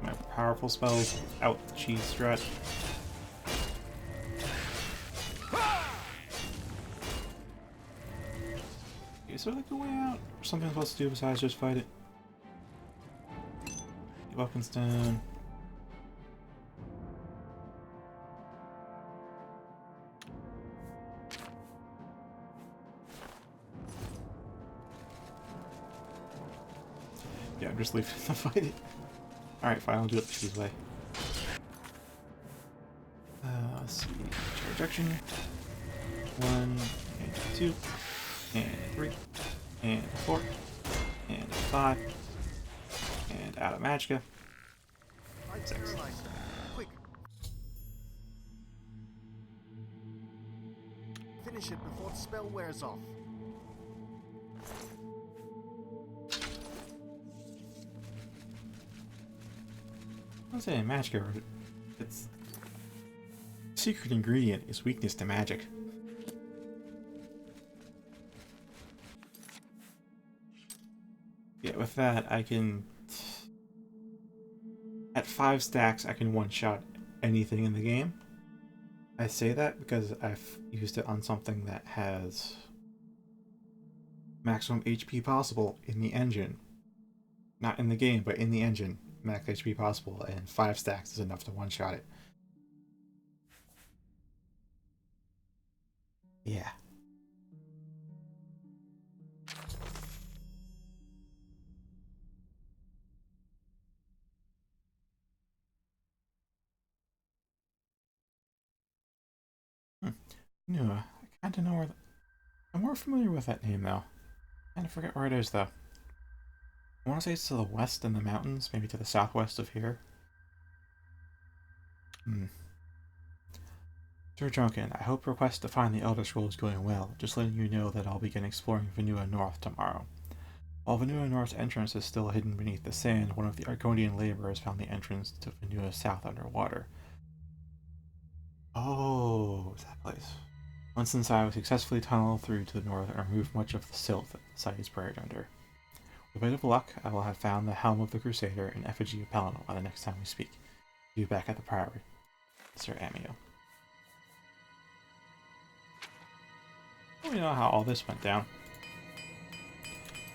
my powerful spells without the cheese strat. Is there like a way out? Or something I'm supposed to do besides just fight it? Weapons down. Yeah, I'm just leaving to fight it. Alright, fine, I'll do it the cheese way. Let's see. Rejection. 1, and 2, and 3, and 4, and 5, and out of Magicka.
I paralyzed them. Quick! Finish it before the spell wears off.
I was saying Magicka, its secret ingredient is weakness to magic. Yeah, with that, I can... At 5 stacks, I can one-shot anything in the game. I say that because I've used it on something that has maximum HP possible in the engine. Not in the game, but in the engine. Max HP possible, and 5 stacks is enough to one-shot it. Yeah. No, I kinda know where... I'm more familiar with that name, though. Kinda forget where it is, though. I want to say it's to the west in the mountains, maybe to the southwest of here. Sir Drunken, I hope your quest to find the Elder Scroll is going well. Just letting you know that I'll begin exploring Vanua North tomorrow. While Vanua North's entrance is still hidden beneath the sand, one of the Argonian laborers found the entrance to Vanua South underwater. Oh, it's that place. Once inside, we successfully tunnel through to the north and remove much of the silt that the site is buried under. With a bit of luck, I will have found the helm of the Crusader and effigy of Palinol by the next time we speak. See you back at the Priory, Sir Amio. We know how all this went down.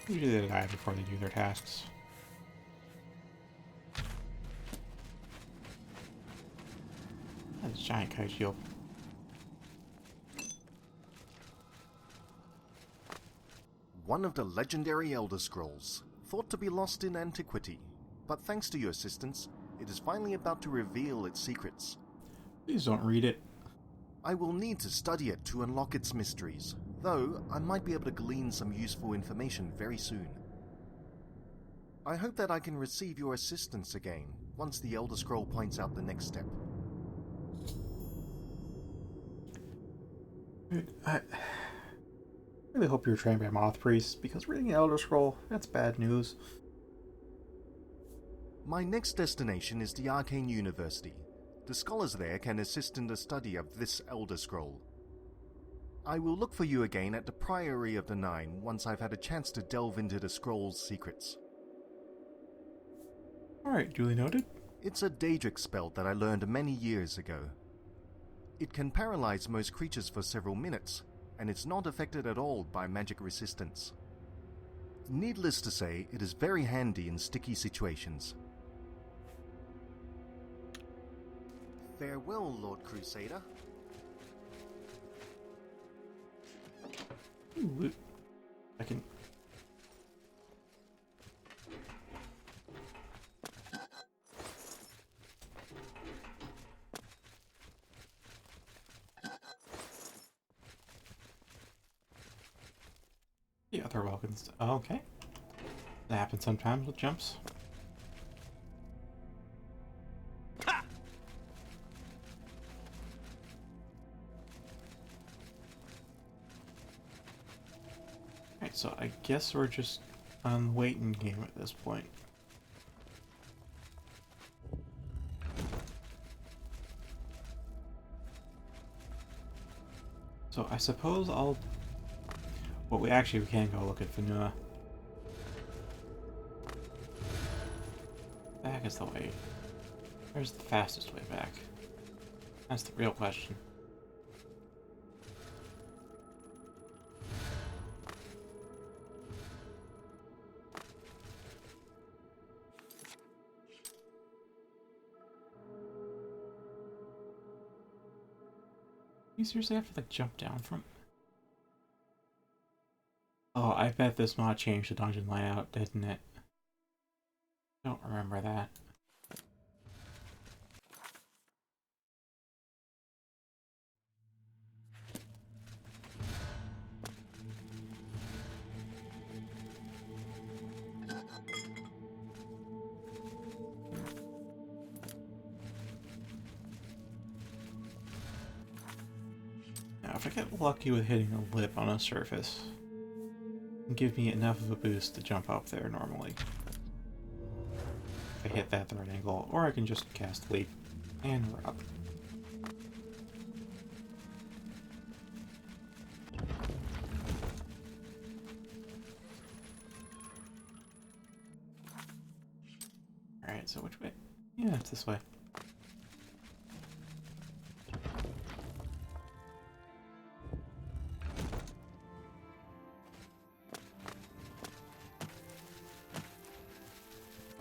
Usually they die before they do their tasks. That's a giant kite shield.
One of the legendary Elder Scrolls, thought to be lost in antiquity, but thanks to your assistance, it is finally about to reveal its secrets.
Please don't read it.
I will need to study it to unlock its mysteries, though I might be able to glean some useful information very soon. I hope that I can receive your assistance again, once the Elder Scroll points out the next step.
Dude, I really hope you're trained by Moth Priests, because reading Elder Scroll, that's bad news.
My next destination is the Arcane University. The scholars there can assist in the study of this Elder Scroll. I will look for you again at the Priory of the Nine once I've had a chance to delve into the scroll's secrets.
Alright, duly noted.
It's a Daedric spell that I learned many years ago. It can paralyze most creatures for several minutes, and it's not affected at all by magic resistance. Needless to say, it is very handy in sticky situations. Farewell, Lord Crusader.
Ooh, loot. I can... The other weapons. Okay. That happens sometimes with jumps. Alright, so I guess we're just on waiting game at this point. So I suppose I'll... Well, we can go look at Vanua. Back is the way. Where's the fastest way back? That's the real question. You seriously have to like jump down from... Oh, I bet this mod changed the dungeon layout, didn't it? Don't remember that. Now, if I get lucky with hitting a lip on a surface, it'll give me enough of a boost to jump up there normally. If I hit that at the right angle, or I can just cast Leap, and we're up. Alright, so which way? Yeah, it's this way.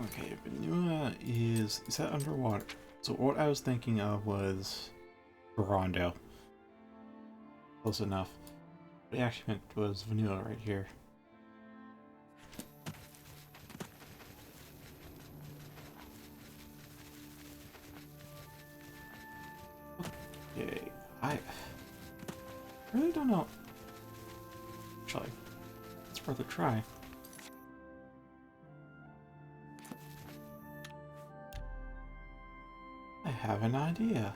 Okay, Vanua is that underwater? So what I was thinking of was Rondo. Close enough. What I actually meant was Vanua right here. Okay, I really don't know. Actually, it's worth a try. I have an idea.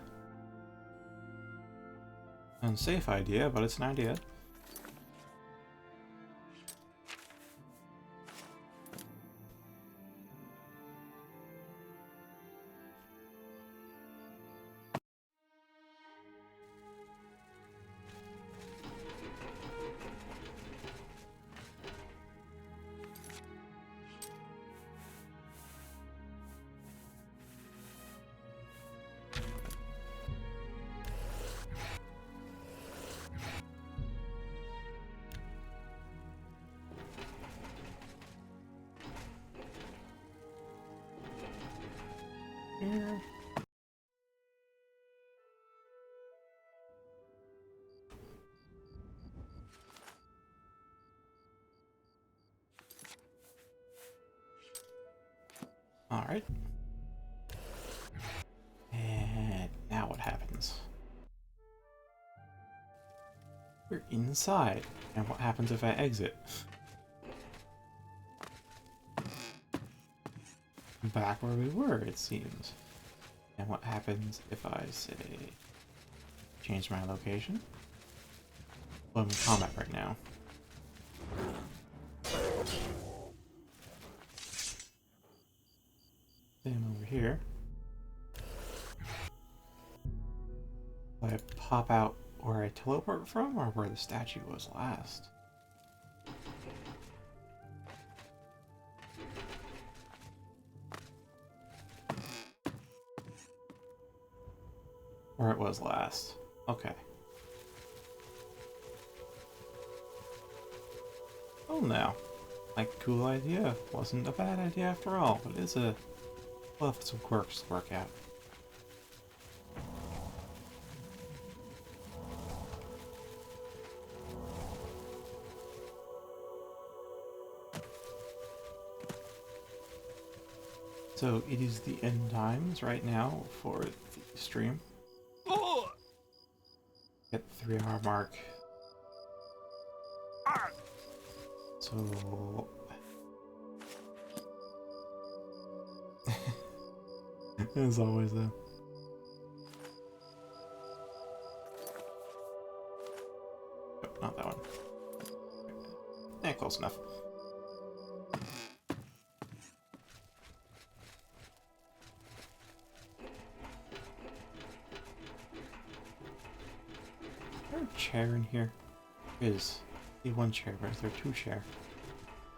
Unsafe idea, but it's an idea. here. Alright. And now what happens? We're inside. And what happens if I exit? Back where we were, it seems. And what happens if I say change my location? Well, I'm in combat right now. Then over here, do I pop out where I teleport from or where the statue was last? Where it was last. Okay. Oh no. Like, cool idea. Wasn't a bad idea after all, but it's a... we'll have some quirks to work out. So it is the end times right now for the stream. Get the 3-hour mark. So... as always though. Oh, not that one. Eh, close enough. Is there a chair in here? There is. I see one chair, but is there 2 chairs?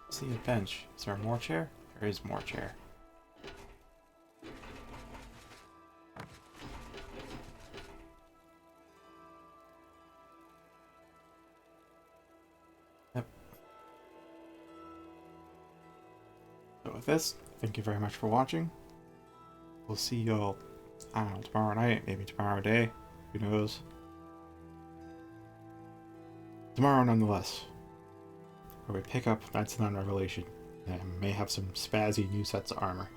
I see a bench. Is there more chair? There is more chair. Yep. So with this, thank you very much for watching. We'll see y'all, I don't know, tomorrow night, maybe tomorrow day. Who knows? Tomorrow nonetheless, where we pick up Knights of Non-Revelation and may have some spazzy new sets of armor.